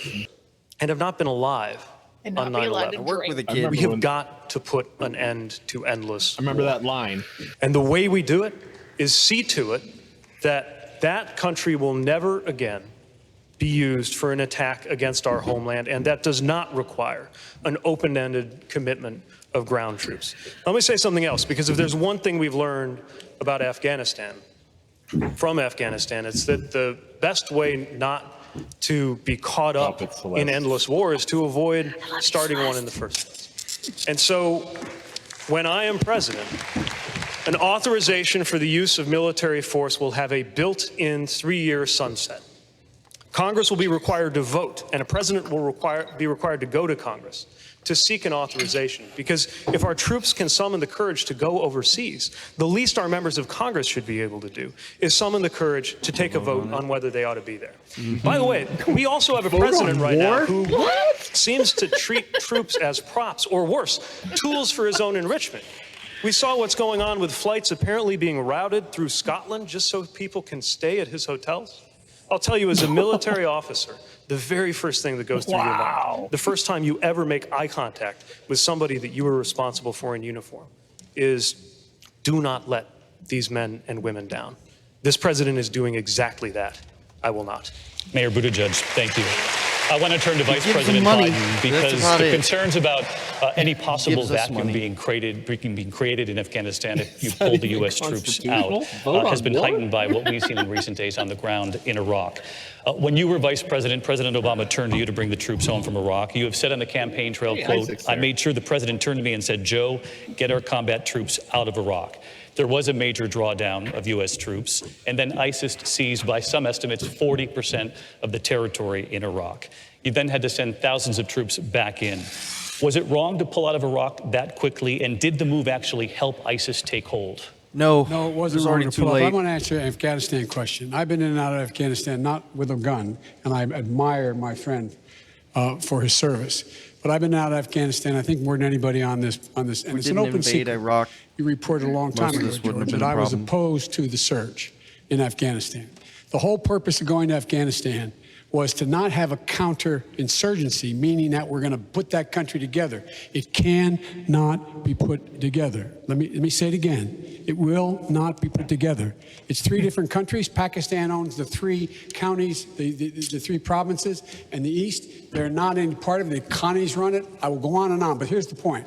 and have not been alive And on not be allowed to 9/11. drink. With a kid. We have got to put an end to endless. I remember that line. And the way we do it is see to it that that country will never again be used for an attack against our homeland, and that does not require an open-ended commitment of ground troops. Let me say something else, because if there's one thing we've learned about Afghanistan, from Afghanistan, it's that the best way not to be caught up in endless war is to avoid starting one in the first place. And so when I am president, an authorization for the use of military force will have a built-in 3-year sunset. Congress will be required to vote, and a president will be required to go to Congress to seek an authorization. Because if our troops can summon the courage to go overseas, the least our members of Congress should be able to do is summon the courage to take a vote on whether they ought to be there. By the way, we also have a president right now who seems to treat troops as props, or worse, tools for his own enrichment. We saw what's going on with flights apparently being routed through Scotland just so people can stay at his hotels. I'll tell you, as a military officer, the very first thing that goes through your mind, the first time you ever make eye contact with somebody that you are responsible for in uniform, is do not let these men and women down. This president is doing exactly that. I will not. Mayor Buttigieg, thank you. I want to turn to Vice President Biden, because the concerns about any possible vacuum being created in Afghanistan if you pull the U.S. troops out has been heightened by what we've seen in recent days on the ground in Iraq. When you were Vice President, President Obama turned to you to bring the troops home from Iraq. You have said on the campaign trail, quote, I made sure the president turned to me and said, Joe, get our combat troops out of Iraq. There was a major drawdown of U.S. troops, and then ISIS seized, by some estimates, 40% of the territory in Iraq. You then had to send thousands of troops back in. Was it wrong to pull out of Iraq that quickly, and did the move actually help ISIS take hold? No, it wasn't wrong to pull up. I want to answer an Afghanistan question. I've been in and out of Afghanistan, not with a gun, and I admire my friend, for his service. But I've been out of Afghanistan, I think, more than anybody on this, and it's an open secret. Iraq. You reported a long time ago, George, that I was opposed to the surge in Afghanistan. The whole purpose of going to Afghanistan was to not have a counterinsurgency, meaning that we're going to put that country together. It cannot be put together. Let me say it again. It will not be put together. It's 3 different countries. Pakistan owns the 3 counties, the 3 provinces, and the East. They're not any part of it. The economies run it. I will go on and on, but here's the point.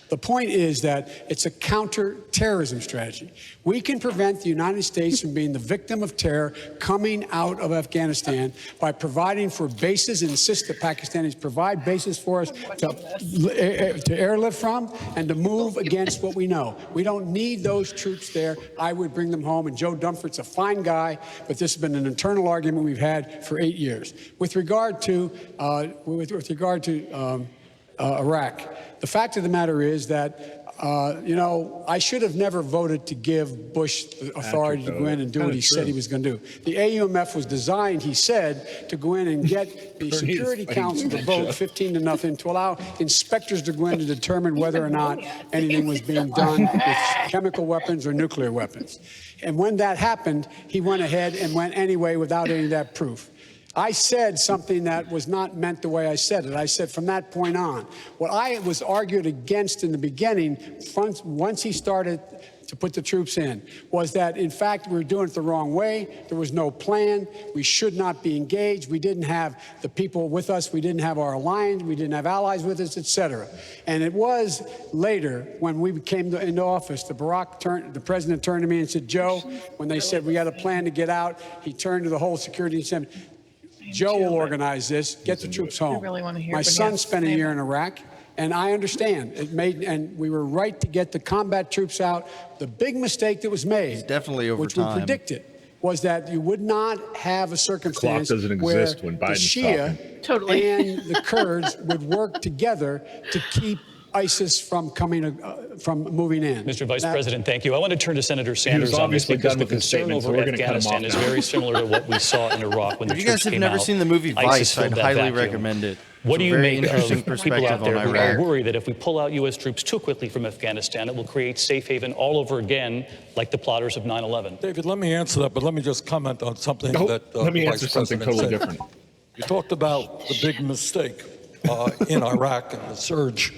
The point is that it's a counter-terrorism strategy. We can prevent the United States from being the victim of terror coming out of Afghanistan by providing for bases and insist that Pakistanis provide bases for us to airlift from and to move against what we know. We don't need those troops there. I would bring them home. And Joe Dunford's a fine guy, but this has been an internal argument we've had for 8 years. With regard to Iraq, the fact of the matter is that, I should have never voted to give Bush the authority to go in and do what he said he was going to do. The AUMF was designed, he said, to go in and get the Security Council to vote 15-0 to allow inspectors to go in to determine whether or not anything was being done with chemical weapons or nuclear weapons. And when that happened, he went ahead and went anyway without any of that proof. I said something that was not meant the way I said it. I said from that point on, what I was argued against in the beginning, once he started to put the troops in, was that, in fact, we were doing it the wrong way. There was no plan. We should not be engaged. We didn't have the people with us. We didn't have our alliance. We didn't have allies with us, et cetera. And it was later, when we came into office, the president turned to me and said, Joe, when they said we had a plan to get out, he turned to the whole security and said, Joe will organize this, get the troops home. My son spent a year in Iraq, and I understand. And we were right to get the combat troops out. The big mistake that was made, which we predicted, was that you would not have a circumstance where the Shia and the Kurds would work together to keep ISIS from moving in. Mr. Vice President, thank you. I want to turn to Senator Sanders, obviously, because the concern over Afghanistan is very similar to what we saw in Iraq when the troops came out. If you guys have never seen the movie Vice, I'd highly recommend it. What do you make of people out there who are worried that if we pull out U.S. troops too quickly from Afghanistan, it will create safe haven all over again, like the plotters of 9/11? David, let me answer that, but let me just comment on something that let me answer something totally different. You talked about the big mistake in Iraq and the surge.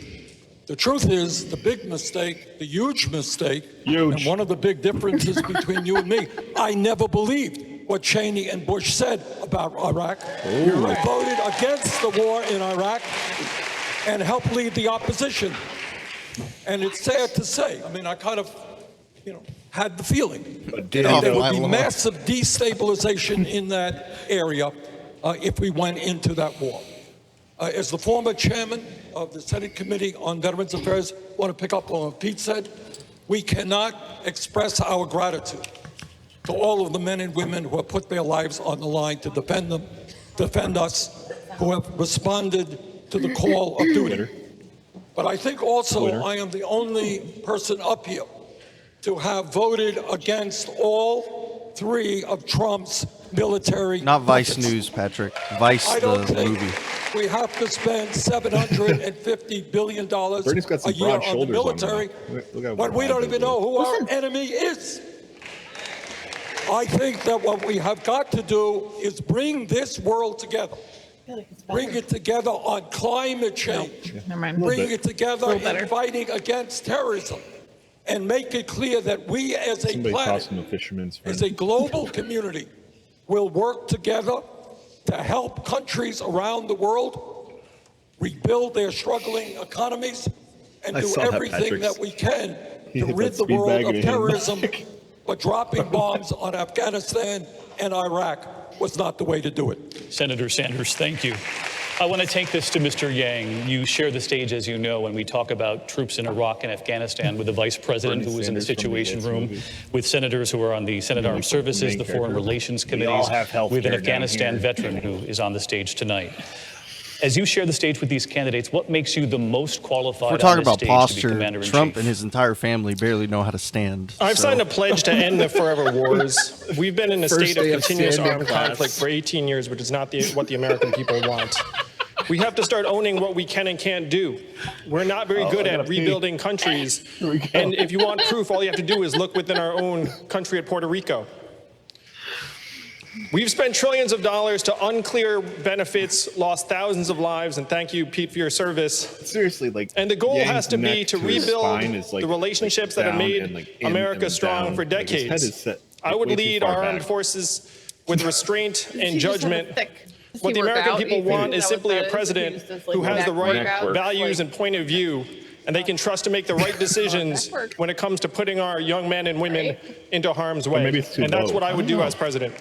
The truth is, the big mistake, the huge mistake, and one of the big differences between you and me, I never believed what Cheney and Bush said about Iraq. We voted against the war in Iraq and helped lead the opposition. And it's sad to say, I mean, I kind of, had the feeling that there would be massive destabilization in that area if we went into that war. As the former chairman of the Senate Committee on Veterans Affairs, I want to pick up on what Pete said. We cannot express our gratitude to all of the men and women who have put their lives on the line to defend us, who have responded to the call of duty. But I think also I am the only person up here to have voted against all 3 of Trump's military Not Vice News, Patrick. Vice, the movie. We have to spend $750 billion a year on the military, but we don't even know who our enemy is. I think that what we have got to do is bring this world together. Bring it together on climate change. Bring it together in fighting against terrorism. And make it clear that we as a planet, as a global community, will work together to help countries around the world rebuild their struggling economies and do everything that we can to rid the world of terrorism. But dropping bombs on Afghanistan and Iraq was not the way to do it. Senator Sanders, thank you. I want to take this to Mr. Yang. You share the stage, as you know, when we talk about troops in Iraq and Afghanistan with the Vice President who was in the Situation Room, with senators who are on the Senate Armed Services, the Foreign Relations Committees, with an Afghanistan veteran who is on the stage tonight. As you share the stage with these candidates, what makes you the most qualified We're talking on this about stage to be Commander-in-Chief? Trump and his entire family barely know how to stand. I've signed a pledge to end the forever wars. We've been in a state of continuous armed conflict for 18 years, which is not what the American people want. We have to start owning what we can and can't do. We're not very good at rebuilding countries. And if you want proof, all you have to do is look within our own country at Puerto Rico. We've spent trillions of dollars to unclear benefits, lost thousands of lives, and thank you, Pete, for your service. Seriously, like, and the goal has to be to rebuild the relationships that have made America strong for decades. I would lead our armed forces with restraint and judgment. What the American people want is simply a president who has the right values and point of view, and they can trust to make the right decisions when it comes to putting our young men and women into harm's way. And that's what I would do as president.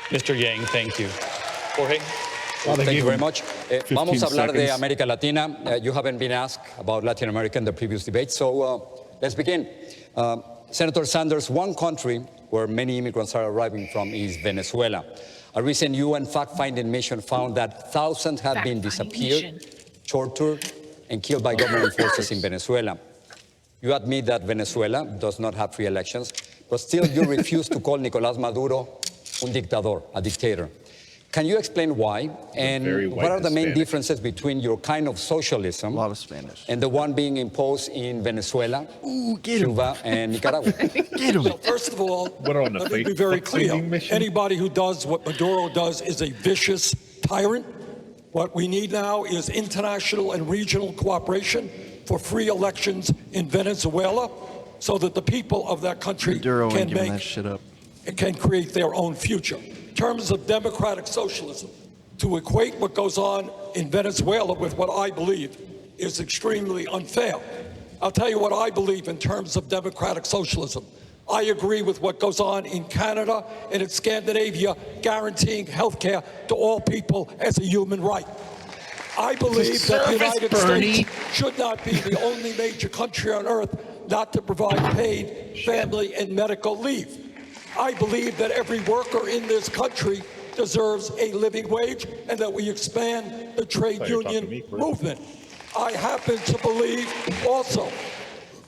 Mr. Yang, thank you. Jorge. Thank you very much. Vamos a hablar de América Latina. You haven't been asked about Latin America in the previous debate, so let's begin. Senator Sanders, one country where many immigrants are arriving from is Venezuela. A recent UN fact-finding mission found that thousands have been disappeared, tortured, and killed by government forces in Venezuela. You admit that Venezuela does not have free elections, but still you refuse to call Nicolás Maduro un dictador, a dictator. Can you explain why? And what are the main differences between your kind of socialism and the one being imposed in Venezuela, Cuba, and Nicaragua? So first of all, let me be very clear. Anybody who does what Maduro does is a vicious tyrant. What we need now is international and regional cooperation for free elections in Venezuela so that the people of that country can create their own future. In terms of democratic socialism, to equate what goes on in Venezuela with what I believe is extremely unfair. I'll tell you what I believe in terms of democratic socialism. I agree with what goes on in Canada and in Scandinavia, guaranteeing health care to all people as a human right. I believe that the United States should not be the only major country on earth not to provide paid family and medical leave. I believe that every worker in this country deserves a living wage and that we expand the trade union movement. I happen to believe also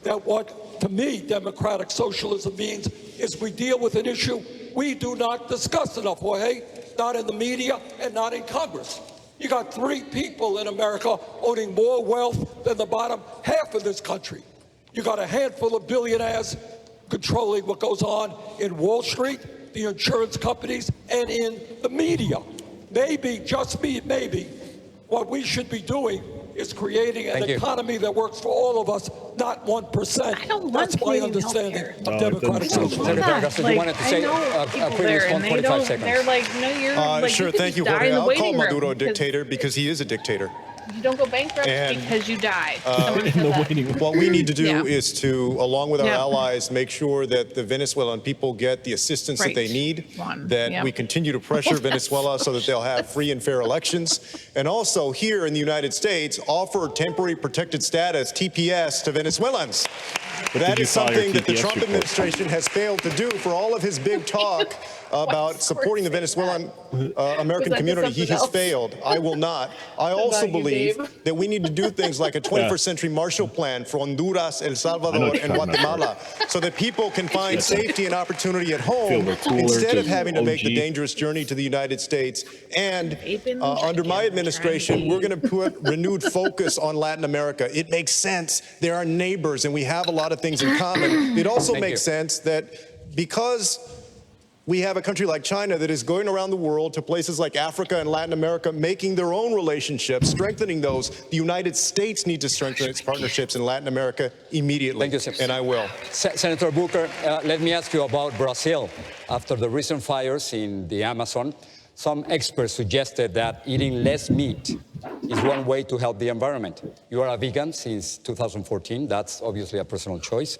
that what, to me, democratic socialism means is we deal with an issue we do not discuss enough, Jorge, not in the media and not in Congress. You got 3 people in America owning more wealth than the bottom half of this country. You got a handful of billionaires controlling what goes on in Wall Street, the insurance companies, and in the media. Maybe, just maybe, what we should be doing is creating an economy that works for all of us, not 1%. That's my understanding of democratic socialism. Senator Castro, you wanted to say a quick response, 45 seconds. They're like, no, you're like, sure, thank you, Jorge. I'll call Maduro a dictator because he is a dictator. You don't go bankrupt because you die. What we need to do is to, along with our allies, make sure that the Venezuelan people get the assistance that they need, that we continue to pressure Venezuela so that they'll have free and fair elections, and also here in the United States, offer temporary protected status, TPS, to Venezuelans. That is something that the Trump administration has failed to do. For all of his big talk about supporting the Venezuelan American community, he has failed. I will not. I also believe that we need to do things like a 21st century Marshall Plan for Honduras, El Salvador, and Guatemala, so that people can find safety and opportunity at home instead of having to make the dangerous journey to the United States. And under my administration, we're going to put renewed focus on Latin America. It makes sense. They're our neighbors, and we have a lot of things in common. It also makes sense that because we have a country like China that is going around the world to places like Africa and Latin America, making their own relationships, strengthening those. The United States needs to strengthen its partnerships in Latin America immediately. Thank you, and I will. Senator Booker, let me ask you about Brazil. After the recent fires in the Amazon, some experts suggested that eating less meat is one way to help the environment. You are a vegan since 2014. That's obviously a personal choice.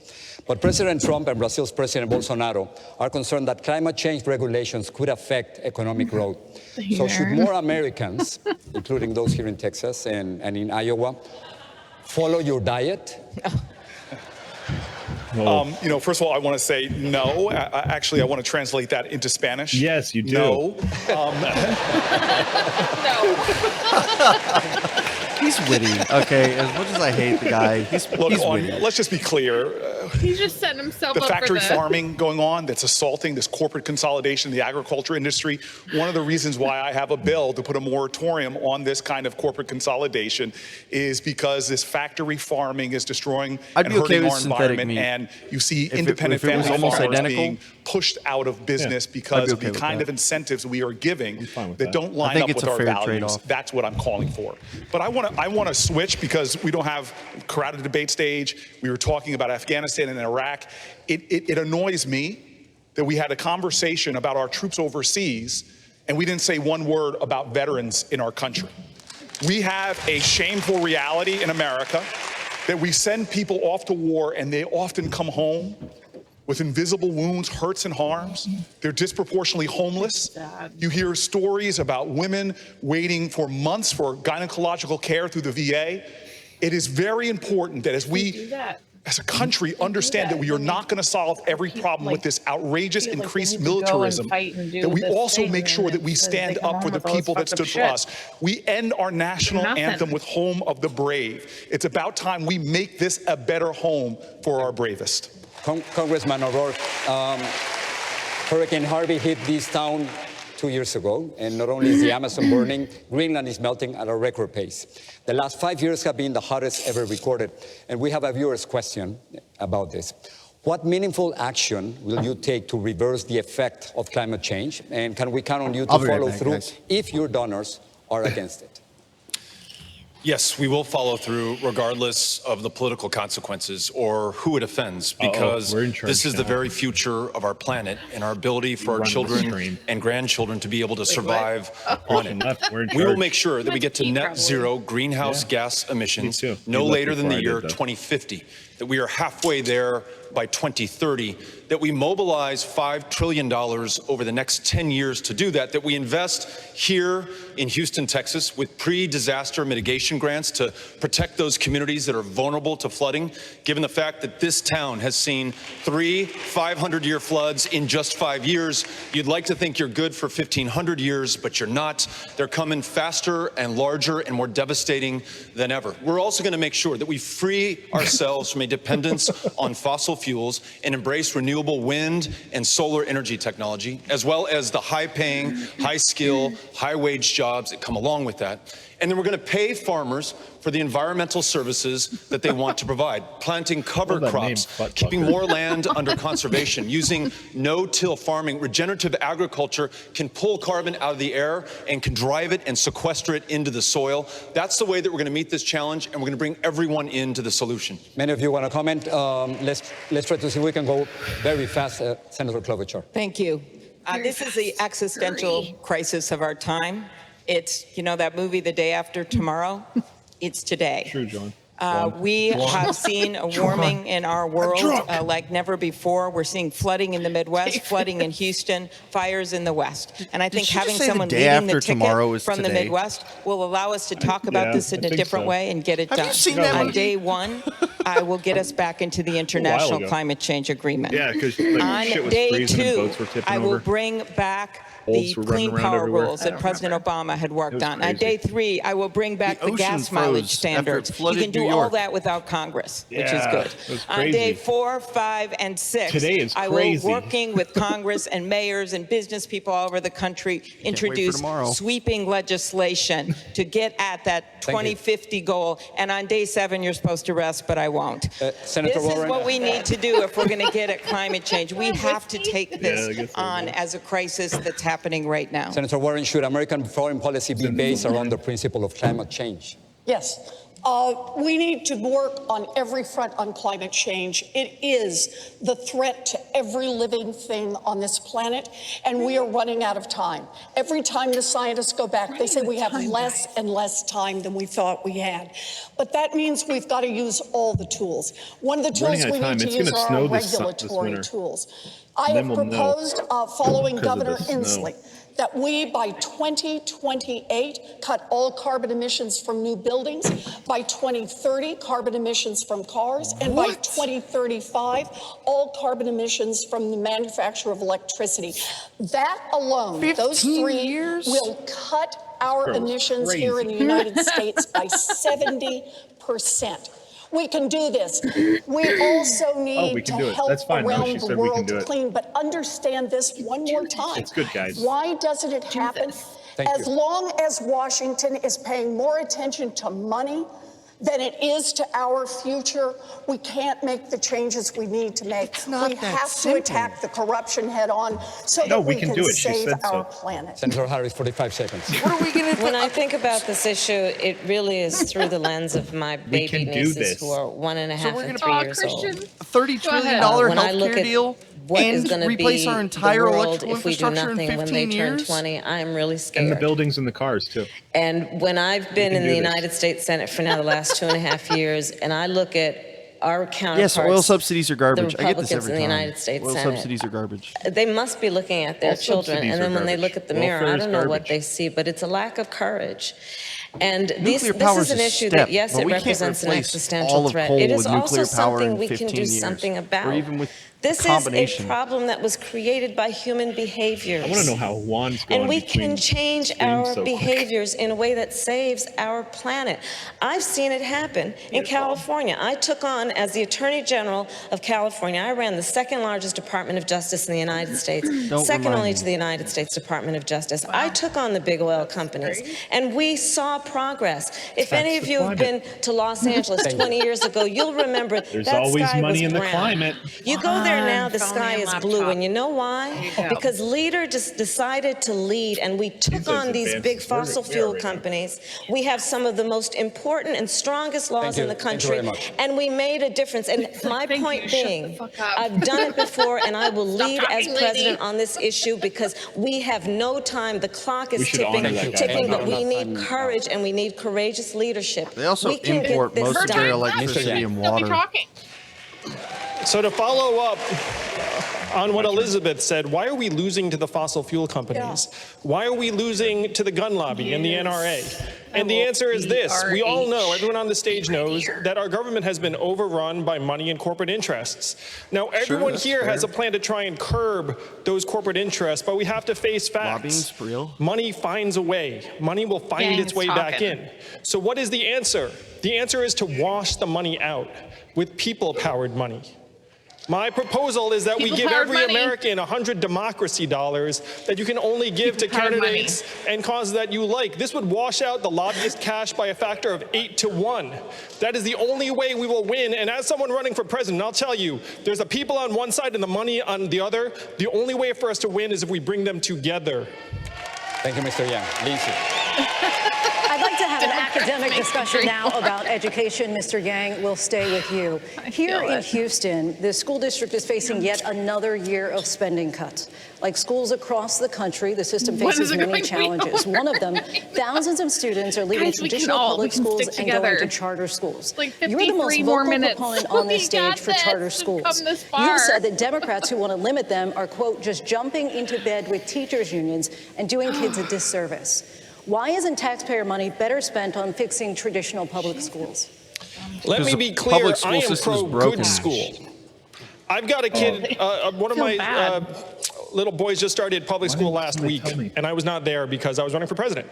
But President Trump and Brazil's President Bolsonaro are concerned that climate change regulations could affect economic growth. So should more Americans, including those here in Texas and in Iowa, follow your diet? You know, first of all, I want to say no. Actually, I want to translate that into Spanish. Yes, you do. No. He's witty. Okay, as much as I hate the guy, he's witty. Let's just be clear. He's just setting himself the up factory for farming going on that's assaulting this corporate consolidation in the agriculture industry. One of the reasons why I have a bill to put a moratorium on this kind of corporate consolidation is because this factory farming is destroying and hurting our environment. And you see independent family farmers being pushed out of business because of the kind of incentives we are giving that don't line up with our values. That's what I'm calling for. But I want to switch because we don't have a crowded debate stage. We were talking about Afghanistan and Iraq. It annoys me that we had a conversation about our troops overseas and we didn't say one word about veterans in our country. We have a shameful reality in America that we send people off to war and they often come home with invisible wounds, hurts, and harms. They're disproportionately homeless. You hear stories about women waiting for months for gynecological care through the VA. It is very important that as we, as a country, understand that we are not going to solve every problem with this outrageous increased militarism, that we also make sure that we stand up for the people that stood for us. We end our national anthem with Home of the Brave. It's about time we make this a better home for our bravest. Congressman O'Rourke, Hurricane Harvey hit this town 2 years ago, and not only is the Amazon burning, Greenland is melting at a record pace. The last 5 years have been the hottest ever recorded, and we have a viewer's question about this. What meaningful action will you take to reverse the effect of climate change, and can we count on you to follow through if your donors are against it? Yes, we will follow through regardless of the political consequences or who it offends, because this is the very future of our planet and our ability for our children and grandchildren to be able to survive on it. We will make sure that we get to net zero greenhouse gas emissions no later than the year 2050, that we are halfway there by 2030, that we mobilize $5 trillion over the next 10 years to do that, that we invest here in Houston, Texas, with pre-disaster mitigation grants to protect those communities that are vulnerable to flooding, given the fact that this town has seen 3 500-year floods in just 5 years. You'd like to think you're good for 1,500 years, but you're not. They're coming faster and larger and more devastating than ever. We're also going to make sure that we free ourselves from a dependence on fossil fuels and embrace renewable wind and solar energy technology, as well as the high-paying, high-skill, high-wage jobs that come along with that. And then we're going to pay farmers for the environmental services that they want to provide, planting cover crops, keeping more land under conservation, using no-till farming. Regenerative agriculture can pull carbon out of the air and can drive it and sequester it into the soil. That's the way that we're going to meet this challenge, and we're going to bring everyone into the solution. Many of you want to comment. Let's try to see if we can go very fast. Senator Klobuchar. Thank you. This is the existential crisis of our time. It's, you know, that movie, The Day After Tomorrow? It's today. True, John. We have seen a warming in our world like never before. We're seeing flooding in the Midwest, flooding in Houston, fires in the West. And I think having someone leading the ticket from the Midwest will allow us to talk about this in a different way and get it done. On day one, I will get us back into the International Climate Change Agreement. Yeah, because on day two, I will bring back the clean power rules that President Obama had worked on. On day three, I will bring back the gas mileage standards. You can do all that without Congress, which is good. On day 4, 5, and 6, I will, working with Congress and mayors and business people all over the country, introduce sweeping legislation to get at that 2050 goal. And on day 7, you're supposed to rest, but I won't. Senator This is what we need to do if we're going to get at climate change. We have to take this on as a crisis that's happening right now. Senator Warren, should American foreign policy be based around the principle of climate change? Yes. We need to work on every front on climate change. It is the threat to every living thing on this planet, and we are running out of time. Every time the scientists go back, they say we have less and less time than we thought we had. But that means we've got to use all the tools. One of the tools we need to use are our regulatory tools. I have proposed, following Governor Inslee, that we, by 2028, cut all carbon emissions from new buildings, by 2030, carbon emissions from cars, and by 2035, all carbon emissions from the manufacture of electricity. That alone, those 3 years, will cut our emissions here in the United States by 70%. We can do this. We also need to help around the world to clean. But understand this one more time. It's good, guys. Why doesn't it happen? As long as Washington is paying more attention to money than it is to our future, we can't make the changes we need to make. We have to attack the corruption head on so that we can save our planet. Senator Harris, 45 seconds. When I think about this issue, it really is through the lens of my baby nieces who are 1.5 and 3 years old. $30 trillion healthcare deal what is and going to replace be our entire the world electrical if we do infrastructure in nothing when 15 they turn years? 20. I'm really scared. And the buildings and the cars, too. And when I've been in the United States Senate for now the last 2.5 years, and I look at our counterparts, Yes, oil subsidies are garbage. the I get this Republicans every in the time. United States Oil Senate, subsidies are garbage. they must be looking at their All children, subsidies and are then when they garbage. look at the mirror, Welfare I is don't know what garbage. they see, but it's a lack of courage. And this power is an a issue step, that, yes, but it we can't represents an replace existential all of threat. coal It is with also nuclear power something in we can 15 do years, something about. or even with This is a combination. problem that was created by human behaviors. I want to know how Juan's going And we between can change screens our so quick. behaviors in a way that saves our planet. I've seen it happen in California. I took on, as the Attorney General of California, I ran the second largest Department of Justice in the United States, second only to the United States Department of Justice. I took on the big oil companies, and we saw progress. If any of you have been to Los Angeles 20 years ago, you'll remember There's that always sky money was in the brown. climate. You go there now, the sky is blue, and you know why? go. Because leader just decided to lead, and we took on these big fossil fuel companies. We have some of the most important and strongest laws in the Thank you country, very much. and we made a difference. And my point being, I've done it before, and I will lead as president on this issue because we have no time. The clock is We should honor that guy. ticking, but Not we enough need courage and we need courageous leadership. They also We can get import this most of their done. electricity and water. So to follow up on what Elizabeth said, why are we losing to the fossil fuel companies? Why are we losing to the gun lobby and the NRA? And the answer is this. We all know, everyone on the stage knows, that our government has been overrun by money and corporate interests. Now, everyone that's here fair. has a plan to try and curb those corporate interests, but we have to face facts. Lobbying's real. Money finds a way. Money will find Gang's its way back talking. in. So what is the answer? The answer is to wash the money out with people-powered money. My proposal is that we give People-powered every money. American 100 democracy dollars that you can only give to People-powered candidates and causes that you like. This would wash out the lobbyist cash by a factor of 8 to 1. That is the only way we will win. And as someone running for president, I'll tell you, there's the people on one side and the money on the other. The only way for us to win is if we bring them together. Thank you, Mr. Yang. Lindsay. I'd like to have an academic discussion now about education. Mr. Yang, we'll stay with you. Here in Houston, the school district is facing yet another year of spending cuts. Like schools across the country, the system When faces is it many going challenges. One of them, thousands of students are leaving Guys, we can traditional all- public we can schools stick and going together. to charter schools. Like You're the most 53 more vocal minutes. proponent on this We got stage for this. charter We've schools. come this You far. have said that Democrats who want to limit them are, quote, just jumping into bed with teachers' unions and doing kids a disservice. Why isn't taxpayer money better spent on fixing traditional public schools? Let Because me the be clear, public school I am system is pro broken. good school. I've got a kid, one of Feel my bad. little boys just started public school last week, and I was not there because I was running for president.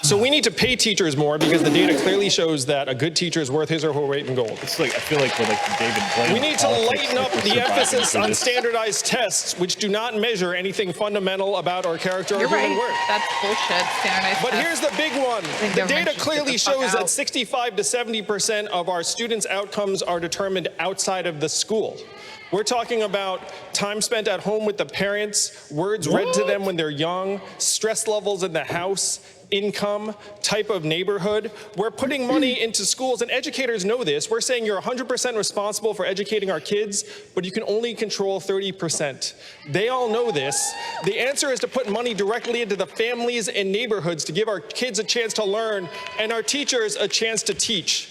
So we need to pay teachers more because the data clearly shows that a good teacher is worth his or her weight in gold. It's like, I feel like we're like David Blaine. We need to Politics, lighten up like we're the surviving emphasis through on this. standardized tests, which do not measure anything fundamental about our character or You're human right. worth. That's bullshit. Standardized But tests. here's the big one. The government data should clearly get the fuck shows that out. 65 to 70% of our students' outcomes are determined outside of the school. We're talking about time spent at home with the parents, words read to them when they're young, stress levels in the house, income, type of neighborhood. We're putting money into schools, and educators know this. We're saying you're 100% responsible for educating our kids, but you can only control 30%. They all know this. The answer is to put money directly into the families and neighborhoods to give our kids a chance to learn and our teachers a chance to teach.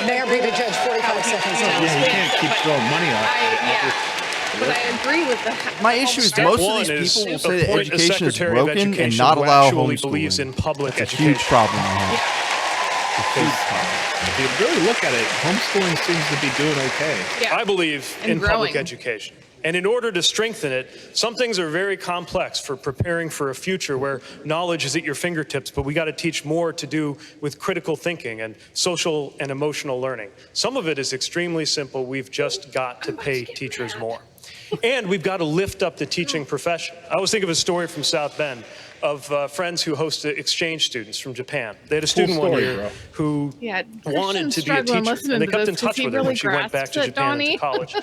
Mayor Buttigieg, 45 seconds. Yeah, you can't keep throwing money off. But I agree with the. My issue is most of these people will say that education is broken and not allow believes in homeschooling. public That's a education. huge problem I have. If you really look at it, homeschooling seems to be doing okay. Yeah. I believe And in public growing. education. And in order to strengthen it, some things are very complex for preparing for a future where knowledge is at your fingertips, but we got to teach more to do with critical thinking and social and emotional learning. Some of it is extremely simple. We've just got to pay teachers more. And we've got to lift up the teaching profession. I always think of a story from South Bend of friends who hosted exchange students from Japan. They had a student one year who wanted to be a teacher, and they kept in touch with her when she went back to Japan and to college.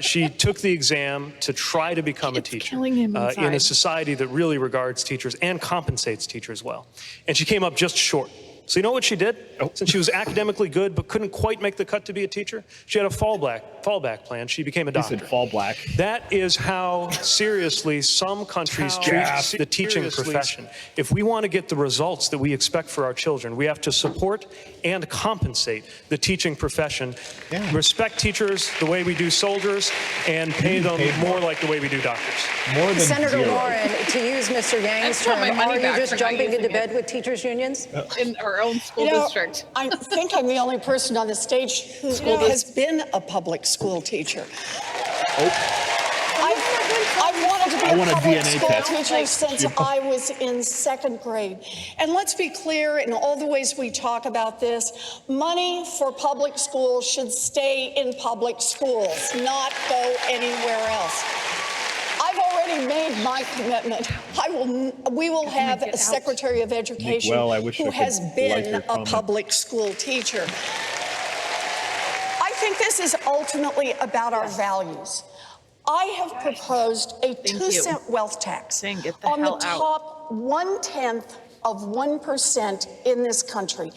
She took the exam to try to become a teacher in a society that really regards teachers and compensates teachers well. And she came up just short. So you know what she did? Since she was academically good but couldn't quite make the cut to be a teacher, she had a fallback plan. She became a doctor. He said fallback. That is how seriously some countries treat the teaching profession. If we want to get the results that we expect for our children, we have to support and compensate the teaching profession. Respect teachers the way we do soldiers and pay them more like the way we do doctors. More than Senator zero. Warren, to use Mr. Yang's term, are you just jumping into bed with teachers unions? In our own school district. I think I'm the only person on the stage who has been a public school teacher. I've wanted to be a public school teacher since I was in 2nd grade. And let's be clear in all the ways we talk about this, money for public schools should stay in public schools, not go anywhere else. I've already made my commitment. We will have a Secretary of Education who has been a public school teacher. I think this is ultimately about our values. I have proposed a 2-cent wealth tax on the top 1/10 of 1% in this country.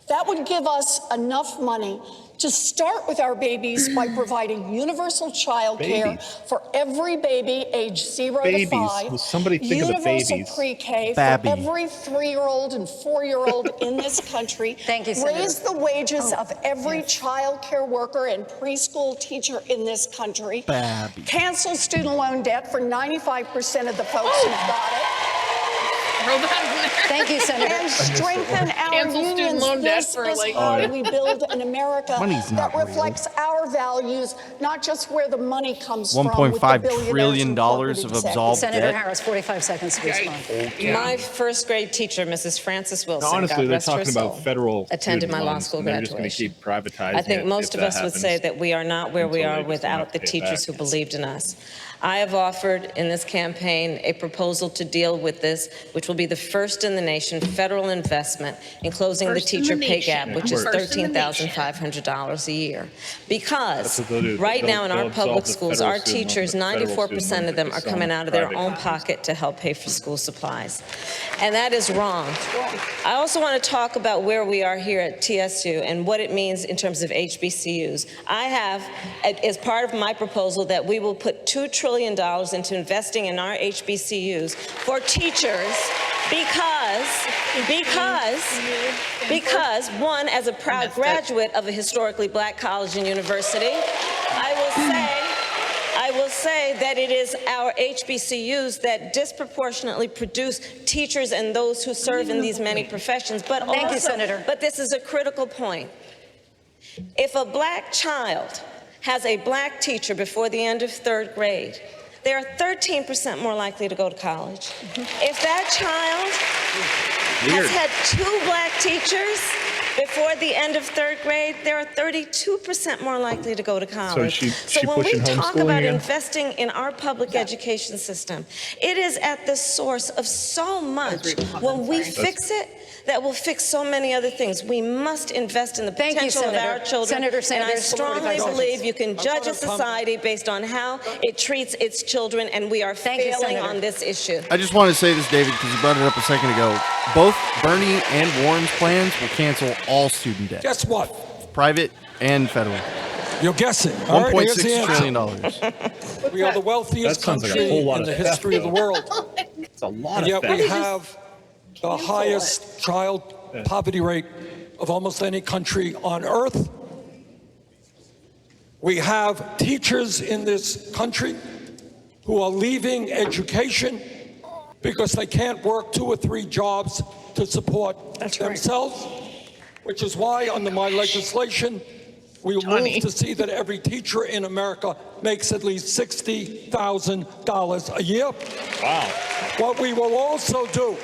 That would give us enough money to start with our babies by providing universal child care for every baby age 0 to 5, Will somebody think of the universal babies? pre-K for every 3-year-old and 4-year-old in this country. Thank you, Senator. Raise the wages of every child care worker and preschool teacher in this country. Cancel student loan debt for 95% of the folks who've got it. Thank you, Senator. And strengthen our unions. This is how we build an America that reflects our values, not just where the money comes from. $1.5 trillion of absolved Senator debt. Harris, 45 seconds to respond. My first grade teacher, Mrs. Frances Wilson, No, honestly, God they're rest her talking soul, about federal attended my student law loans, school and they're just going to graduation. keep privatizing I think it most if of us that would say happens that we are not where we until are they just don't without the pay it teachers who back. believed in us. I have offered in this campaign a proposal to deal with this, which will be the first in the nation federal investment in closing the teacher pay gap, which is $13,500 a year. Because right now in our public schools, our teachers, 94% of them are coming out of their own pocket to help pay for school supplies. And that is wrong. I also want to talk about where we are here at TSU and what it means in terms of HBCUs. I have, as part of my proposal, that we will put $2 trillion into investing in our HBCUs for teachers because one, as a proud graduate of a historically black college and university, I will say that it is our HBCUs that disproportionately produce teachers and those who serve in these many professions. But Thank you, Senator. But this is a critical point. If a black child has a black teacher before the end of 3rd grade, they are 13% more likely to go to college. If that child has had 2 black teachers before the end of 3rd grade, they are 32% more likely to go to college. So when we talk about investing in our public education system, it is at the source of so much. When we fix it, that will fix so many other things. We must invest in the potential of our children. And I strongly believe you can judge a society based on how it treats its children, and we are failing on this issue. I just want to say this, David, because you brought it up a second ago. Both Bernie and Warren's plans will cancel all student debt. Guess what? Private and federal. You're guessing. All right, here's the $1.6 trillion. We are the wealthiest country in the history of the world. It's a lot And of yet we have the highest child poverty rate of almost any country on earth. We have teachers in this country who are leaving education because they can't work 2 or 3 jobs to support themselves, which is why under my legislation, We will move to see that every teacher in America makes at least $60,000 a year. Wow. What we will also do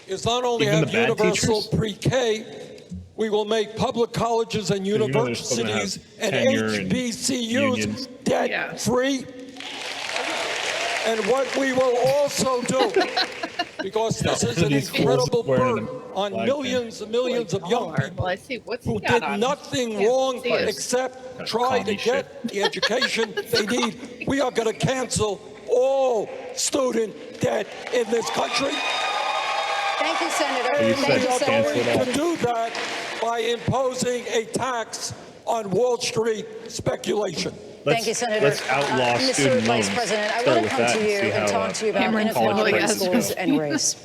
is not only have universal pre-K, we will make public colleges and universities and HBCUs debt-free. And what we will also do, because this is an incredible burden on millions and millions of young people who did nothing wrong except try to get the education they need, we are going to cancel all student debt in this country. Thank you, Senator. Thank you, Senator. We are going to do that by imposing a tax on Wall Street speculation. Thank you, Senator. Let's outlaw Mr. student Vice loans. President, I Start want with to come that to you and talk to you about inequality in schools and race.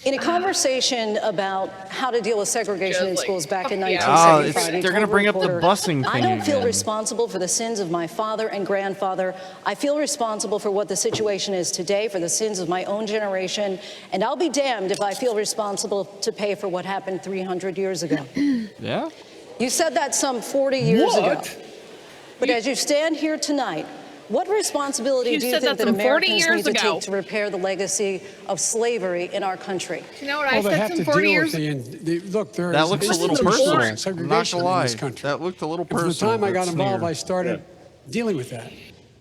In a conversation about how to deal with segregation in schools back in 1975, they're going to bring up the busing thing I don't feel again. responsible for the sins of my father and grandfather. I feel responsible for what the situation is today, for the sins of my own generation, and I'll be damned if I feel responsible to pay for what happened 300 years ago. Yeah? You said that some 40 years ago. But as you stand here tonight, what responsibility do you think that Americans need to take to repair the legacy of slavery in our country? You know what I said some 40 years ago? Look, there That is looks a little personal. segregation I'm not in this gonna lie. country. That looked a little personal. And from the time I got That's involved, near. I started dealing with that.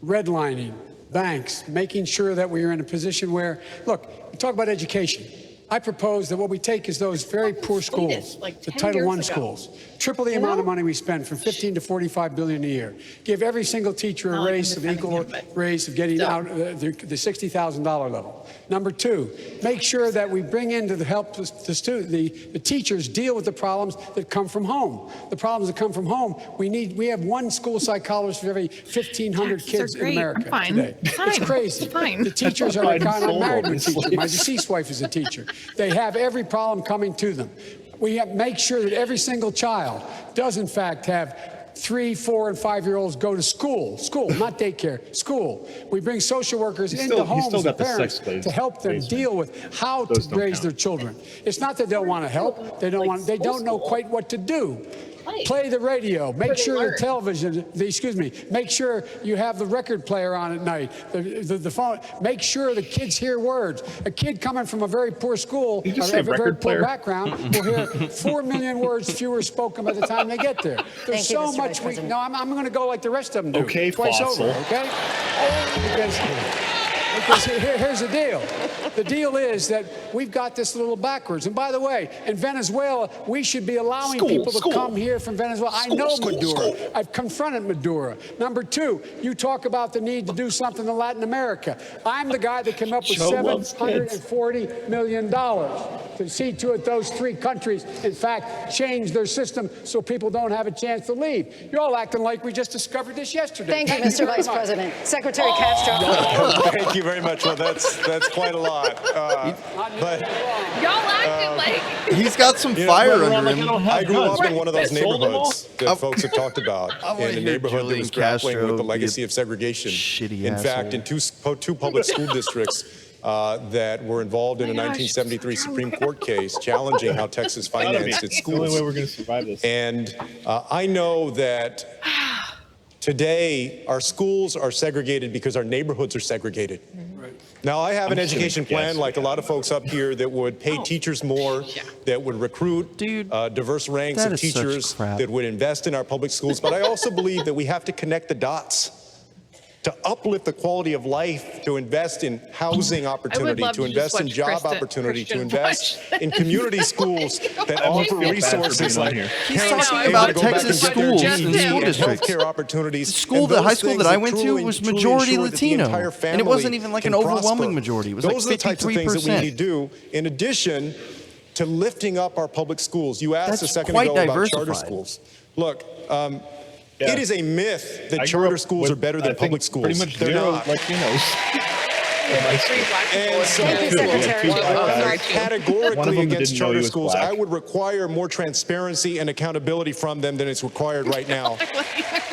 Redlining, banks, making sure that we are in a position where, look, we talk about education. I propose that what we take is those very poor schools, the Title I schools, triple the amount of money we spend from 15 to 45 billion a year. Give every single teacher a raise, an equal raise of getting out the $60,000 level. Number two, make sure that we bring in to help the teachers deal with the problems that come from home. The problems that come from home, we have one school psychologist for every 1,500 kids in America today. It's crazy. The teachers are, I'm married to a teacher. My deceased wife is a teacher. They have every problem coming to them. We have to make sure that every single child does, in fact, have 3-, 4-, and 5-year-olds go to school, not daycare, school. We bring social workers into homes and parents to help them deal with how to raise their children. It's not that they don't want to help. They don't know quite what to do. Play the radio. Make sure the television, make sure you have the record player on at night, the phone. Make sure the kids hear words. A kid coming from a very poor school, a very poor background, will hear 4 million words fewer spoken by the time they get there. There's so much I'm going to go like the rest of them do. Okay, twice fossil. over, okay? Because here's the deal. The deal is that we've got this a little backwards. And by the way, in Venezuela, we should be allowing people to come here from Venezuela. I know Maduro. I've confronted Maduro. Number two, you talk about the need to do something in Latin America. I'm the guy that came up with $740 million to see to it those three countries, in fact, change their system so people don't have a chance to leave. You're all acting like we just discovered this yesterday. Thank you, Mr. Vice President. Secretary Castro. Thank you very much. Well, that's quite a lot. But y'all acting like he's got some fire under him. I grew up in one of those neighborhoods that folks have talked about, in a neighborhood that was grappling with the legacy of segregation. In fact, in two public school districts that were involved in a 1973 Supreme Court case challenging how Texas financed its schools. That's the only way we're going to survive this. And I know that today our schools are segregated because our neighborhoods are segregated. Now, I have an education plan, like a lot of folks up here, that would pay teachers more, that would recruit diverse ranks of teachers, that would invest in our public schools. But I also believe that we have to connect the dots to uplift the quality of life, to invest in housing opportunity, to invest in job opportunity, to invest in community schools that offer resources like he's talking about Texas schools and school districts. Healthcare opportunities. The high school that I went to was majority Latino, and it wasn't even like an overwhelming majority. It was those like 53%. Those are the types of things that we need to do, in addition to lifting up our public schools. You asked a second ago about charter schools. Look, it is a myth that charter schools are better than public schools. Pretty much They're zero not. Latinos. And so I'm categorically against charter schools. I would require more transparency and accountability from them than is required right now.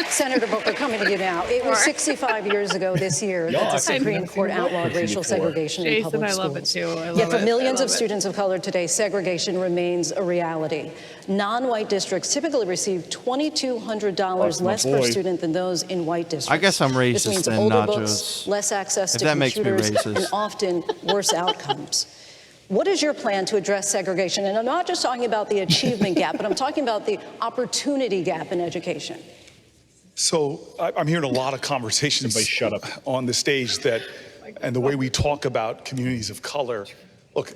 Senator Booker, coming to you now. It was 65 years ago this year that the Supreme Court outlawed racial segregation in public schools. I love it too. Yet for millions of students of color today, segregation remains a reality. Non-white districts typically receive $2,200 less per student than those in white districts. I guess I'm racist This means then, older Nachos. books, less access If to that makes me computers, racist. and often worse outcomes. What is your plan to address segregation? And I'm not just talking about the achievement gap, but I'm talking about the opportunity gap in education. So I'm hearing a lot of conversations on the stage and the way we talk about communities of color. Look,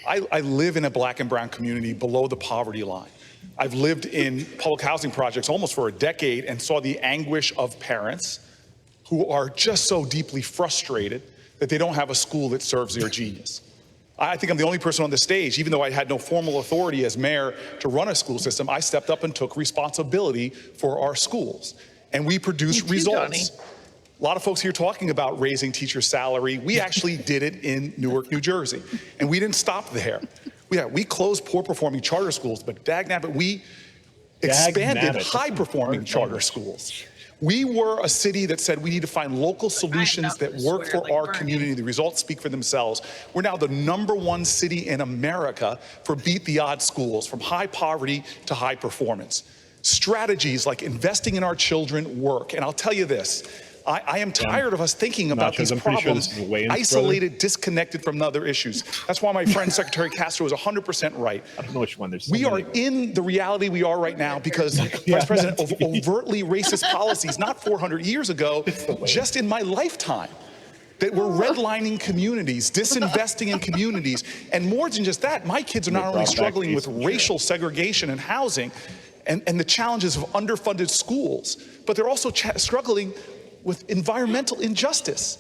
I live in a black and brown community below the poverty line. I've lived in public housing projects almost for a decade and saw the anguish of parents who are just so deeply frustrated that they don't have a school that serves their genius. I think I'm the only person on the stage, even though I had no formal authority as mayor to run a school system, I stepped up and took responsibility for our schools. And we produced results. A lot of folks here talking about raising teacher salary. We actually did it in Newark, New Jersey. And we didn't stop there. We closed poor performing charter schools, but we expanded high performing charter schools. We were a city that said we need to find local solutions that work for our community. The results speak for themselves. We're now the #1 city in America for beat the odds schools, from high poverty to high performance. Strategies like investing in our children work. And I'll tell you this, I am tired of us thinking about these problems isolated, disconnected from other issues. That's why my friend Secretary Castro is 100% right. I don't know which one. There's We are in the reality we are right now because Vice President of overtly racist policies, not 400 years ago, just in my lifetime, that we're redlining communities, disinvesting in communities. And more than just that, my kids are not only struggling with racial segregation and housing and the challenges of underfunded schools, but they're also struggling with environmental injustice.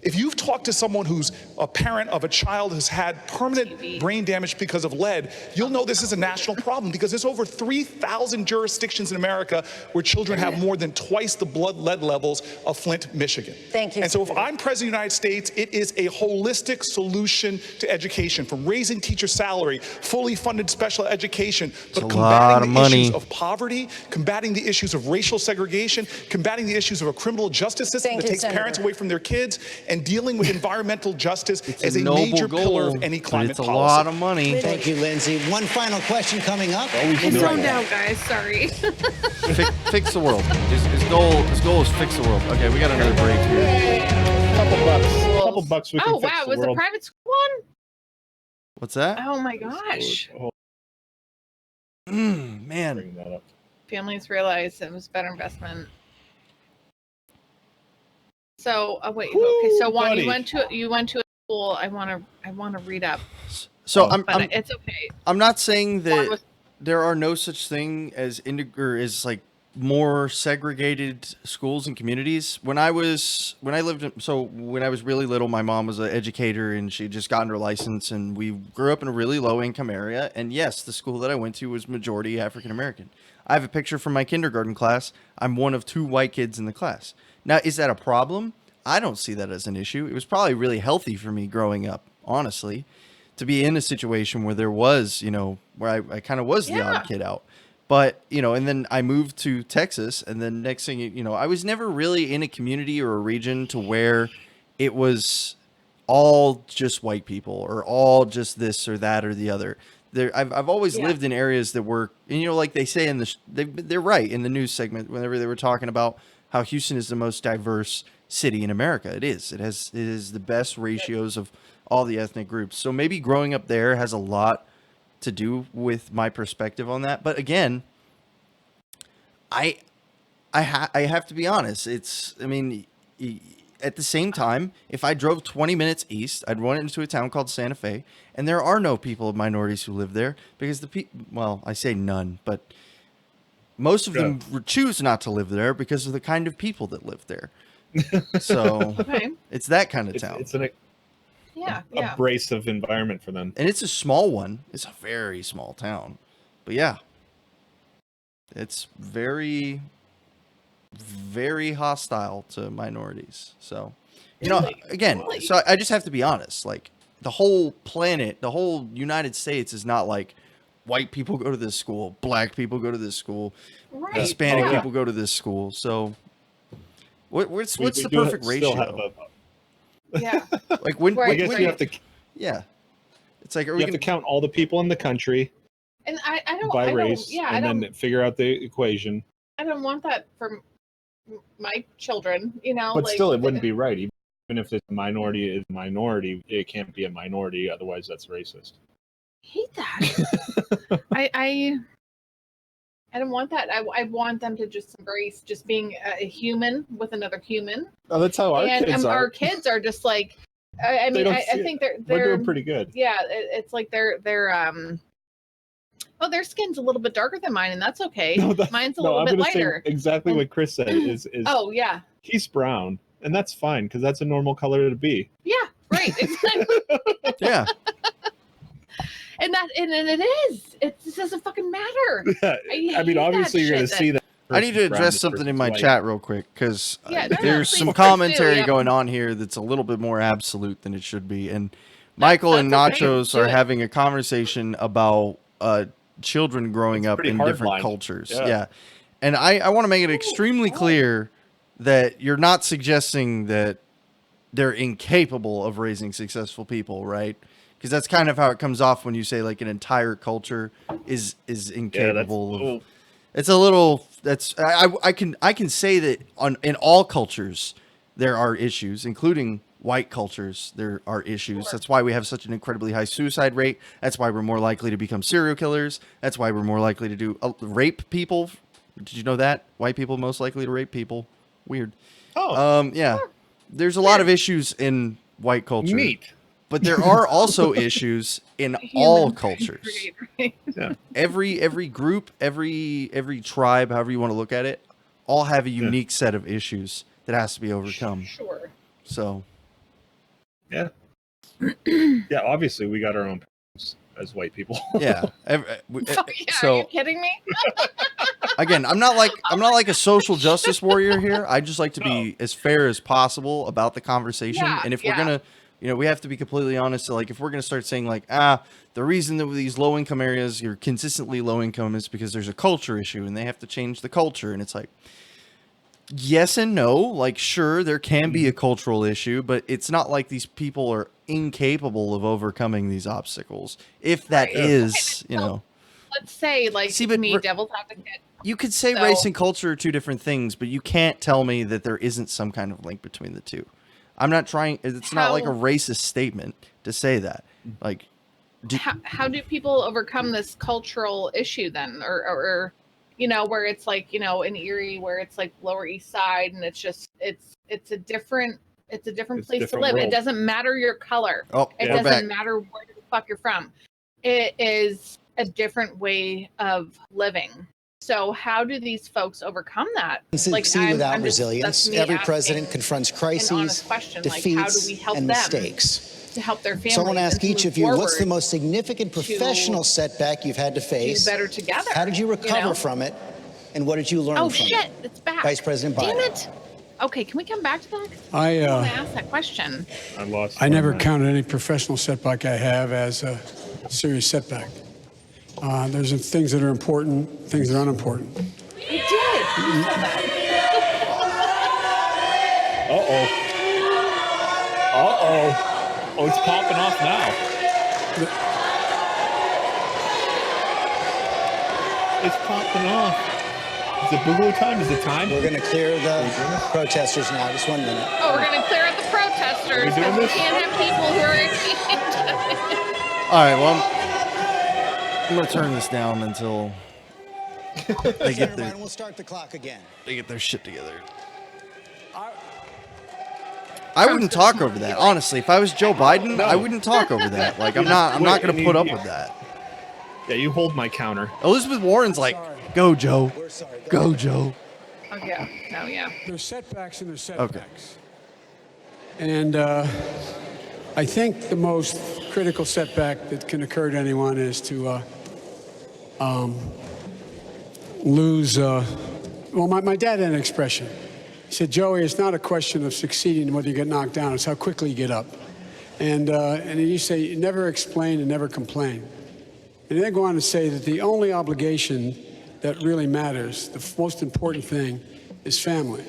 If you've talked to someone who's a parent of a child who's had permanent brain damage because of lead, you'll know this is a national problem because there's over 3,000 jurisdictions in America where children have more than twice the blood lead levels of Flint, Michigan. Thank you. And so if I'm president of the United States, it is a holistic solution to education, from raising teacher salary, fully funded special education, but combating the issues of poverty, combating the issues of racial segregation, combating the issues of a criminal justice system that takes parents away from their kids, and dealing with environmental justice as a major pillar of any climate policy. It's a lot of money. Thank you, Lindsay. One final question coming up. I'm zoned out, guys. Sorry. Fix the world. His goal is fix the world. Okay, we got another break here. Couple bucks. We can fix wow, the was world. the private school one? What's that? Oh my gosh. Man. Families realized it was a better investment. So wait, okay. So Juan, you went to a school. I want to read up. So it's okay. I'm not saying that there are no such thing as more segregated schools and communities. When I was really little, my mom was an educator and she just gotten her license, and we grew up in a really low income area. And yes, the school that I went to was majority African American. I have a picture from my kindergarten class. I'm one of 2 white kids in the class. Now, is that a problem? I don't see that as an issue. It was probably really healthy for me growing up, honestly, to be in a situation where there was, where I kind of was the odd kid out. But, and then I moved to Texas, and then next thing, I was never really in a community or a region to where it was all just white people or all just this or that or the other. I've always lived in areas that were, and like they say they're right in the news segment whenever they were talking about how Houston is the most diverse city in America. It is. It is the best ratios of all the ethnic groups. So maybe growing up there has a lot to do with my perspective on that. But again, I have to be honest. At the same time, if I drove 20 minutes east, I'd run into a town called Santa Fe, and there are no people of minorities who live there because I say none, but most of them choose not to live there because of the kind of people that live there. So it's that kind of town. It's an abrasive environment for them. And it's a small one. It's a very small town. But yeah, it's very, very hostile to minorities. So, again, so I just have to be honest. Like, the whole planet, the whole United States is not like white people go to this school, black people go to this school, Right. Hispanic people go to this school. So what's the perfect ratio? Yeah. Like when, I guess you have to. yeah. It's like, are You we have to gonna count all the people in the country And I don't, by I don't, race, yeah, I and don't, then figure out the equation. I don't want that for my children, But like, still, it wouldn't be right. Even if it's a minority, it can't be a minority. Otherwise, that's racist. hate that. I don't want that. I want them to just embrace just being a human with another human. Oh, that's how our kids are. Our kids are just like, I mean, I think they're doing pretty good. Yeah, it's like they're oh, their skin's a little bit darker than mine, and that's okay. Mine's a little I'm bit gonna say lighter. exactly what Chris said is Oh yeah. he's brown, and that's fine because that's a normal color to be. Yeah, right. Exactly. Yeah. And it is. It doesn't fucking matter. I mean, obviously you're gonna see that. I need to address something in my chat real quick because there's some please commentary do, yeah. going on here that's a little bit more absolute than it should be. And Michael and Nachos Do are it. having a conversation about children growing up pretty in hard different line. cultures. Yeah. Yeah. And I want to make it extremely clear that you're not suggesting that they're incapable of raising successful people, right? Because that's kind of how it comes off when you say like an entire culture is incapable of. It's a little. That's I can say that in all cultures there are issues, including white cultures. There are issues. That's why we have such an incredibly high suicide rate. That's why we're more likely to become serial killers. That's why we're more likely to do rape people. Did you know that white people most likely to rape people? Weird. Oh. Yeah. There's a lot of issues in white culture. Neat. But there are also issues in all cultures. Yeah. Every group, every tribe, however you want to look at it, all have a unique set of issues that has to be overcome. Sure. So. Yeah. Yeah. Obviously, we got our own problems as white people. Yeah. Are you kidding me? Again, I'm not like a social justice warrior here. I just like to be as fair as possible about the conversation. Yeah, And if we're gonna, we have to be completely honest. So like, if we're gonna start saying like, the reason that these low income areas are consistently low income is because there's a culture issue and they have to change the culture. And it's like, yes and no. Like, sure, there can be a cultural issue, but it's not like these people are incapable of overcoming these obstacles. If that is, Let's say, like, devil's advocate. You could say race and culture are two different things, but you can't tell me that there isn't some kind of link between the two. I'm not trying. It's not like a racist statement to say that. Like, how do people overcome this cultural issue then, or where it's like in Erie, where it's like Lower East Side, and it's just it's a different place to live. world. It doesn't matter your color. It doesn't matter where the fuck you're from. It is a different way of living. So how do these folks overcome that? Succeed without resilience. Every president confronts crises, defeats, how do we help and them mistakes. To help their families. So I want to ask each of you, what's the most significant to professional setback you've had to face? do better together? How did you recover from it? And what did you learn from Oh shit, it? it's back. Vice President Biden. Damn it. Okay, can we come back to that? I want to ask that question. I never counted any professional setback I have as a serious setback. There's things that are important, things that are unimportant. You did. You said that. Oh, it's popping off now. It's popping off. Is it boogaloo time? Is it time? We're going to clear the protesters now. Just 1 minute. Oh, we're going to clear out the protesters Are we doing because we this? can't have people who are all right, well, I'm gonna turn this down until they get their. We'll start the clock again. They get their shit together. I wouldn't talk over that, honestly. If I was Joe Biden, I wouldn't talk over that. Like, I'm not going to put up with that. Yeah, you hold my counter. Elizabeth Warren's like, go, Joe. Go, Joe. Oh, yeah. No, yeah. There's setbacks and there's setbacks. And I think the most critical setback that can occur to anyone is to lose. Well, my dad had an expression. He said, Joey, it's not a question of succeeding whether you get knocked down, it's how quickly you get up. And he used to say, never explain and never complain. And they go on to say that the only obligation that really matters, the most important thing, is family.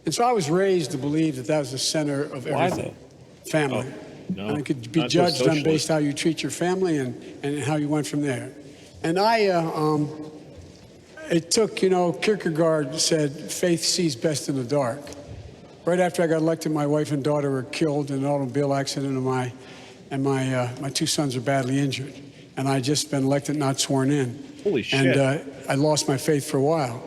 And so I was raised to believe that that was the center of everything. Family. No, and it could be not so judged on based socialist. how you treat your family and how you went from there. And it took, Kierkegaard said, faith sees best in the dark. Right after I got elected, my wife and daughter were killed in an automobile accident, and my two sons are badly injured. And I just been elected, not sworn in. Holy shit. And I lost my faith for a while.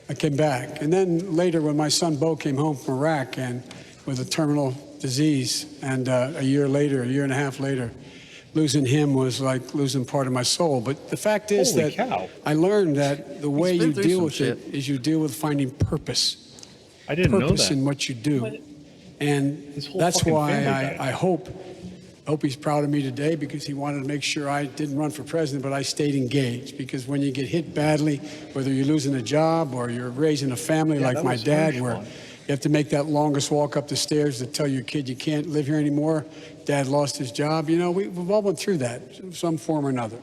I came back. And then later, when my son Bo came home from Iraq and with a terminal disease, and a year and a half later, losing him was like losing part of my soul. But the fact is Holy that cow. I learned that the way been you through deal some with shit. it is you deal with finding purpose. I didn't know Purpose that. in what you do. And His whole that's fucking why family died. I hope he's proud of me today, because he wanted to make sure I didn't run for president, but I stayed engaged. Because when you get hit badly, whether you're losing a job or you're raising a family like that my was dad, harsh, where man. you have to make that longest walk up the stairs to tell your kid you can't live here anymore. Dad lost his job. We've all went through that in some form or another.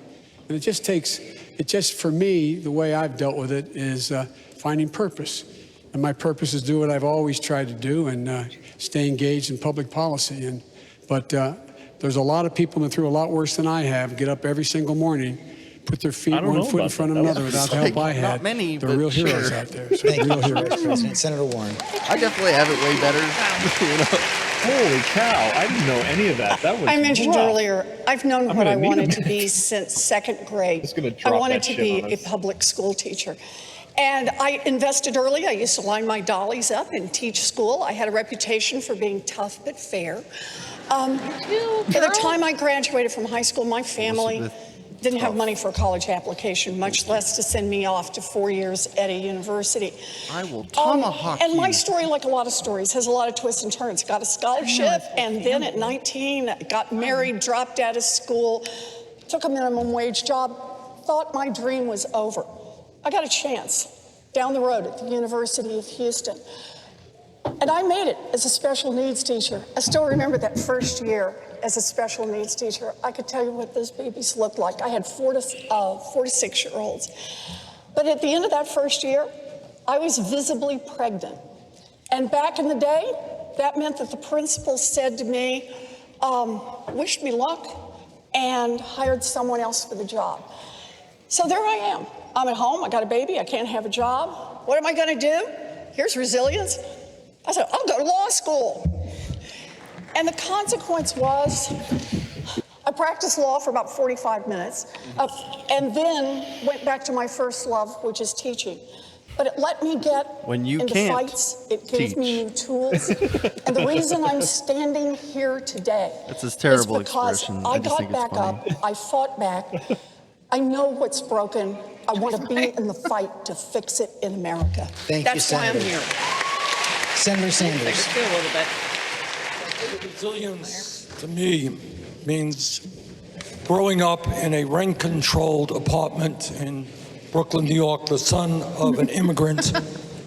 And it just for me, the way I've dealt with it is finding purpose. And my purpose is do what I've always tried to do and stay engaged in public policy. But there's a lot of people that through a lot worse than I have, get up every single morning, put their feet I don't one know foot in about front of that. another without the help I had. Not many, They're but real heroes sure. out there. So Thank you, real Mr. heroes. Vice President. Senator Warren. I definitely have it way better. Holy cow! I didn't know any of that. That was. I mentioned rough. earlier, I've known I'm what gonna I need a wanted to minute. be since second grade. It's gonna I drop wanted that to shit be on a us. public school teacher. And I invested early. I used to line my dollies up and teach school. I had a reputation for being tough but fair. By the time I graduated from high school, my family didn't have money for a college application, much less to send me off to 4 years at a university. I will tomahawk And my you. story, like a lot of stories, has a lot of twists and turns. Got a scholarship, and then at 19, got married, dropped out of school, took a minimum wage job, thought my dream was over. I got a chance down the road at the University of Houston. And I made it as a special needs teacher. I still remember that first year as a special needs teacher. I could tell you what those babies looked like. I had 4 to 6-year-olds. But at the end of that first year, I was visibly pregnant. And back in the day, that meant that the principal said to me, wished me luck, and hired someone else for the job. So there I am. I'm at home, I got a baby, I can't have a job. What am I gonna do? Here's resilience. I said, I'll go to law school. And the consequence was, I practiced law for about 45 minutes, and then went back to my first love, which is teaching. But it let me get into fights. It gave me new tools. And the reason I'm standing here today That's his terrible is because expression. I just got think it's back funny. up, I fought back. I know what's broken. I want to be in the fight to fix it in America. Thank you, That's why I'm Senator. here. Senator Sanders. a little bit. Resilience to me means growing up in a rent-controlled apartment in Brooklyn, New York, the son of an immigrant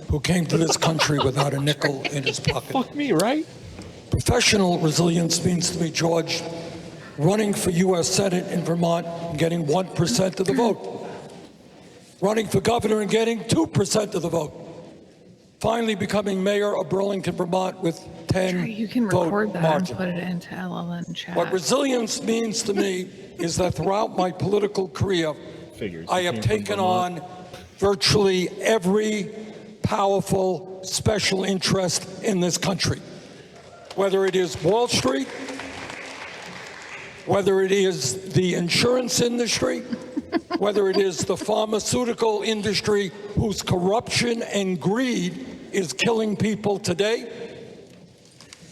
who came to this country without a nickel in his pocket. Fuck me, right? Professional resilience means to me, George, running for U.S. Senate in Vermont and getting 1% of the vote. Running for governor and getting 2% of the vote. Finally becoming mayor of Burlington, Vermont with 10 You can vote record that margin. and put it into LLN chat. What resilience means to me is that throughout my political career, I have taken on virtually every powerful special interest in this country. Whether it is Wall Street, whether it is the insurance industry, whether it is the pharmaceutical industry whose corruption and greed is killing people today,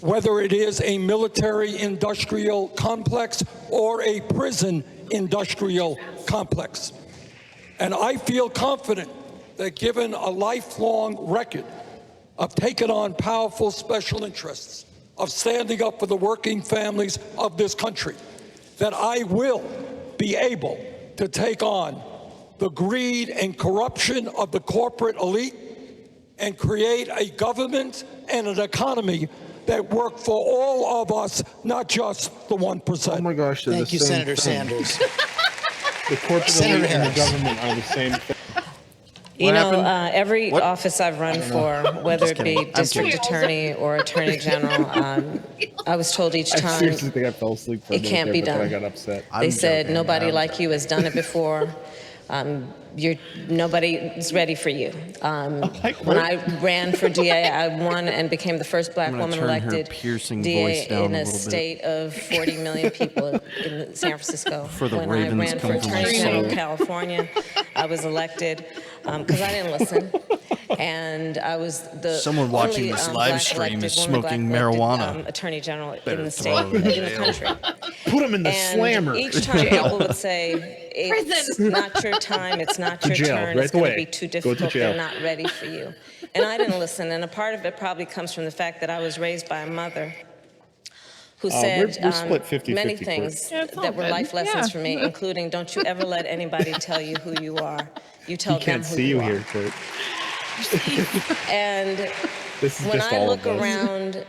whether it is a military-industrial complex or a prison-industrial complex. And I feel confident that given a lifelong record of taking on powerful special interests, of standing up for the working families of this country, that I will be able to take on the greed and corruption of the corporate elite and create a government and an economy that work for all of us, not just the 1%. Oh my gosh, Thank you, Senator Sanders. The corporate elite and the government are the same thing. You know, every office I've run for, whether it be district attorney or attorney general, I was told each I time seriously think I fell asleep for a it minute can't there, be but then done. I got upset. They said nobody like you has done it before. Nobody's ready for you. When I ran for DA, I won and became the first black woman elected DA in a state of 40 million people in San Francisco. When I ran for Attorney General of California, I was elected because I didn't listen. And I was the someone watching only, this black live stream elected is woman, smoking black marijuana. elected, Attorney General Better in the throw state, him in in the jail. country. Put him in the And slammer. each time people would say, it's not your time, it's not your jail, turn, right it's going to away. be too Go to difficult, jail. they're not ready for you. And I didn't listen, and a part of it probably comes from the fact that I was raised by a mother who said we're split 50-50, many Court. things Yeah, it's all that were good. life lessons Yeah. for me, including don't you ever let anybody tell you who you are. You tell He them can't who see you you are. here, Kurt. And This is when just I all look of us. around the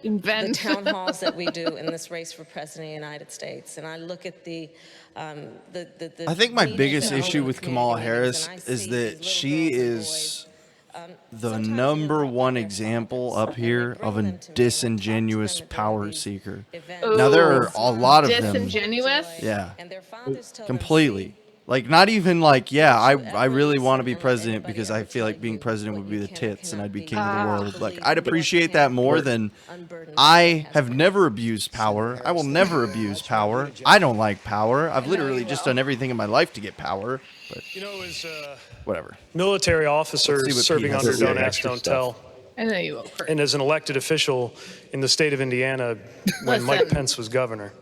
Invent. town halls that we do in this race for president of the United States, and I look at the I think my biggest issue with Kamala Harris is that she is the number one example up here of a disingenuous power seeker. Now there are a lot of them. Disingenuous? Yeah, completely. Like not even like, yeah, I really want to be president because I feel like being president would be the tits and I'd be king of the world. Like I'd appreciate that more than I have never abused power. I will never abuse power. I don't like power. I've literally just done everything in my life to get power. But You know, as whatever. military Let's see officers what serving Pete has under to say. Don't Ask, Extra Don't stuff. Tell, I know you will, Kurt. and as an elected official in the state of Indiana when Mike Listen. Pence was governor,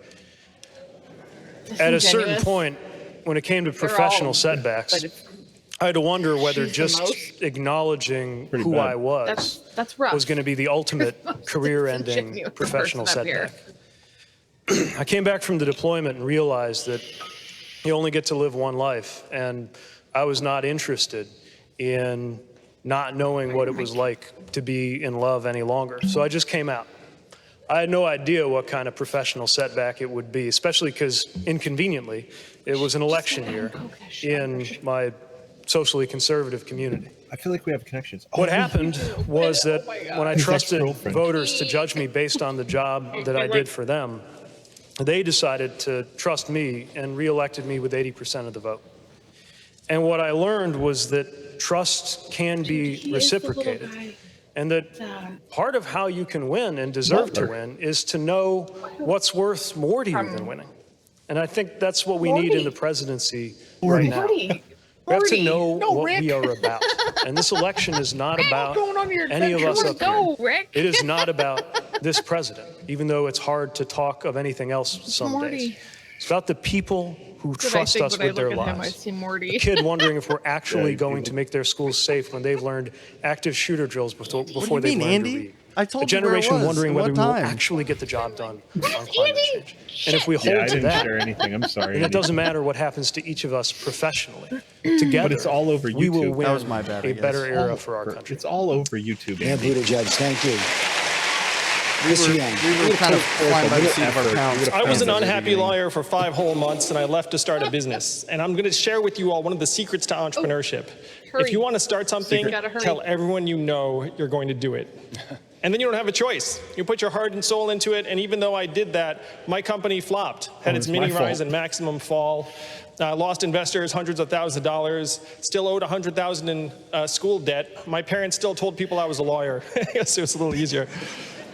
at a certain Disingenuous. point, when it came to They're professional all- setbacks, but I had to wonder whether she's the just most- acknowledging Pretty who bad. I was That's rough. was going to be the ultimate career-ending disingenuous professional person up here. setback. I came back from the deployment and realized that you only get to live one life, and I was not interested in not knowing what it was like to be in love any longer. So I just came out. I had no idea what kind of professional setback it would be, especially because, inconveniently, it was an election year in my socially conservative community. I feel like we have connections. What happened was that when I His trusted ex-girlfriend. voters to judge me based on the job that I did for them, they decided to trust me and reelected me with 80% of the vote. And what I learned was that trust can be reciprocated, and that part of how you can win and deserve to win is to know what's worth more to you than winning. And I think that's what we need in the presidency right now. We have to know what we are about. And this election is not about any of us up here. It is not about this president, even though it's hard to talk of anything else some days. It's about the people who trust us with their I lives. see Morty. A kid wondering if we're actually going to make their schools safe when they've learned active shooter drills before they've learned Andy? to read. I told A you where it generation was. wondering At whether what we will time? actually get the job done on climate change. And if we hold Yeah, I to didn't that, share anything. I'm sorry. then it Andy. doesn't matter what happens to each of us professionally. Together, But it's all over we will YouTube. win That was my bad, I a guess. better era for our country. It's all over YouTube. And Andy. Buttigieg, thank you. We Mr. Yang. were kind of flying by the seat of our pants. I was an unhappy lawyer for 5 whole months, and I left to start a business. And I'm going to share with you all one of the secrets to entrepreneurship. Hurry. If you want to start something, Gotta hurry. tell everyone you know you're going to do it. And then you don't have a choice. You put your heart and soul into it, and even though I did that, my company flopped, had its it's my mini rise fault. and maximum fall, lost investors hundreds of thousands of dollars, still owed $100,000 in school debt. My parents still told people I was a lawyer. I guess it was a little easier.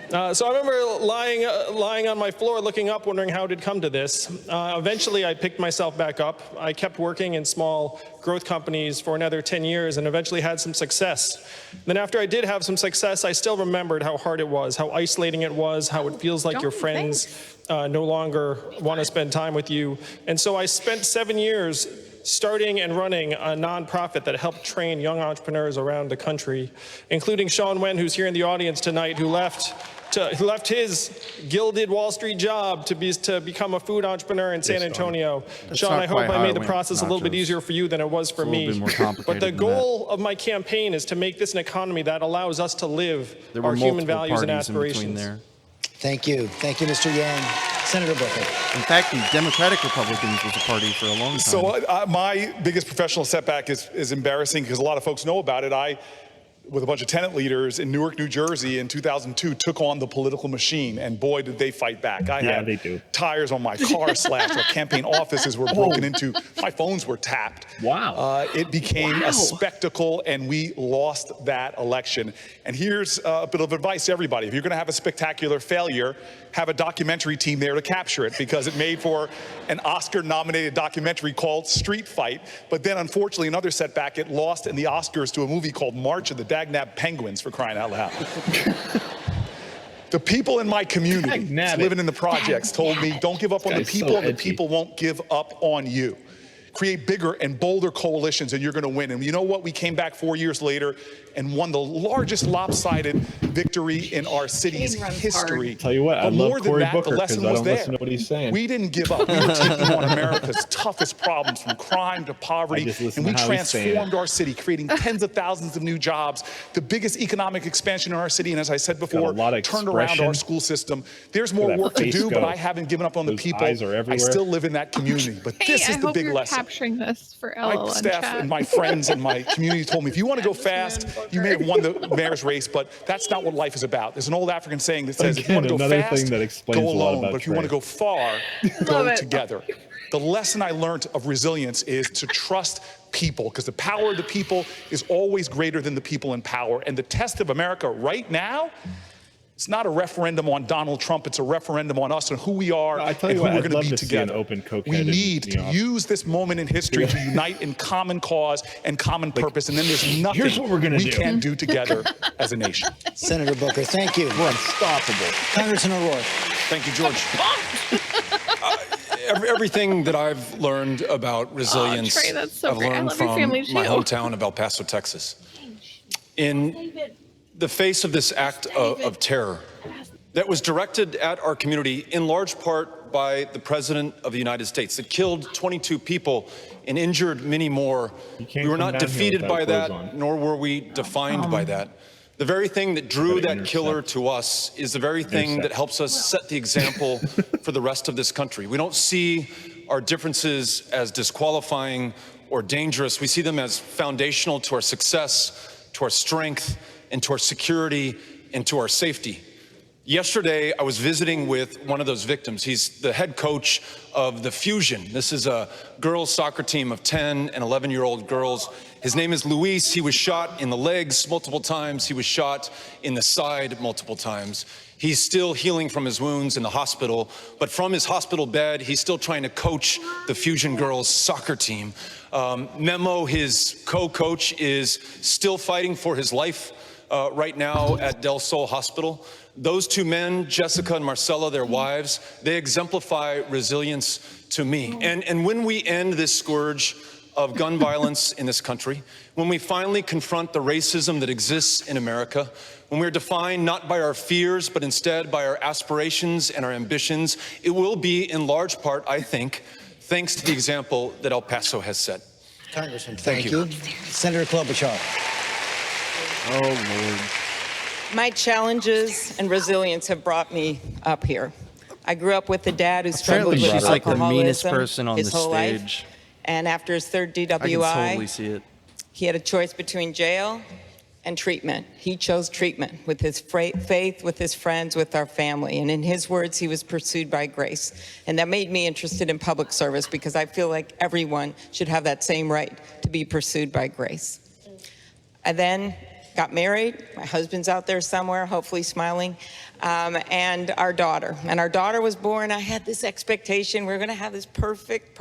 So I remember lying on my floor, looking up, wondering how it had come to this. Eventually, I picked myself back up. I kept working in small growth companies for another 10 years and eventually had some success. Then after I did have some success, I still remembered how hard it was, how isolating it was, how it feels like your friends no longer want to spend time with you. And so I spent 7 years starting and running a nonprofit that helped train young entrepreneurs around the country, including Sean Wen, who's here in the audience tonight, who left his gilded Wall Street job to become a food entrepreneur in San Antonio. Sean, I hope I made the process a little bit easier for you than it was for me. But the goal of my campaign is to make this an economy that allows us to live our human values and aspirations. Thank you. Thank you, Mr. Yang. Senator Booker. In fact, the Democratic Republicans was a party for a long time. So my biggest professional setback is embarrassing because a lot of folks know about it. I, with a bunch of tenant leaders in Newark, New Jersey in 2002, took on the political machine, and boy, did they fight back. I had tires on my car slashed, our campaign offices were broken into, my phones were tapped. Wow. It became a spectacle, and we lost that election. And here's a bit of advice to everybody. If you're gonna have a spectacular failure, have a documentary team there to capture it, because it made for an Oscar-nominated documentary called Street Fight. But then, unfortunately, another setback, it lost in the Oscars to a movie called March of the Dagnab Penguins, for crying out loud. The people in my community living in the projects told me, don't give up on the people, the people won't give up on you. Create bigger and bolder coalitions and you're gonna win. And you know what? We came back 4 years later and won the largest lopsided victory in our city's history. Tell you what, I love Cory Booker because I don't listen to what he's saying. We didn't give up. We were taking on America's toughest problems, from crime to poverty, and we transformed our city, creating tens of thousands of new jobs, the biggest economic expansion in our city, and as I said before, turned around our school system. There's more work to do, but I haven't given up on the people. I still live in that community, but this is the big lesson. Capturing this for My LOL staff chat. and my friends and my community told me, if you want to go fast, you may have won the mayor's race, but that's not what life is about. There's an old African saying that says, if you want to go fast, go alone, but if you want to go far, go together. The lesson I learned of resilience is to trust people, because the power of the people is always greater than the people in power. And the test of America right now, it's not a referendum on Donald Trump. It's a referendum on us and who we are and who we're going to be together. We need to use this moment in history to unite in common cause and common purpose. And then there's nothing we can't do together as a nation. Senator Booker, thank you. We're unstoppable. Congressman O'Rourke. Thank you, George. Everything that I've learned about resilience, Trey, that's so I've great. I learned love your from family my too. hometown of El Paso, Texas. In the face of this act of terror that was directed at our community in large part by the President of the United States, that killed 22 people and injured many more, we were not defeated by that, nor were we defined by that. The very thing that drew that killer to us is the very thing that helps us set the example for the rest of this country. We don't see our differences as disqualifying or dangerous. We see them as foundational to our success, to our strength, and to our security, and to our safety. Yesterday, I was visiting with one of those victims. He's the head coach of the Fusion. This is a girls' soccer team of 10 and 11-year-old girls. His name is Luis. He was shot in the legs multiple times. He was shot in the side multiple times. He's still healing from his wounds in the hospital, but from his hospital bed, he's still trying to coach the Fusion girls' soccer team. Memo, his co-coach, is still fighting for his life right now at Del Sol Hospital. Those two men, Jessica and Marcella, their wives, they exemplify resilience to me. And when we end this scourge of gun violence in this country, when we finally confront the racism that exists in America, when we're defined not by our fears, but instead by our aspirations and our ambitions, it will be in large part, I think, thanks to the example that El Paso has set. Congressman, thank you. Senator Klobuchar. Oh, Lord. My challenges and resilience have brought me up here. I grew up with a dad who struggled with she's like the alcoholism meanest person on his the whole life. stage. And after his third I can totally DWI, see it. he had a choice between jail and treatment. He chose treatment with his faith, with his friends, with our family. And in his words, he was pursued by grace. And that made me interested in public service, because I feel like everyone should have that same right to be pursued by grace. I then got married. My husband's out there somewhere, hopefully smiling, and our daughter. And our daughter was born. I had this expectation we were going to have this perfect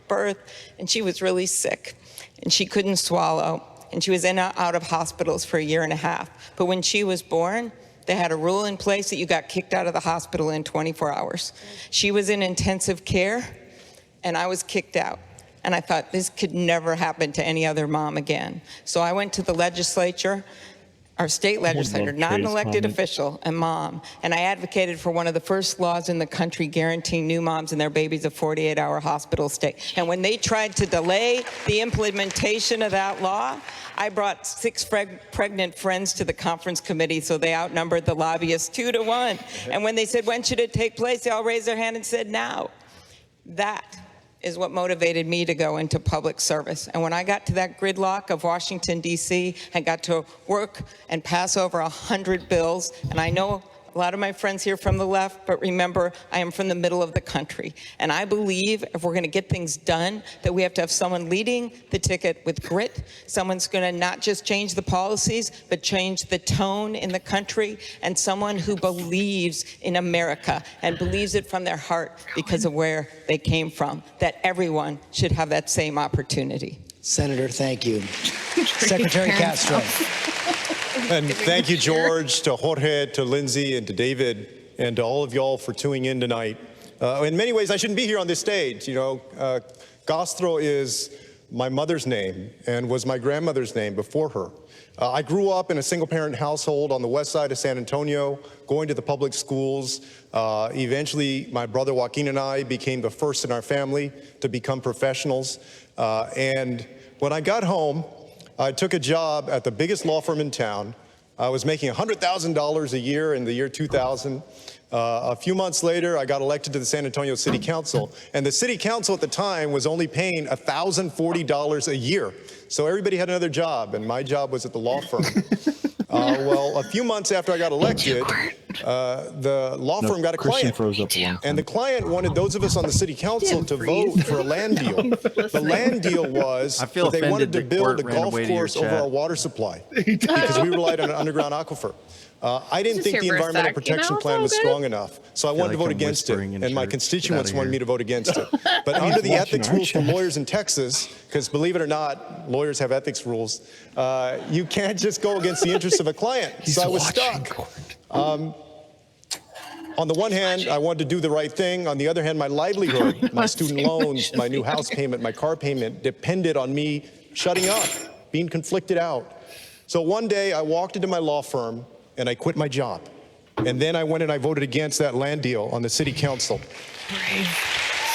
birth, and she was really sick, and she couldn't swallow, and she was in and out of hospitals for 1.5 years. But when she was born, they had a rule in place that you got kicked out of the hospital in 24 hours. She was in intensive care, and I was kicked out. And I thought, this could never happen to any other mom again. So I went to the legislature our state legislator, not an Trey's elected comment. official, and mom, and I advocated for one of the first laws in the country guaranteeing new moms and their babies a 48-hour hospital stay. And when they tried to delay the implementation of that law, I brought 6 pregnant friends to the conference committee, so they outnumbered the lobbyists 2 to 1. And when they said, when should it take place, they all raised their hand and said, now. That is what motivated me to go into public service. And when I got to that gridlock of Washington, D.C., I got to work and pass over 100 bills. And I know a lot of my friends here from the left, but remember, I am from the middle of the country. And I believe if we're going to get things done, that we have to have someone leading the ticket with grit, someone's going to not just change the policies, but change the tone in the country, and someone who believes in America and believes it from their heart because of where they came from, that everyone should have that same opportunity. Senator, thank you. Secretary Castro. And thank you, George, to Jorge, to Lindsay, and to David, and to all of y'all for tuning in tonight. In many ways, I shouldn't be here on this stage. You know, Castro is my mother's name and was my grandmother's name before her. I grew up in a single-parent household on the west side of San Antonio, going to the public schools. Eventually, my brother Joaquin and I became the first in our family to become professionals. And when I got home, I took a job at the biggest law firm in town. I was making $100,000 a year in the year 2000. A few months later, I got elected to the San Antonio City Council, and the City Council at the time was only paying $1,040 a year. So everybody had another job, and my job was at the law firm. Well, a few months after I got elected, the law firm got a client, and the client wanted those of us on the City Council to vote for a land deal. The land deal was that they wanted to build a golf course over our water supply because we relied on an underground aquifer. I didn't think the Environmental Protection Plan was strong enough, so I wanted to vote against it, and my constituents wanted me to vote against it. But under the ethics rules for lawyers in Texas, because believe it or not, lawyers have ethics rules, you can't just go against the interests of a client. So I was stuck. On the one hand, I wanted to do the right thing. On the other hand, my livelihood, my student loans, my new house payment, my car payment depended on me shutting up, being conflicted out. So one day I walked into my law firm and I quit my job. And then I went and I voted against that land deal on the City Council. Brave.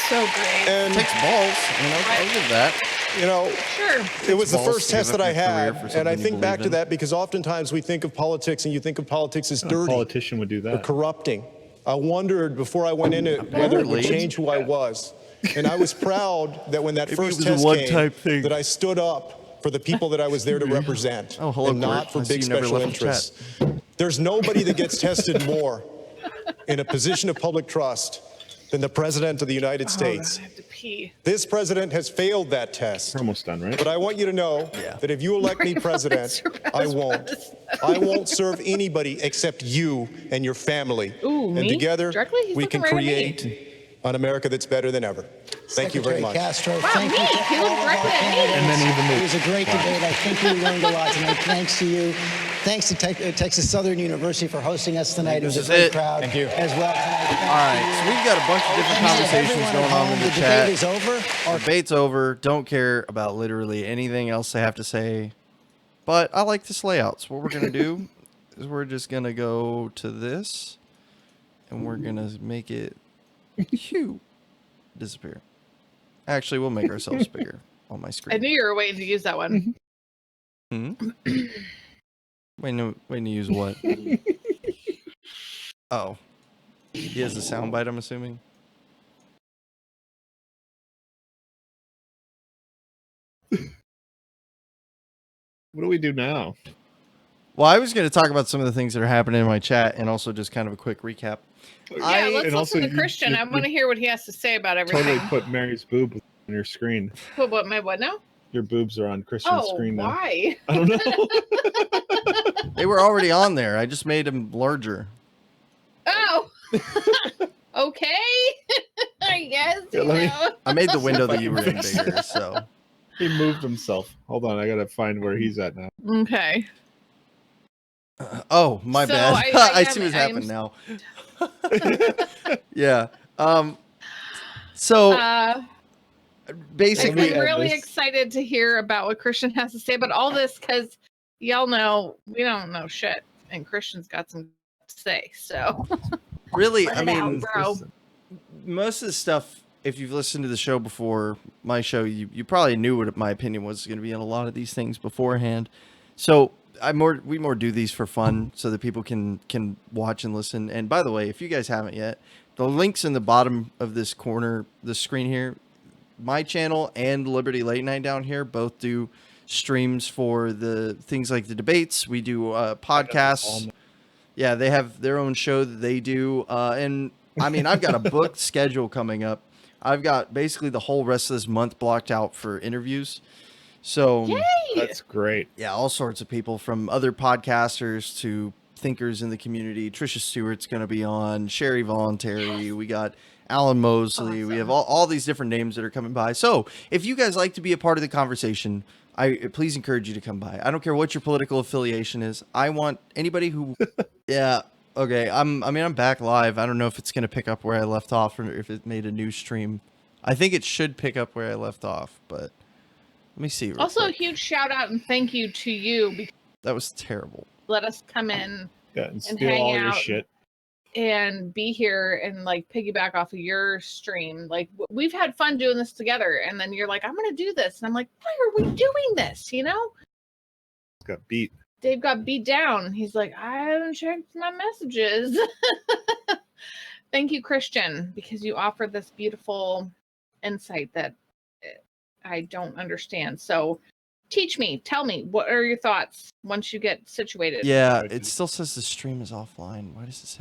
So brave. And it takes balls, you know, I'll give that. You know, sure. It was the first test that I had, and I think back to that because oftentimes we think of politics and you think of politics as dirty. A politician would do that. Or corrupting. I wondered before I went in it whether it would change who I was. And I was proud that when that first test came, that I stood up for the people that I was there to represent, and not for big special interests. There's nobody that gets tested more in a position of public trust than the President of the United States. I have to pee. This president has failed that test. We're almost done, right? But I want you to know that if you elect me president, I won't. I won't serve anybody except you and your family. Ooh, and me? together, Directly? He's we looking can right at me. create an America that's better than ever. Thank you very much. Castro, Wow, thank you me? to He all looked of our directly at me. candidates. And then even It was a great debate. I think we learned a lot tonight. Thanks to you. Thanks to Texas Southern University for hosting us tonight. It was a great crowd as well tonight. All right, so we've got a bunch of different conversations going on in the chat. Debate is over. The debate's over. Don't care about literally anything else they have to say. But I like this layout. So what we're going to do is we're just going to go to this. And we're going to make it disappear. Actually, we'll make ourselves bigger on my screen. I knew you were waiting to use that one. Waiting to use what? Oh. He has a soundbite, I'm assuming? What do we do now? Well, I was going to talk about some of the things that are happening in my chat and also just kind of a quick recap. Yeah, let's listen to Christian. I want to hear what he has to say about everything. Totally put Mary's boob on your screen. What my what now? Your boobs are on Christian's screen now. Why? I don't know. They were already on there. I just made them larger. Oh. Okay. I guess. I made the window that you were in bigger, so. He moved himself. Hold on, I gotta find where he's at now. Okay. Oh, my bad. I see what's happened now. Yeah. So basically, I'm really excited to hear about what Christian has to say about all this because y'all know we don't know shit, and Christian's got some to say. So really, let I it mean, out, bro. most of the stuff, if you've listened to the show before, my show, you probably knew what my opinion was going to be on a lot of these things beforehand. So we more do these for fun so that people can watch and listen. And by the way, if you guys haven't yet, the links in the bottom of this corner, the screen here, my channel and Liberty Late Night down here both do streams for the things like the debates. We do podcasts. Yeah, they have their own show that they do. And I mean, I've got a booked schedule coming up. I've got basically the whole rest of this month blocked out for interviews. So Yay! That's great. Yeah, all sorts of people from other podcasters to thinkers in the community. Trisha Stewart's going to be on, Sherry Voluntary. We got Alan Mosley. We have all these different names that are coming by. So if you guys like to be a part of the conversation, I please encourage you to come by. I don't care what your political affiliation is. I want anybody who, yeah. Okay, I'm back live. I don't know if it's going to pick up where I left off or if it made a new stream. I think it should pick up where I left off, but let me see. Also, a huge shout out and thank you to you because that was terrible. Let us come in and and steal hang all out your shit and be here and like piggyback off of your stream. Like we've had fun doing this together, and then you're like, I'm going to do this, and I'm like, why are we doing this? You know? Got beat. Dave got beat down. He's like, I haven't checked my messages. Thank you, Christian, because you offered this beautiful insight that I don't understand. So teach me, tell me, what are your thoughts once you get situated? Yeah, it still says the stream is offline. Why does it say